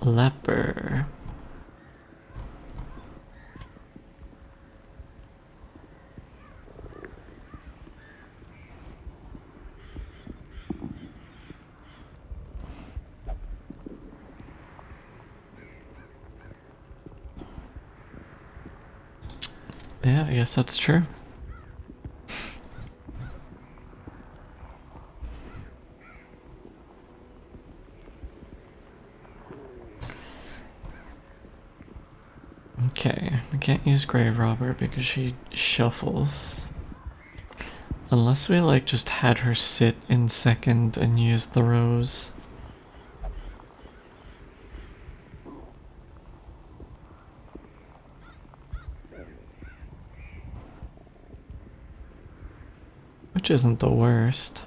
Leper. Yeah, I guess that's true. Okay, we can't use Grave Robber because she shuffles. Unless we like just had her sit in second and use the rose. Which isn't the worst.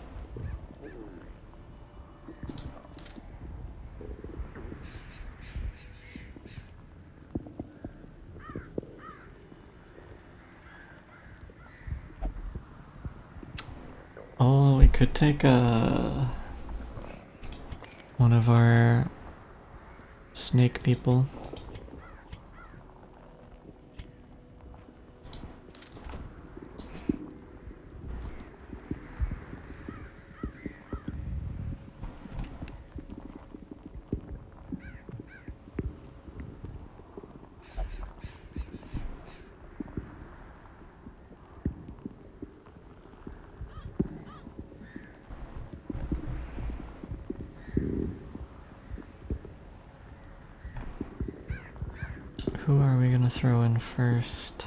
Oh, we could take one of our snake people. Who are we gonna throw in first?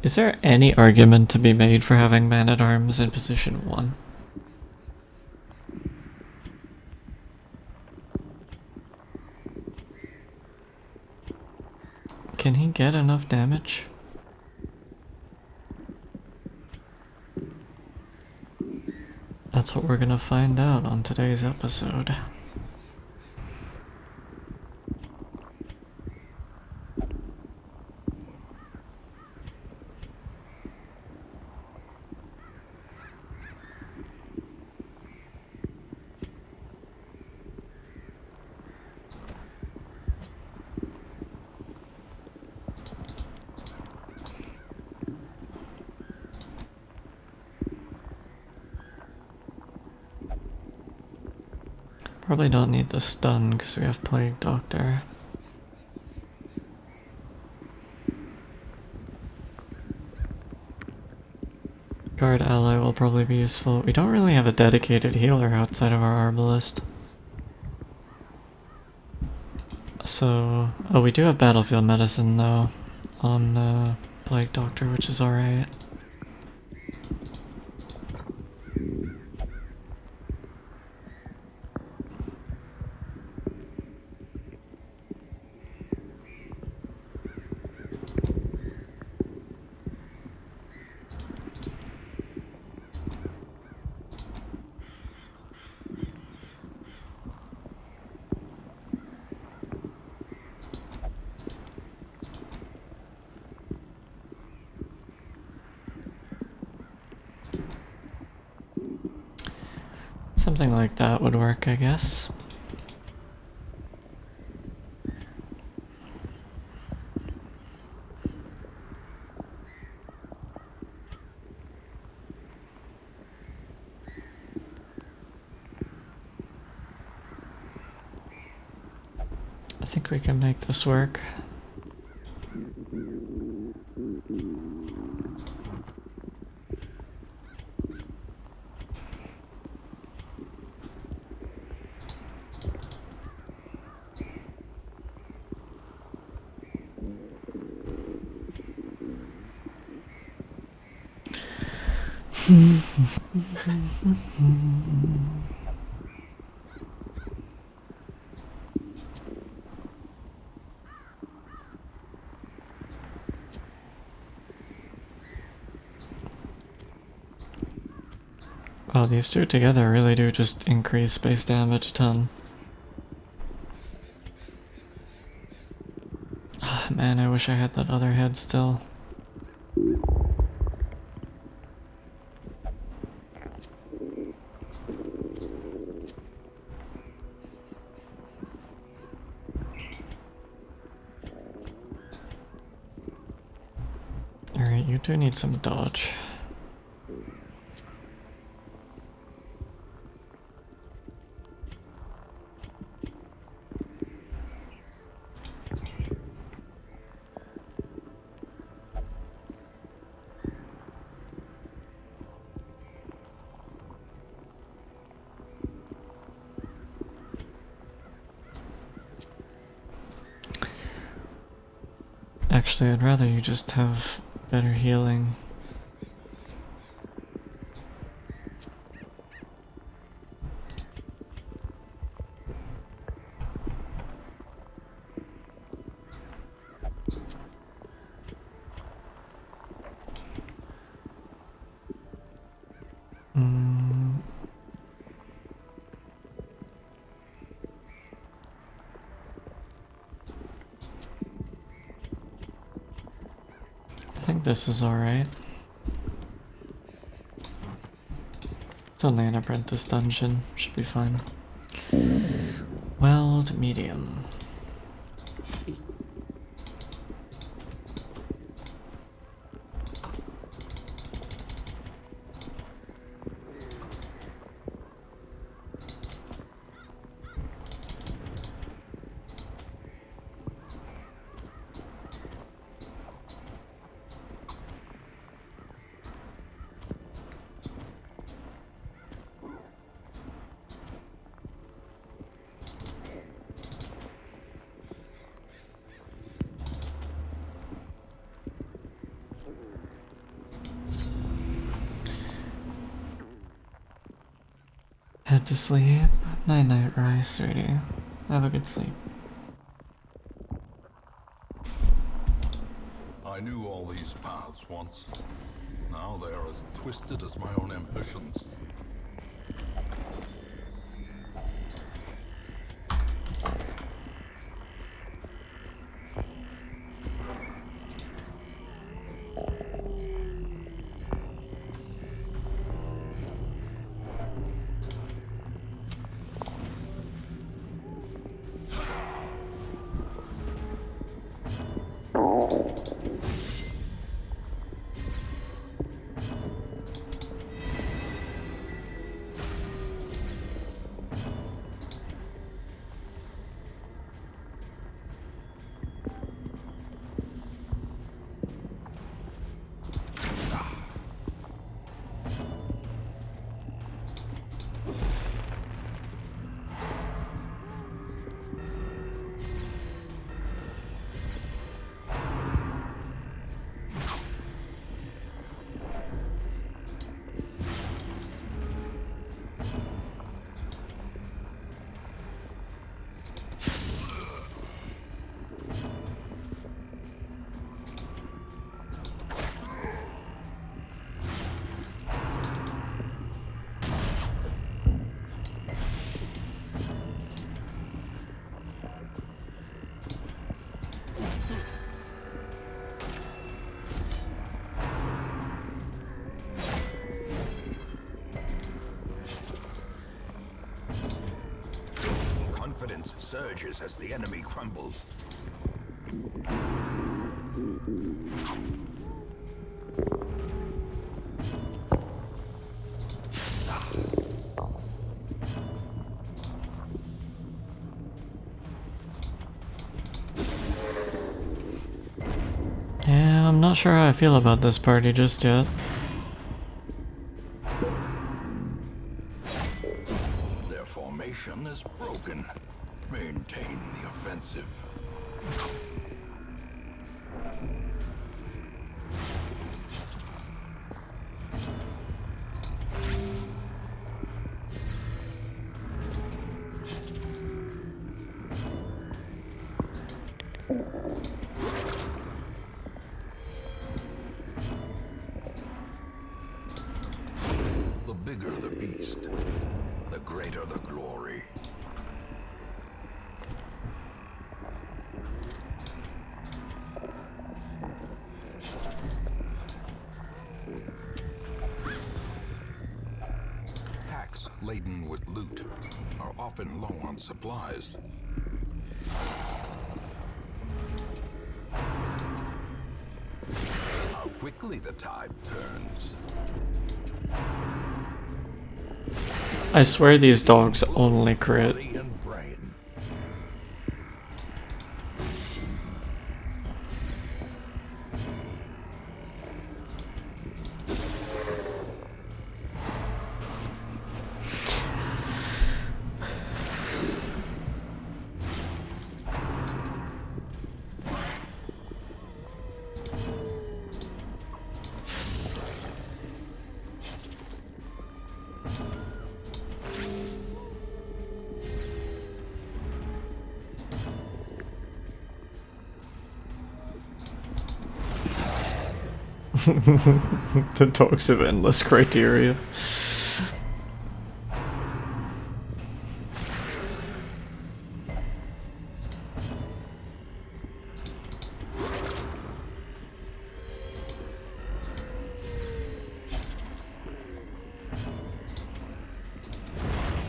Is there any argument to be made for having Man-at-Arms in position 1? Can he get enough damage? That's what we're gonna find out on today's episode. Probably don't need the stun because we have Plague Doctor. Guard ally will probably be useful. We don't really have a dedicated healer outside of our Arbalist. So, oh, we do have Battlefield Medicine though on Plague Doctor, which is alright. Something like that would work, I guess. I think we can make this work. Oh, these two together really do just increase base damage a ton. Ah, man, I wish I had that other head still. Alright, you do need some dodge. Actually, I'd rather you just have better healing. I think this is alright. It's only an apprentice dungeon, should be fine. Weld medium. Head to sleep. Night night, Rice, sweetie. Have a good sleep. I knew all these paths once. Now they are as twisted as my own ambitions. Confidence surges as the enemy crumbles. Yeah, I'm not sure how I feel about this party just yet. Their formation is broken. Maintain the offensive. The bigger the beast, the greater the glory. Packs laden with loot are often low on supplies. How quickly the tide turns. I swear these dogs only crit. Body and brain. The dogs have endless criteria.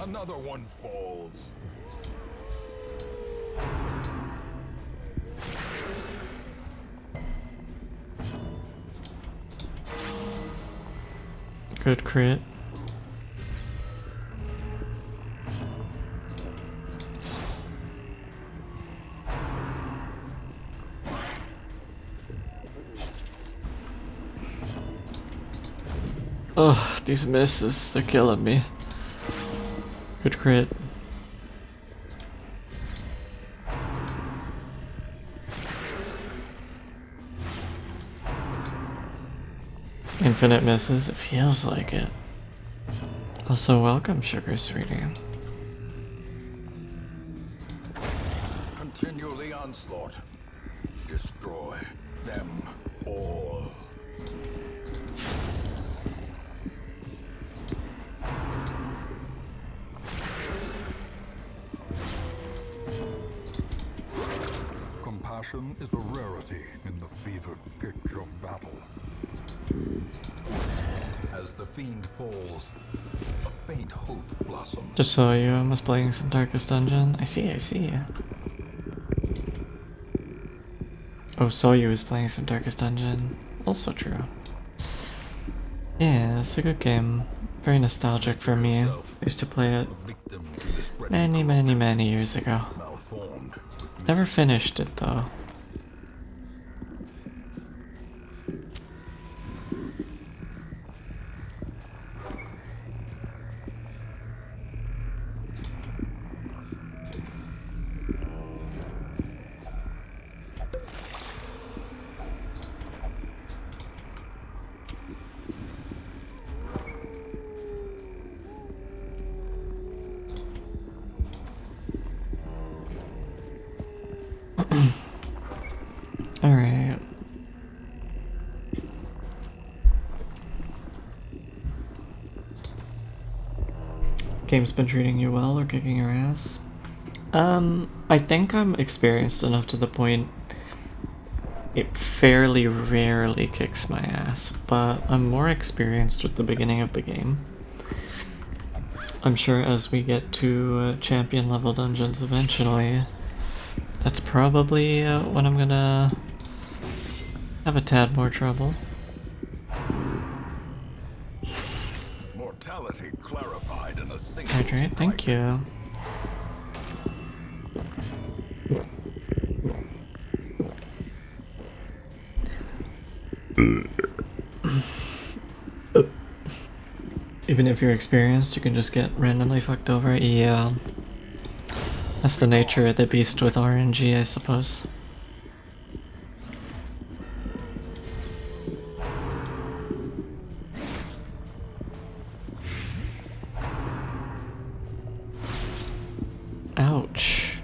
Another one falls. Good crit. Ugh, these misses, they're killing me. Good crit. Infinite misses, it feels like it. Also, welcome, Sugar Sweetie. Continue the onslaught. Destroy them all. Compassion is a rarity in the fevered pitch of battle. As the fiend falls, a faint hope blossoms. Just saw you, I was playing some Darkest Dungeon. I see. Oh, saw you was playing some Darkest Dungeon. Also true. Yeah, it's a good game. Very nostalgic for me. I used to play it many years ago. Never finished it though. Alright. Game's been treating you well or kicking your ass? I think I'm experienced enough to the point it fairly rarely kicks my ass, but I'm more experienced with the beginning of the game. I'm sure as we get to champion level dungeons eventually, that's probably when I'm gonna have a tad more trouble. Mortality clarified in a single Hydrate, thank strike. you. Even if you're experienced, you can just get randomly fucked over. Yeah. That's the nature of the beast with RNG, I suppose. Ouch.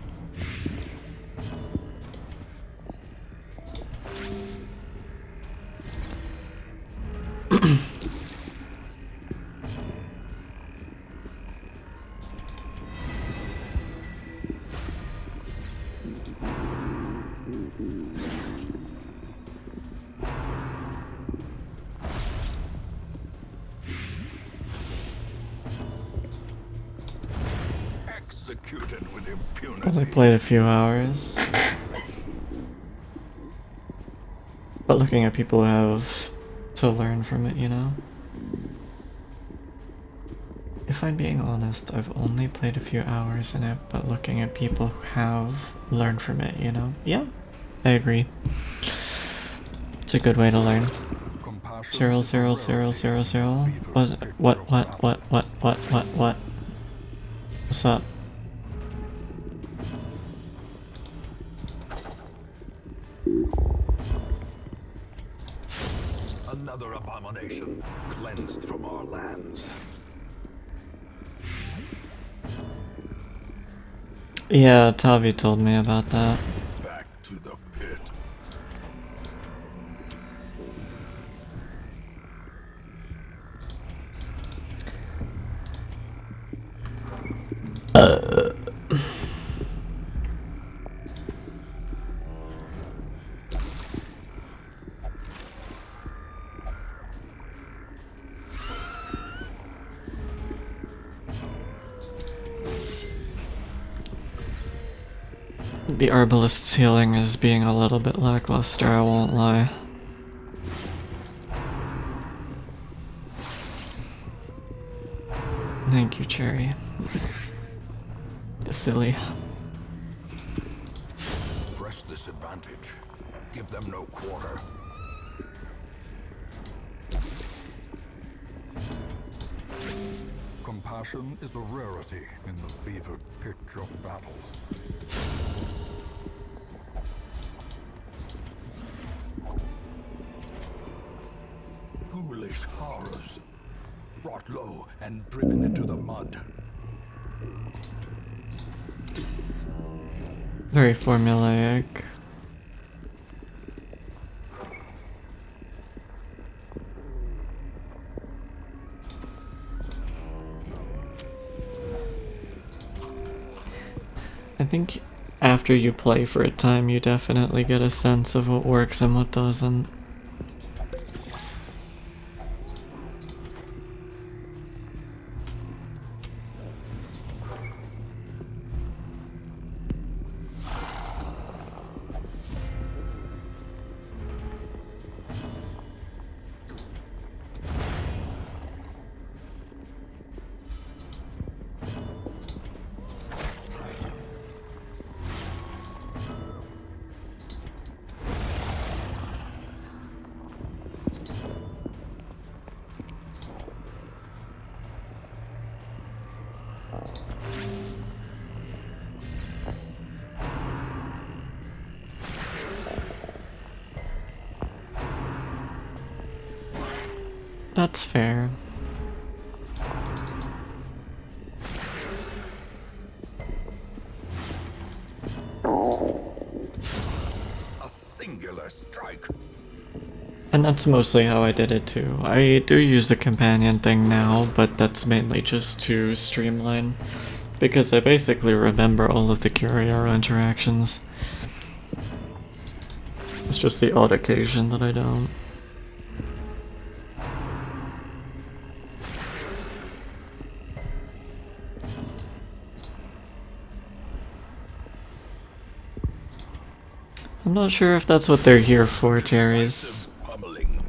Executed with impunity. Only played a few hours. But looking at people who have to learn from it, you know? If I'm being honest, I've only played a few hours in it, but looking at people who have learned from it, you know? Yeah, I agree. It's a good way to learn. Cyril. What? What's up? Another abomination cleansed from our lands. Yeah, Tavi told me about that. Back to the pit. The Herbalist's healing is being a little bit lackluster, I won't lie. Thank you, Cherry. You're silly. Press this advantage. Give them no quarter. Compassion is a rarity in the fevered pitch of battle. Ghoulish horrors, brought low and driven into the mud. Very formulaic. I think after you play for a time, you definitely get a sense of what works and what doesn't. That's fair. A singular strike. And that's mostly how I did it too. I do use the companion thing now, but that's mainly just to streamline. Because I basically remember all of the Curiaro interactions. It's just the odd occasion that I don't. I'm not sure if that's what they're here for, Jerry's. Pummeling.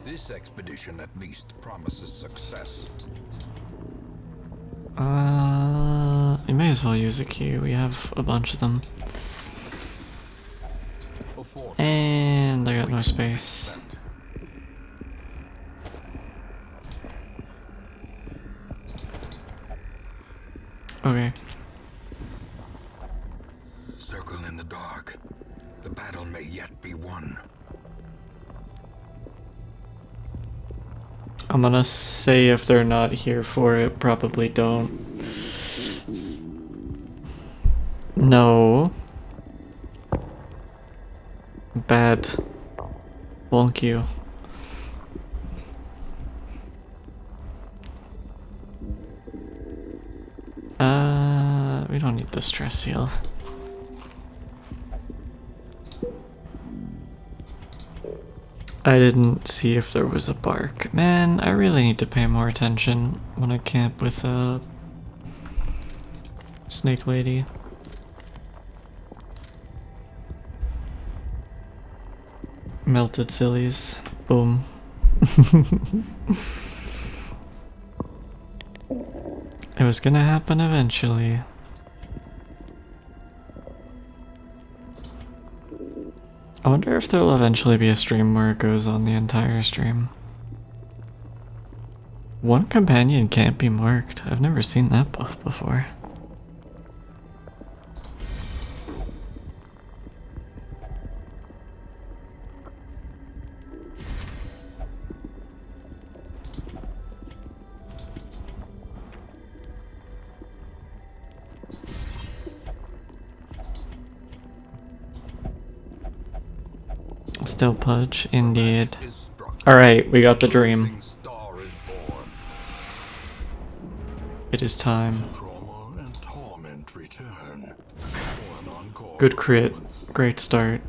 This expedition at least promises success. You may as well use a key. We have a bunch of them. And I got no space. Okay. Circle in the dark. The battle may yet be won. I'm gonna say if they're not here for it, probably don't. No. Bad. Wonk you. We don't need the stress heal. I didn't see if there was a bark. Man, I really need to pay more attention when I camp with a snake lady. Melted sillies. Boom. It was gonna happen eventually. I wonder if there'll eventually be a stream where it goes on the entire stream. One companion can't be marked. I've never seen that buff before. Still Pudge, indeed. Alright, we got the dream. It is time. Good crit. Great start.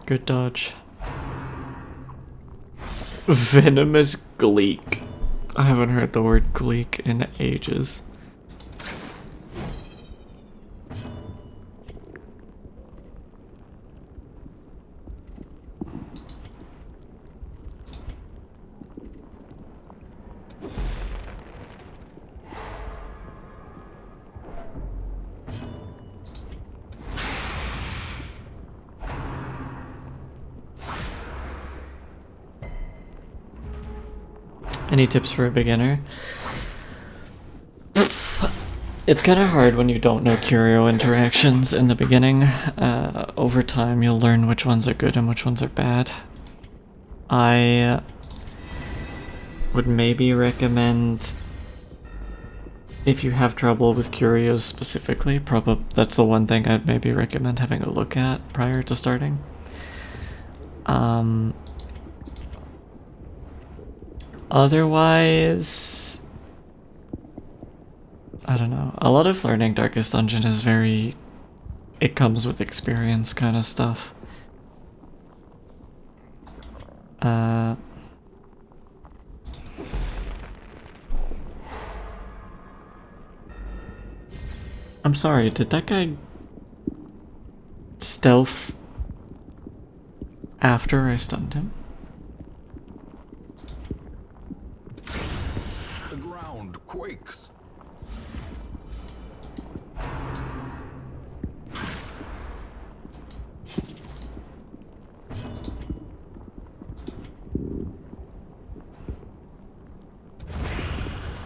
Good dodge. Venomous Gleek. I haven't heard the word Gleek in ages. Any tips for a beginner? It's kind of hard when you don't know curio interactions in the beginning. Over time you'll learn which ones are good and which ones are bad. I would maybe recommend, if you have trouble with curios specifically, that's the one thing I'd maybe recommend having a look at prior to starting. Otherwise, I don't know. A lot of learning Darkest Dungeon is very, it comes with experience kind of stuff. I'm sorry, did that guy stealth after I stunned him? The ground quakes.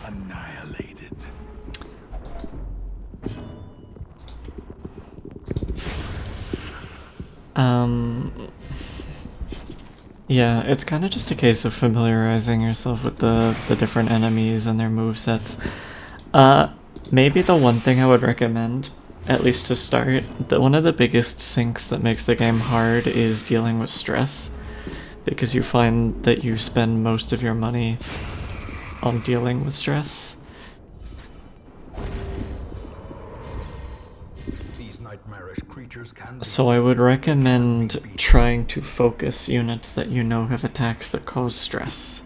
Annihilated. Yeah, it's kind of just a case of familiarizing yourself with the different enemies and their movesets. Maybe the one thing I would recommend, at least to start, that one of the biggest sinks that makes the game hard is dealing with stress. Because you find that you spend most of your money on dealing with stress. So I would recommend trying to focus units that you know have attacks that cause stress,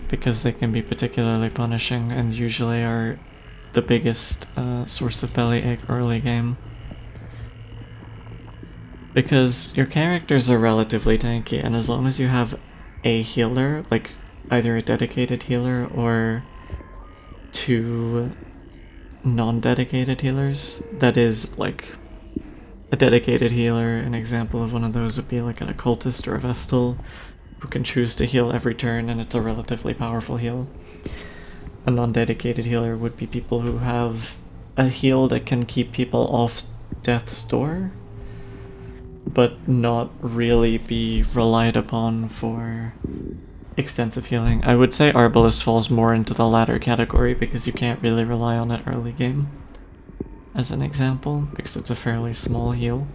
because they can be particularly punishing and usually are the biggest source of bellyache early game. Because your characters are relatively tanky, and as long as you have a healer, like either a dedicated healer or 2 non-dedicated healers. That is, like, a dedicated healer. An example of one of those would be like an occultist or a vestal who can choose to heal every turn, and it's a relatively powerful heal. A non-dedicated healer would be people who have a heal that can keep people off death's door, but not really be relied upon for extensive healing. I would say Arbalest falls more into the latter category because you can't really rely on it early game, as an example, because it's a fairly small heal.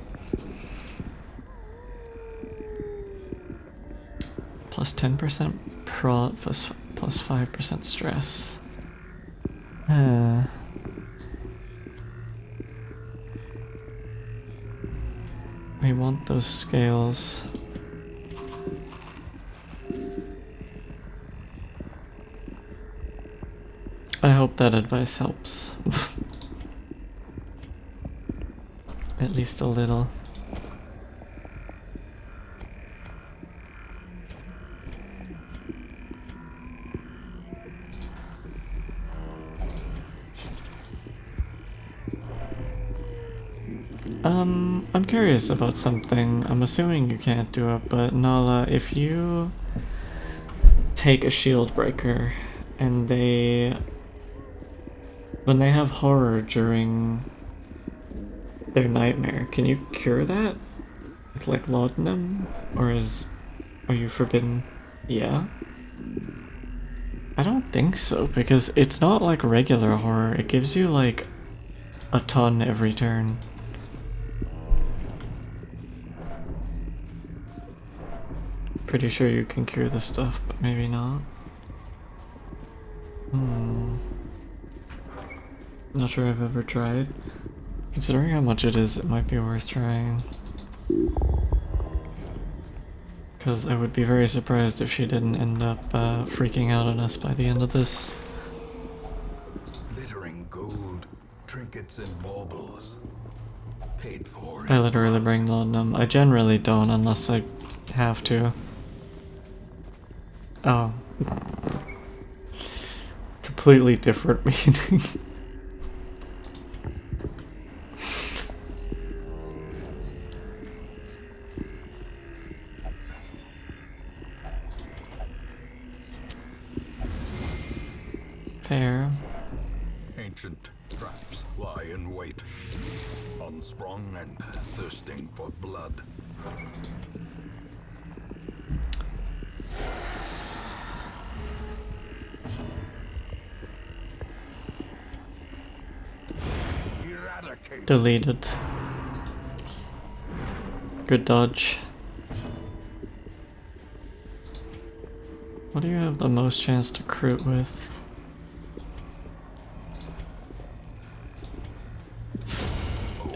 Plus 10% prot, plus 5% stress. We want those scales. I hope that advice helps. At least a little. I'm curious about something. I'm assuming you can't do it, but Nala, if you take a shield breaker and when they have horror during their nightmare, can you cure that with like laudanum? Or are you forbidden? Yeah? I don't think so, because it's not like regular horror. It gives you like a ton every turn. Pretty sure you can cure the stuff, but maybe not. Not sure I've ever tried. Considering how much it is, it might be worth trying. Because I would be very surprised if she didn't end up freaking out on us by the end of this. Glittering gold, trinkets and baubles. Paid for. I literally bring laudanum. I generally don't unless I have to. Oh. Completely different meaning. Fair. Ancient traps lie in wait, unsprung and thirsting for blood. Eradicate. Deleted. Good dodge. What do you have the most chance to crit with?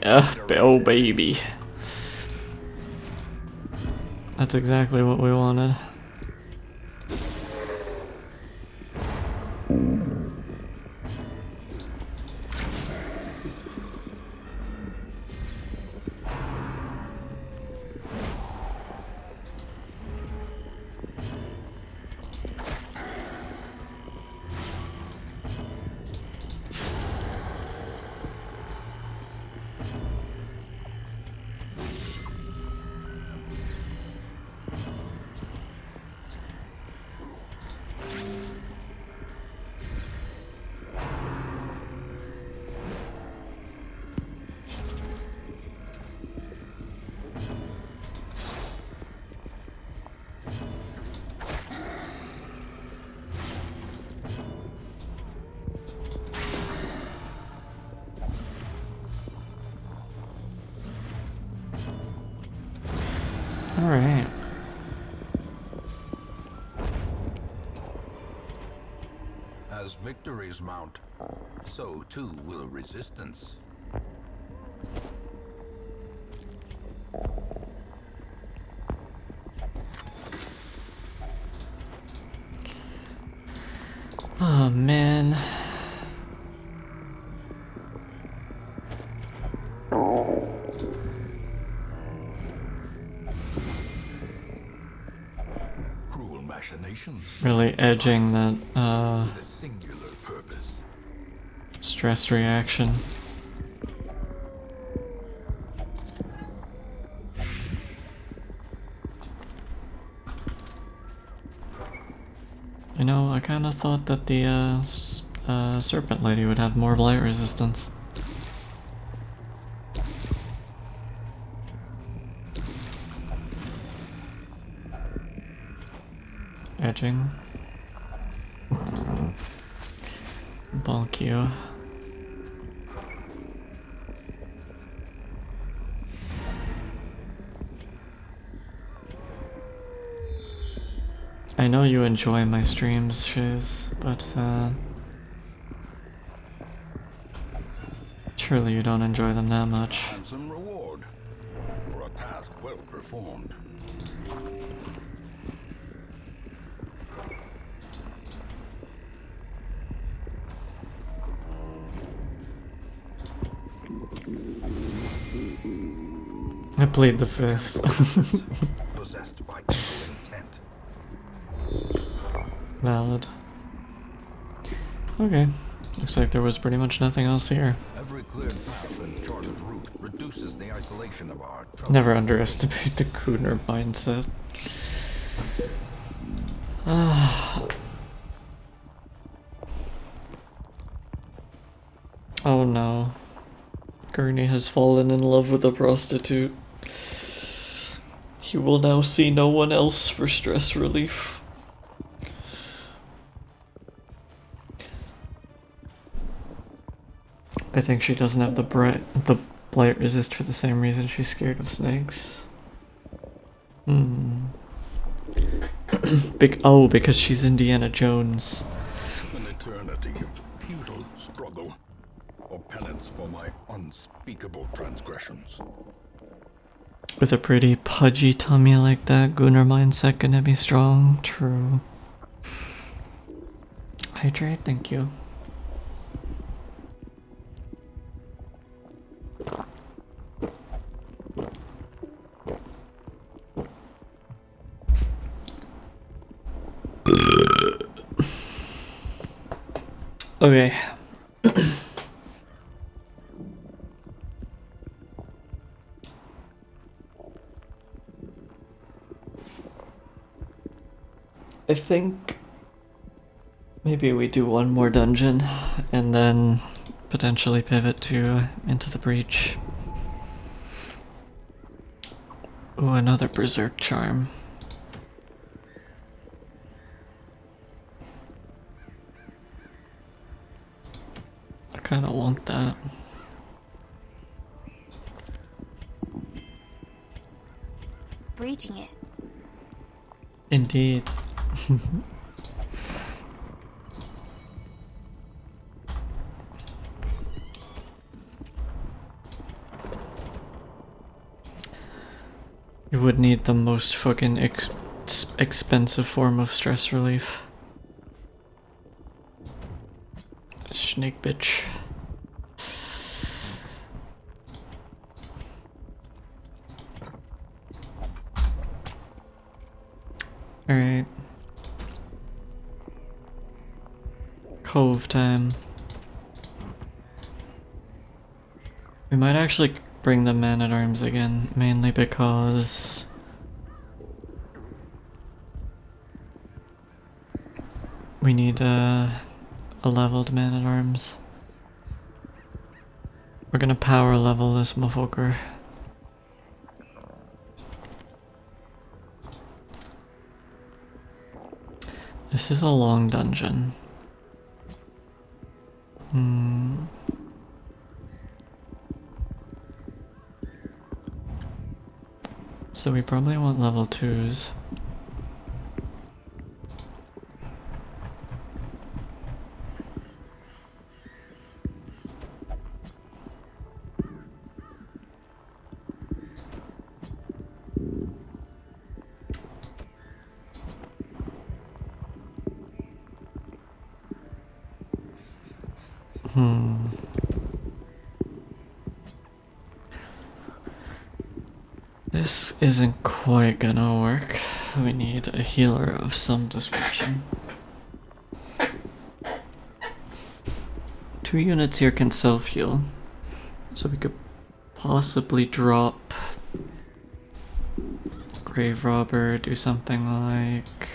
Oh baby. That's exactly what we wanted. Alright. As victories mount, so too will resistance. Oh man. Cruel machinations. Really edging that With a singular purpose. stress reaction. You know, I kind of thought that the serpent lady would have more blight resistance. Edging. Bonk you. I know you enjoy my streams, Shiz, but surely you don't enjoy them that much. Handsome reward for a task well performed. I plead the fifth. Possessed by evil intent. Valid. Okay. Looks like there was pretty much nothing else here. Every cleared path and charted route reduces the isolation of our Never underestimate the Cooner mindset. Oh no. Gurney has fallen in love with a prostitute. He will now see no one else for stress relief. I think she doesn't have the blight resist for the same reason she's scared of snakes. Because she's Indiana Jones. An eternity of futile struggle, or penance for my unspeakable transgressions. With a pretty pudgy tummy like that, Gunnar mindset gonna be strong. True. Hydrate, thank you. Okay. I think maybe we do one more dungeon and then potentially pivot to Into the Breach. Ooh, another Berserk Charm. I kinda want that. Breaching it. Indeed. You would need the most fucking expensive form of stress relief. Snake bitch. Alright. Cove time. We might actually bring the man-at-arms again, mainly because we need a leveled man-at-arms. We're gonna power level this motherfucker. This is a long dungeon. So we probably want level 2s. This isn't quite gonna work. We need a healer of some description. 2 units here can self-heal, so we could possibly drop Grave Robber, do something like...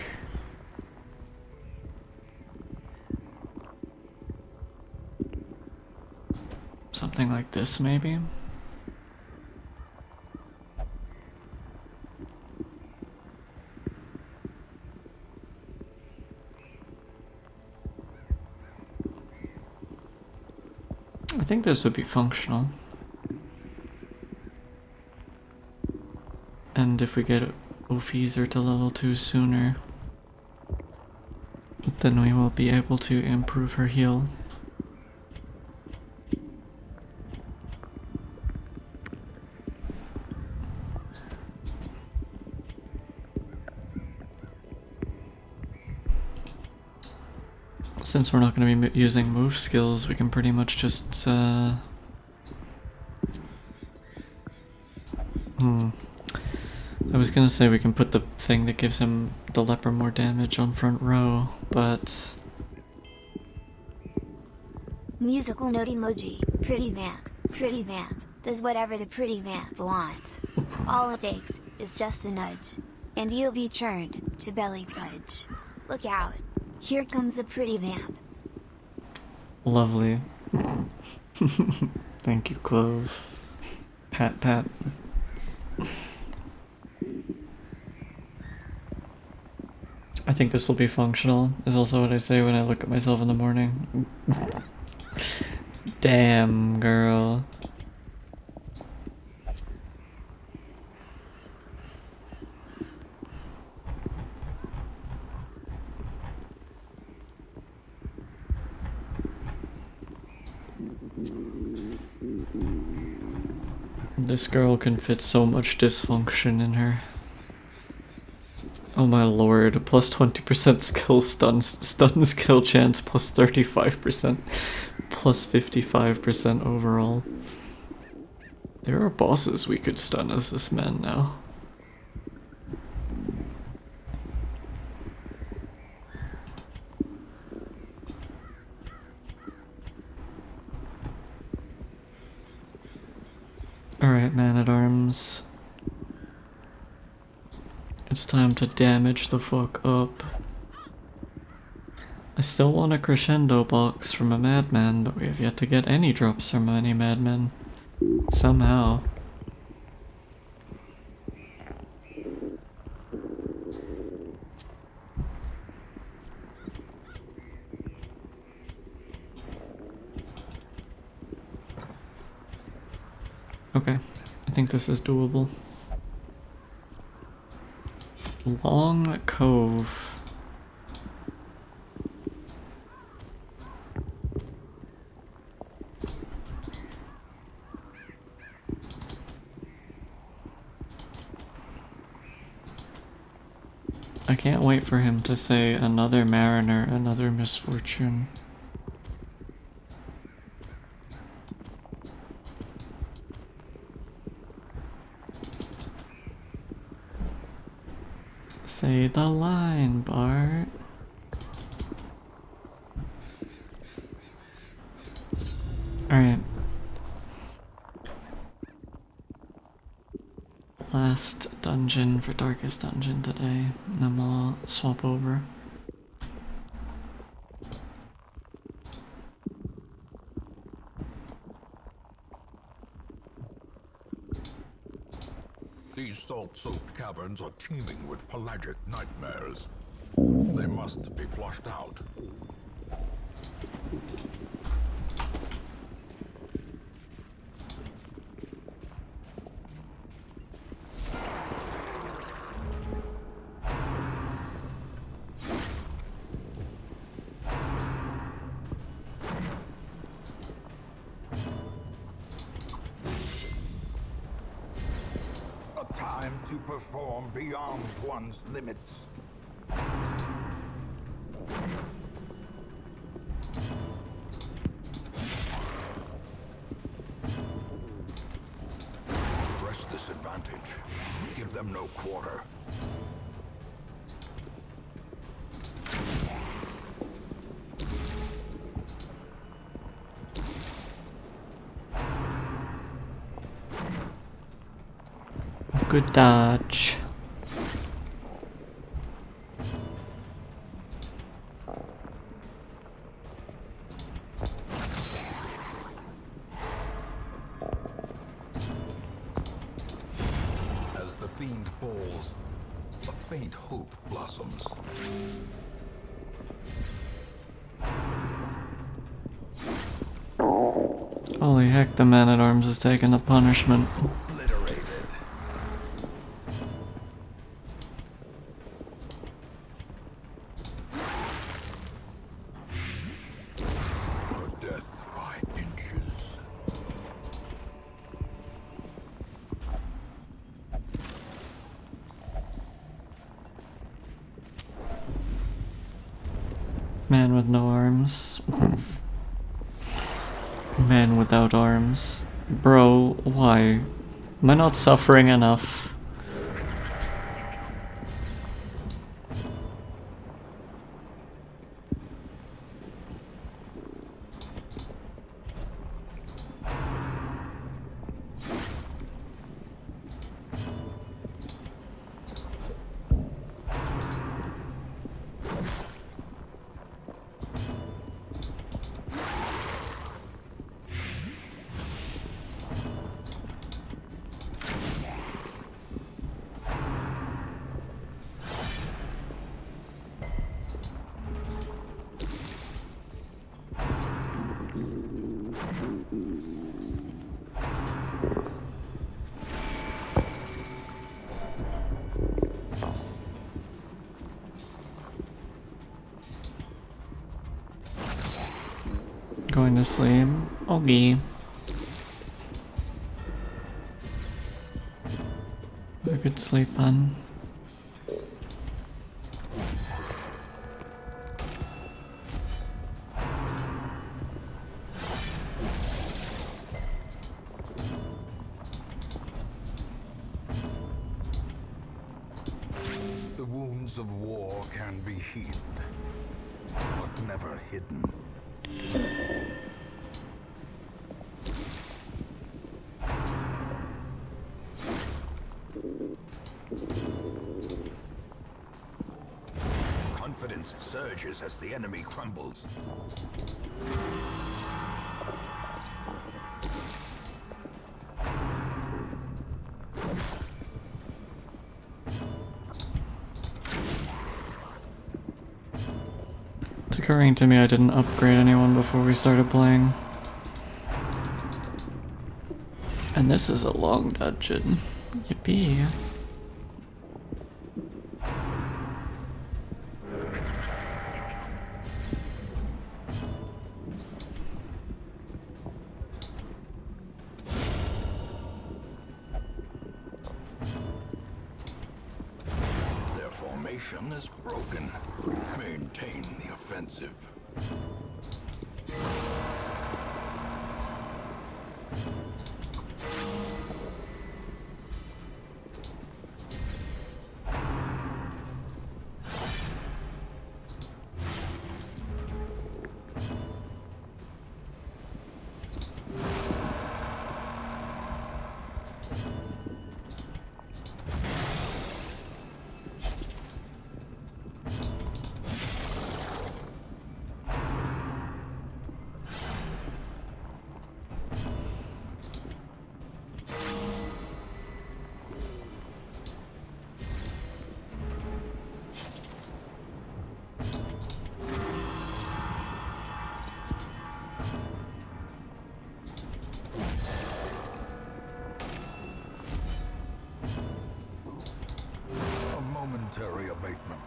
something like this, maybe? I think this would be functional. And if we get Ophizer to level 2 sooner, then we will be able to improve her heal. Since we're not going to be using move skills, we can pretty much just, I was gonna say we can put the thing that gives him the leper more damage on front row, but... Musical note emoji, pretty vamp, does whatever the pretty vamp wants. All it takes is just a nudge, and you'll be churned to belly pudge. Look out, here comes a pretty vamp. Lovely. Thank you, Clove. Pat pat. I think this will be functional, is also what I say when I look at myself in the morning. Damn, girl. This girl can fit so much dysfunction in her. Oh my lord, plus 20% skill stun skill chance, plus 35%, plus 55% overall. There are bosses we could stun as this man now. Alright, Man-at-Arms. It's time to damage the fuck up. I still want a crescendo box from a madman, but we have yet to get any drops from any madmen. Somehow. Okay, I think this is doable. Long Cove. I can't wait for him to say another mariner, another misfortune. Say the line, Bart. Alright. Last dungeon for Darkest Dungeon today, and then we'll swap over. These salt-soaked caverns are teeming with pelagic nightmares. They must be flushed out. Time to perform beyond one's limits. Press this advantage. Give them no quarter. Good dodge. As the fiend falls, a faint hope blossoms. Holy heck, the man-at-arms is taking a punishment. Obliterated. Her death by inches. Man with no arms. Man without arms. Bro, why? Am I not suffering enough? Going to sleep. Okay. A good sleep on. The wounds of war can be healed, but never hidden. Confidence surges as the enemy crumbles. It's occurring to me I didn't upgrade anyone before we started playing. And this is a long dungeon. Yippee. Their formation is broken. Maintain the offensive. A momentary abatement.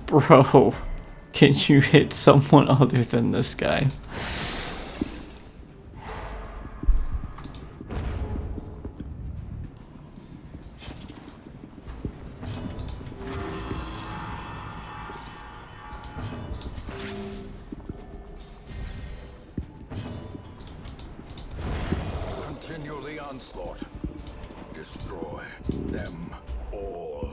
Bro, can you hit someone other than this guy? onslaught. Destroy them all.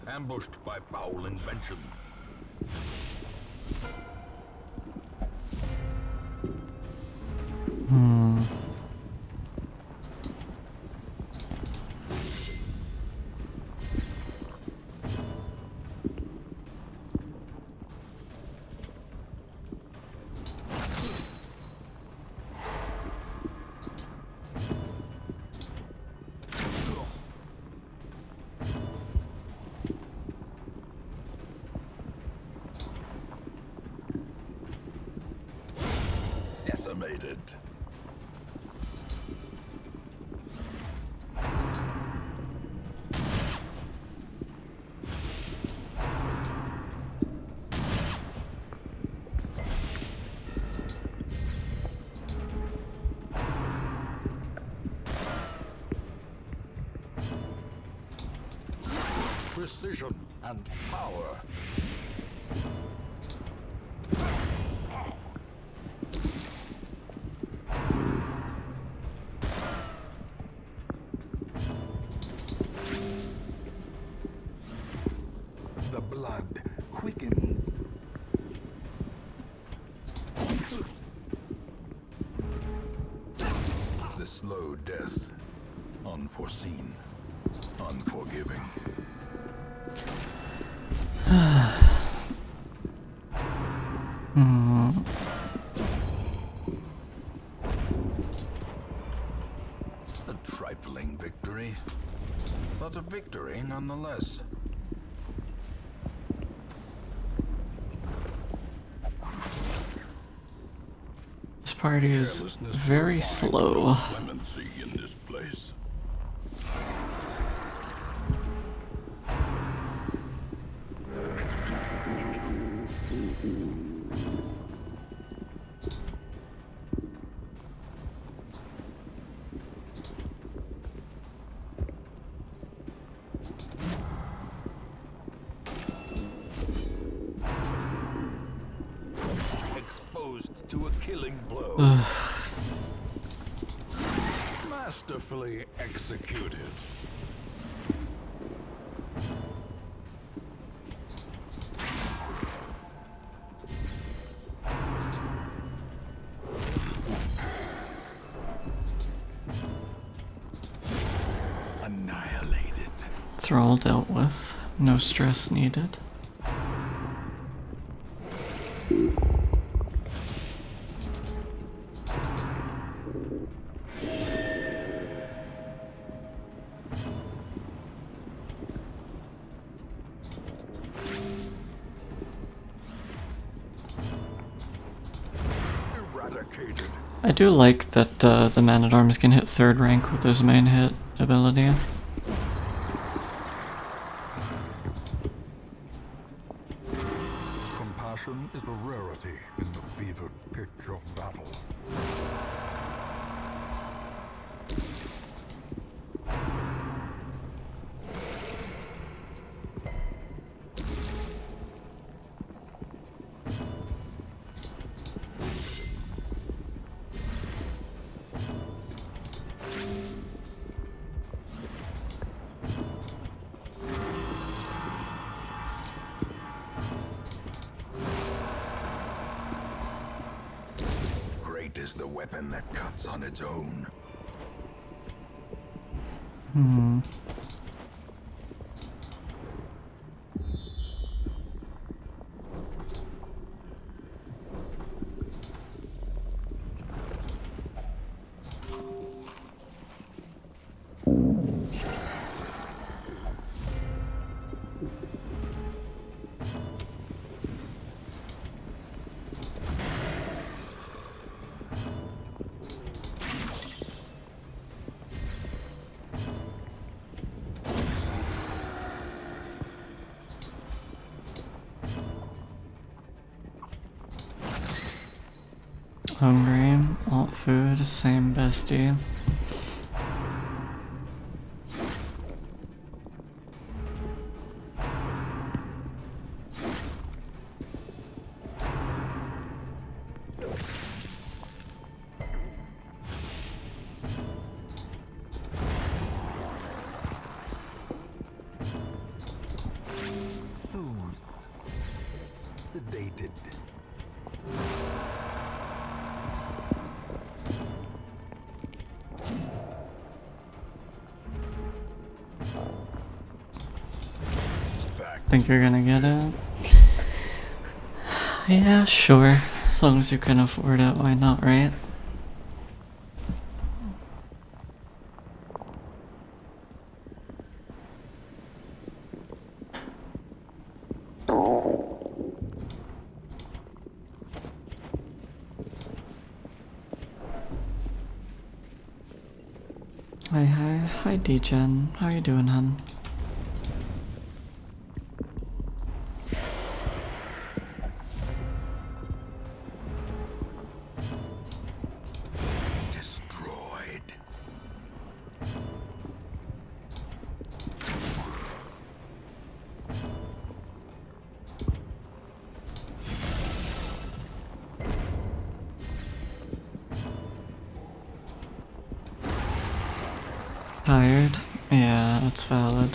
Ambushed by foul invention. Decimated. Precision and power. The blood quickens. The slow death. Unforeseen. Unforgiving. A trifling victory, but a victory nonetheless. This party is very slow. Clemency in this place. Exposed to a killing blow. Masterfully executed. Annihilated. Thrall dealt with. No stress needed. Eradicated. I do like that the Man-at-Arms can hit 3rd rank with his main hit ability. Compassion is a rarity in the fevered pitch of battle. Great is the weapon that cuts on its own. Hungry, want food, same bestie. Soothed. Sedated. Think you're gonna get it? Yeah, sure. As long as you can afford it, why not, right? Hi, D-Gen. How you doing, hun? Destroyed. Tired? Yeah, that's valid.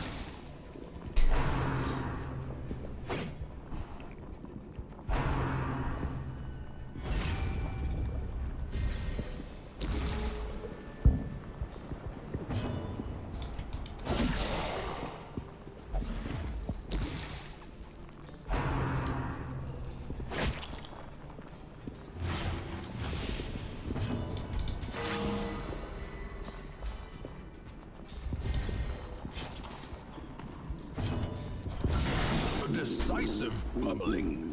A decisive pummeling.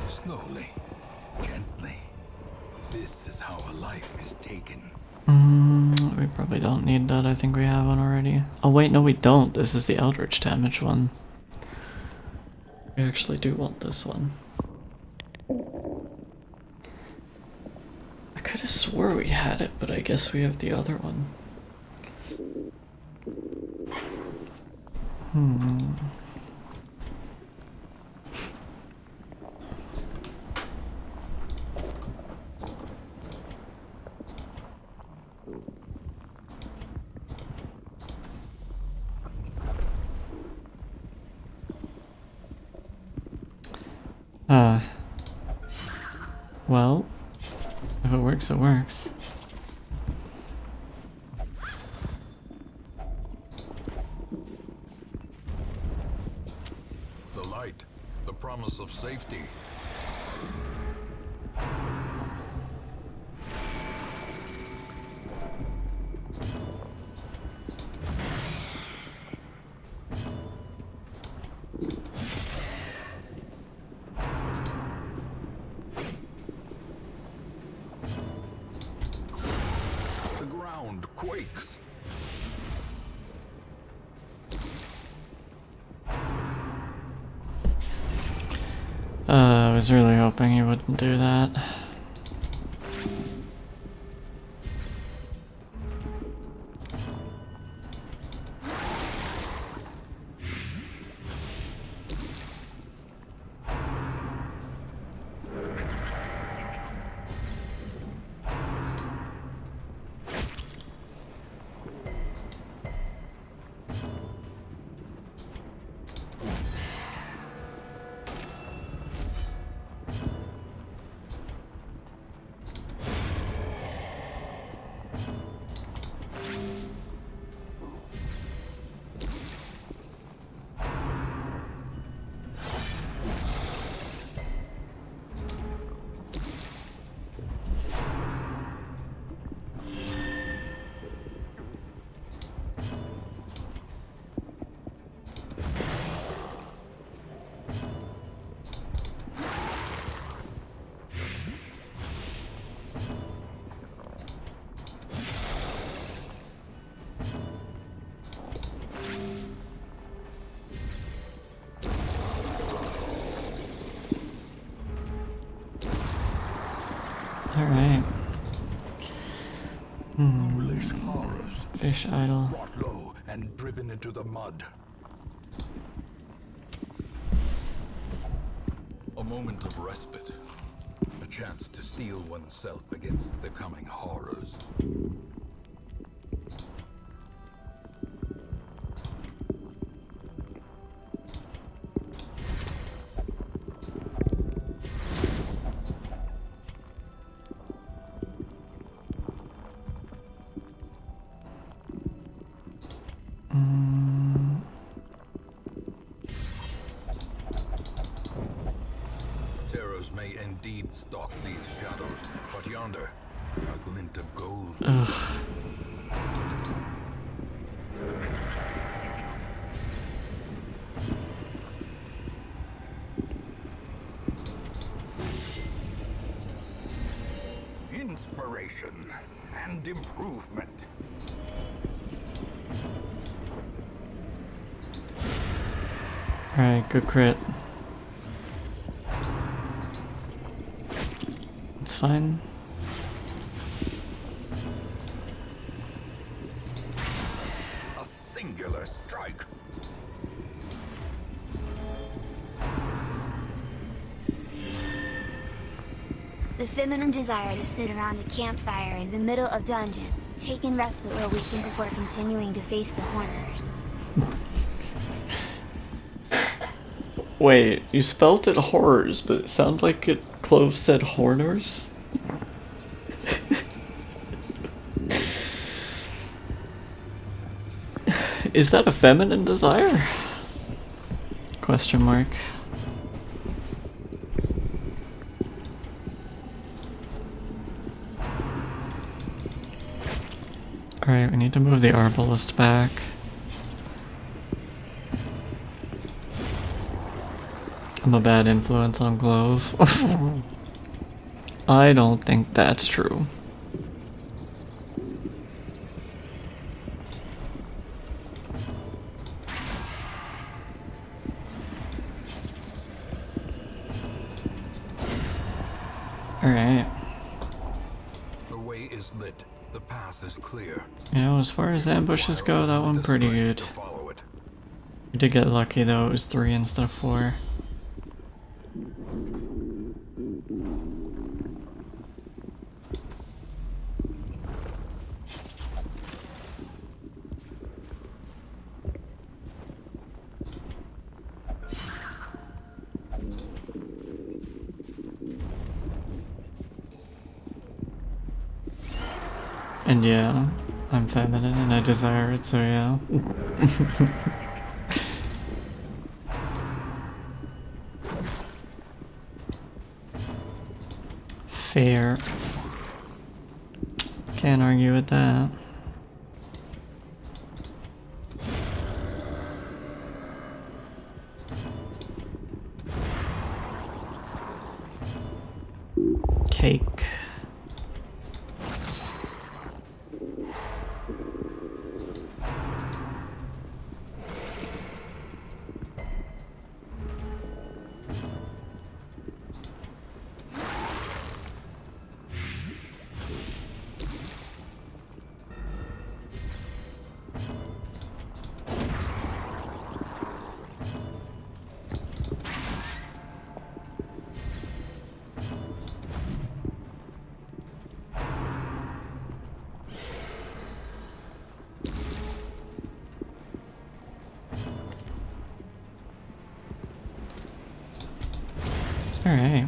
Slowly, gently. This is how a life is taken. We probably don't need that. I think we have one already. Oh wait, no we don't. This is the Eldritch damage one. We actually do want this one. I could have swore we had it, but I guess we have the other one. Well, if it works, it works. The light, the promise of safety. The ground quakes. I was really hoping he wouldn't do that. Alright. Foolish horrors, Fish idol. brought low and driven into the mud. A moment of respite. A chance to steel oneself against the coming horrors. Terrors may indeed stalk these shadows, but yonder, a glint of gold. Ugh. Inspiration and improvement. Alright, good crit. It's fine. A singular strike. The feminine desire to sit around a campfire in the middle of dungeon, taking respite for a weekend before continuing to face the horrors. Wait, you spelt it horrors, but it sounded like Clove said horners? Is that a feminine desire? Question mark. Alright, we need to move the arbalist back. I'm a bad influence on Glove. I don't think that's true. Alright. The way is lit. The path is clear. You know, as far as ambushes go, that one pretty good. Follow it. We did get lucky though, it was 3 instead of 4. And yeah, I'm feminine and I desire it, so yeah. Fair. Can't argue with that. Cake. Alright.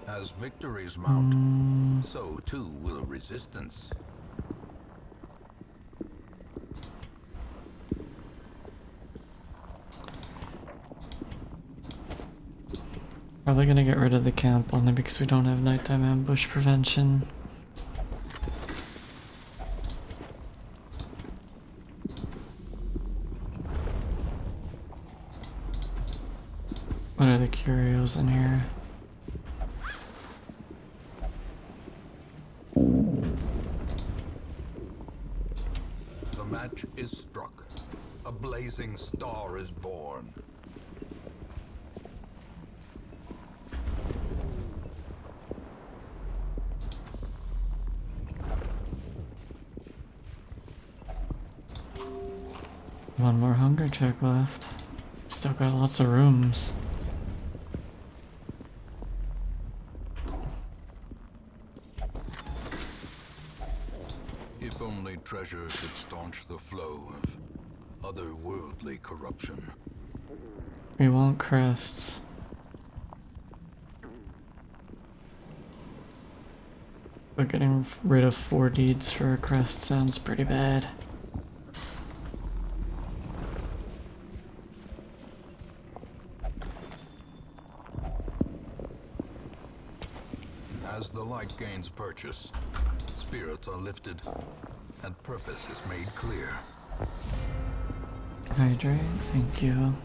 As victories mount, so too will resistance. Probably gonna get rid of the camp only because we don't have nighttime ambush prevention. What are the curios in here? The match is struck. A blazing star is born. One more hunger check left. Still got lots of rooms. If only treasure could staunch the flow of otherworldly corruption. We want crests. But getting rid of 4 deeds for a crest sounds pretty bad. As the light gains purchase, spirits are lifted, and purpose is made clear. Hydrate, thank you.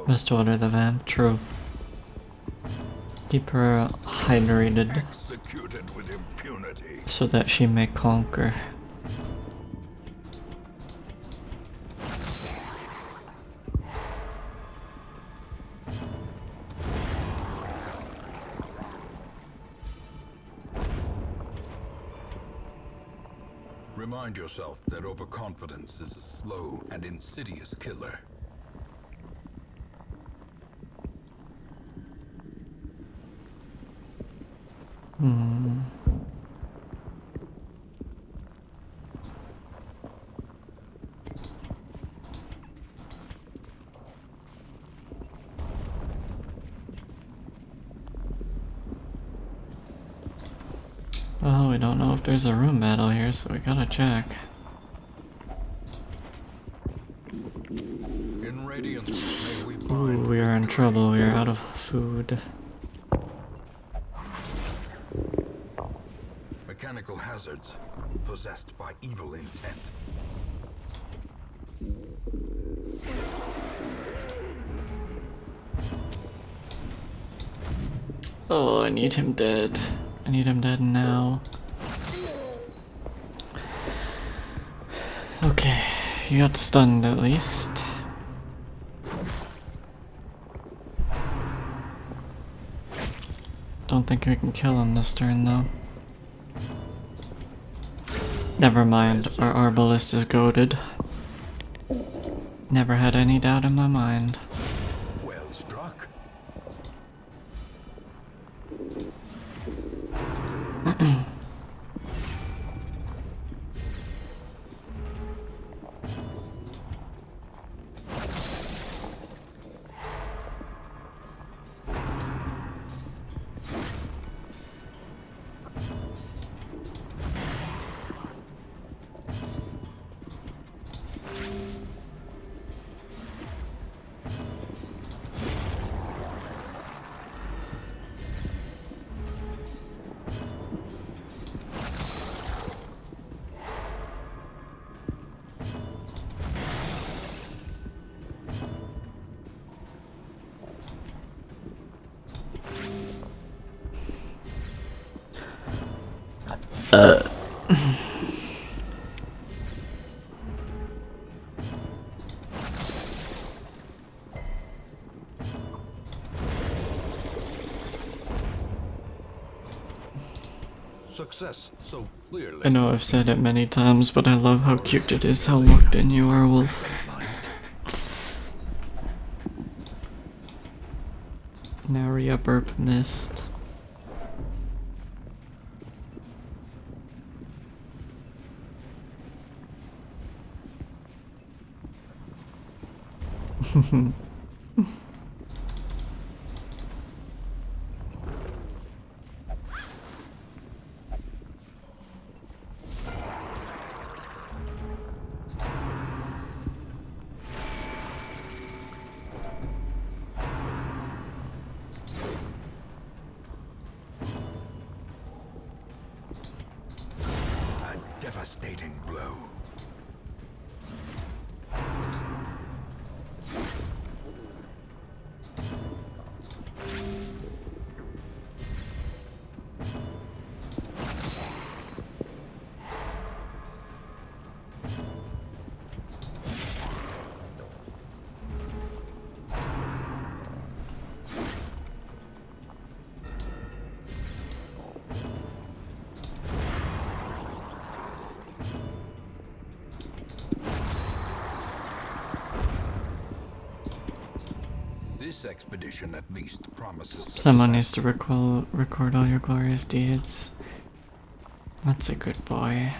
Must order the vamp, true. Keep her hydrated Executed with impunity. so that she may conquer. Remind yourself that overconfidence is a slow and insidious killer. Oh, we don't know if there's a room battle here, so we gotta check. In Radiance, may we Ooh, find we are in victory. trouble. We are out of food. Mechanical hazards possessed by evil intent. Oh, I need him dead. I need him dead now. Okay, you got stunned at least. Don't think we can kill him this turn though. Never mind, our arbalist is goated. Never had any doubt in my mind. Well struck. Success so clearly. I know I've said it many times, but I love how cute it is, how locked in you are, Wolf. Naria burp missed. A devastating blow. This expedition at least promises Someone success. needs to record all your glorious deeds. That's a good boy.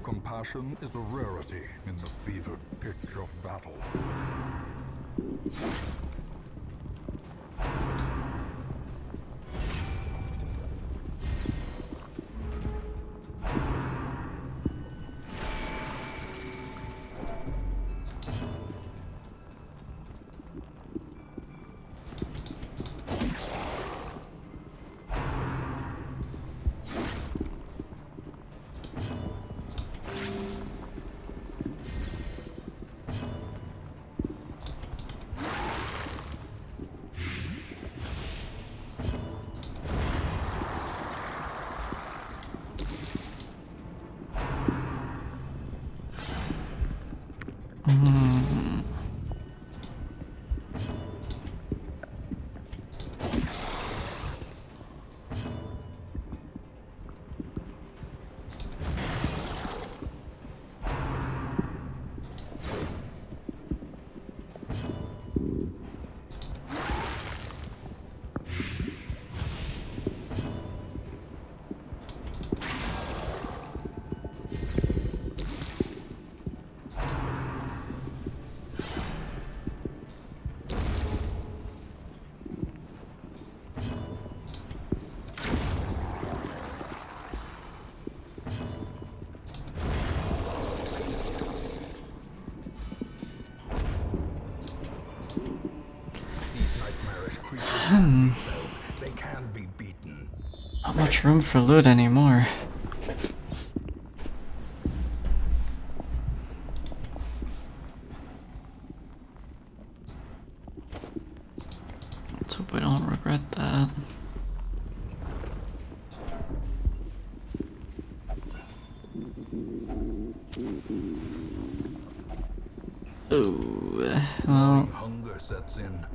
Compassion is a rarity in the fevered pitch of battle. They can be beaten. Not much room for loot anymore. Let's hope I don't regret that. Oh, well, Hunger sets in,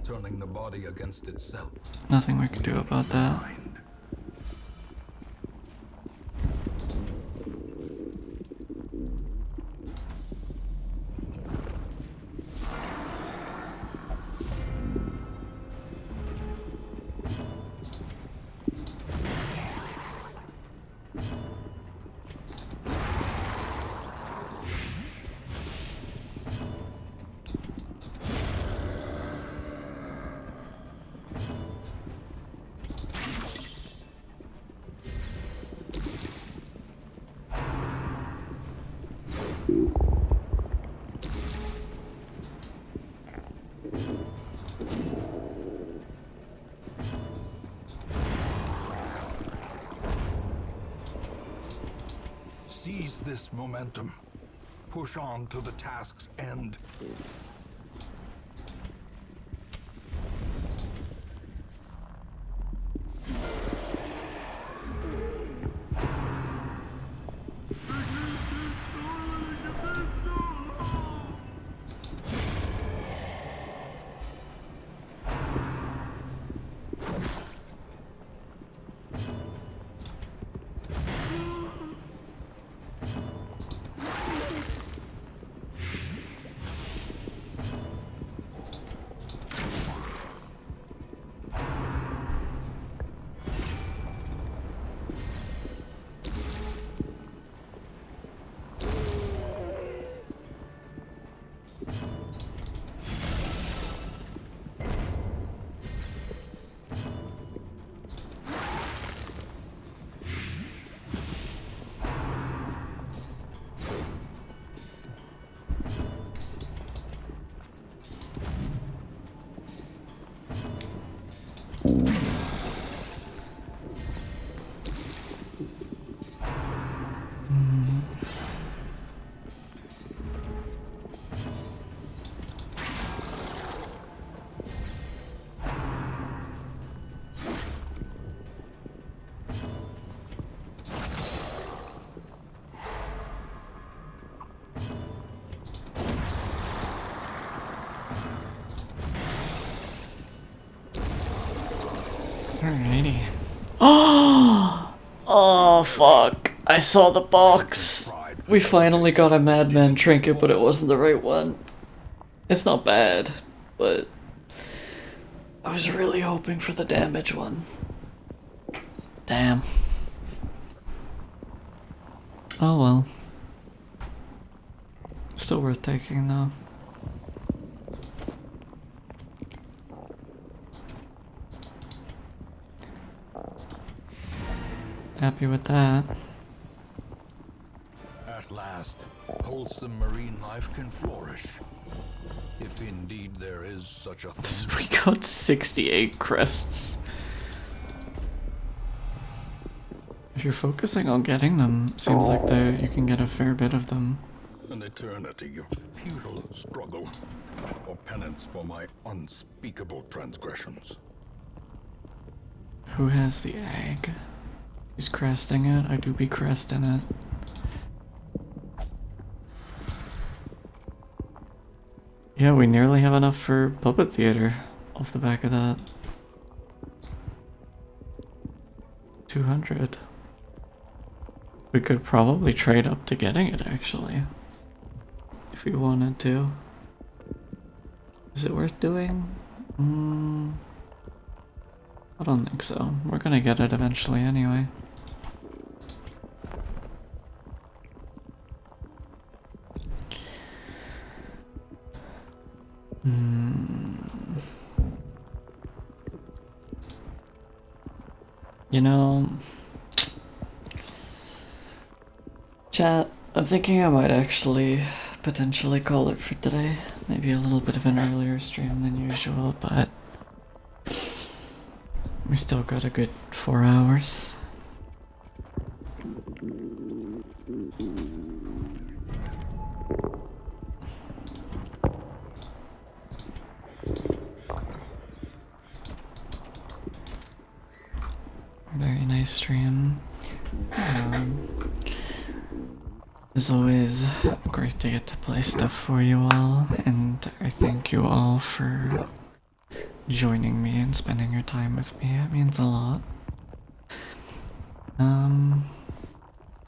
turning the body against itself. nothing we can do about that. Mind. Seize this momentum. Push on to the task's end. Alrighty. Oh, fuck. I saw the box. We finally got a Madman trinket, but it wasn't the right one. It's not bad, but I was really hoping for the damage one. Damn. Oh well. Still worth taking though. Happy with that. At last, wholesome marine life can flourish. If indeed there is such a thing. We got 68 crests. If you're focusing on getting them, seems like you can get a fair bit of them. An eternity of futile struggle, or penance for my unspeakable transgressions. Who has the egg? He's cresting it. I do be cresting it. Yeah, we nearly have enough for puppet theater off the back of that. 200. We could probably trade up to getting it actually. If we wanted to. Is it worth doing? I don't think so. We're gonna get it eventually anyway. You know, chat, I'm thinking I might actually potentially call it for today. Maybe a little bit of an earlier stream than usual, but we still got a good 4 hours. Very nice stream. As always, great to get to play stuff for you all, and I thank you all for joining me and spending your time with me. It means a lot.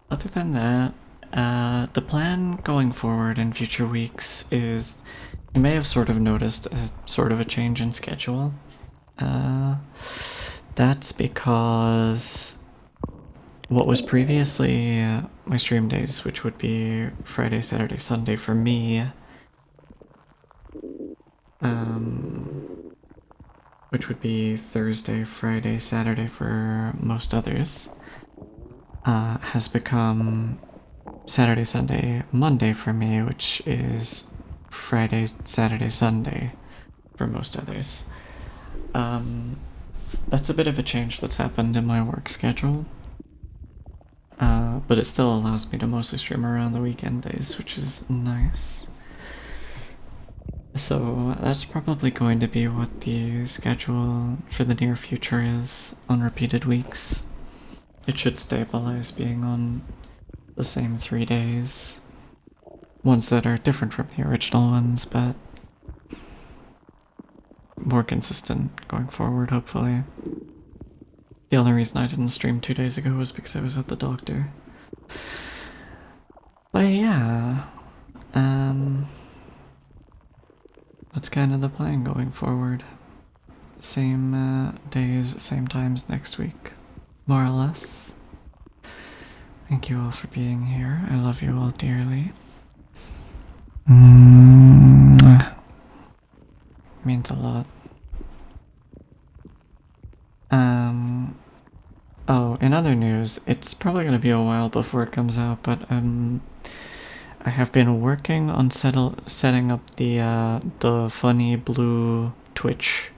Other than that, the plan going forward in future weeks is, you may have sort of noticed a sort of a change in schedule. That's because what was previously my stream days, which would be Friday, Saturday, Sunday for me, which would be Thursday, Friday, Saturday for most others, has become Saturday, Sunday, Monday for me, which is Friday, Saturday, Sunday for most others. That's a bit of a change that's happened in my work schedule, but it still allows me to mostly stream around the weekend days, which is nice. So that's probably going to be what the schedule for the near future is, on repeated weeks. It should stabilize being on the same 3 days. Ones that are different from the original ones, but more consistent going forward, hopefully. The only reason I didn't stream 2 days ago was because I was at the doctor. But yeah, that's kind of the plan going forward. Same days, same times next week, more or less. Thank you all for being here. I love you all dearly. Means a lot. Oh, in other news, it's probably gonna be a while before it comes out, but I have been working on setting up the funny blue Twitch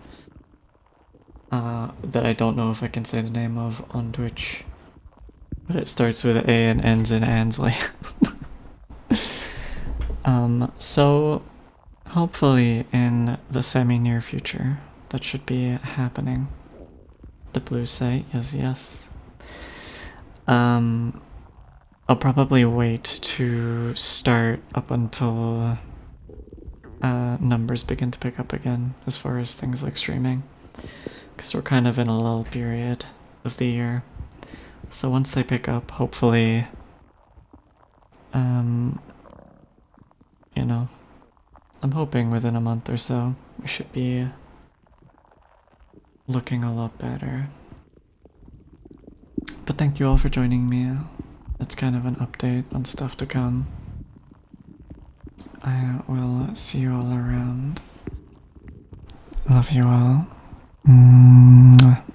that I don't know if I can say the name of on Twitch, but it starts with A and ends in Ansley. So hopefully in the semi-near future, that should be happening. The blue site, yes. I'll probably wait to start up until numbers begin to pick up again, as far as things like streaming. because we're kind of in a lull period of the year. So once they pick up, hopefully, you know, I'm hoping within a month or so, we should be looking a lot better. But thank you all for joining me. That's kind of an update on stuff to come. I will see you all around. Love you all. Mwah.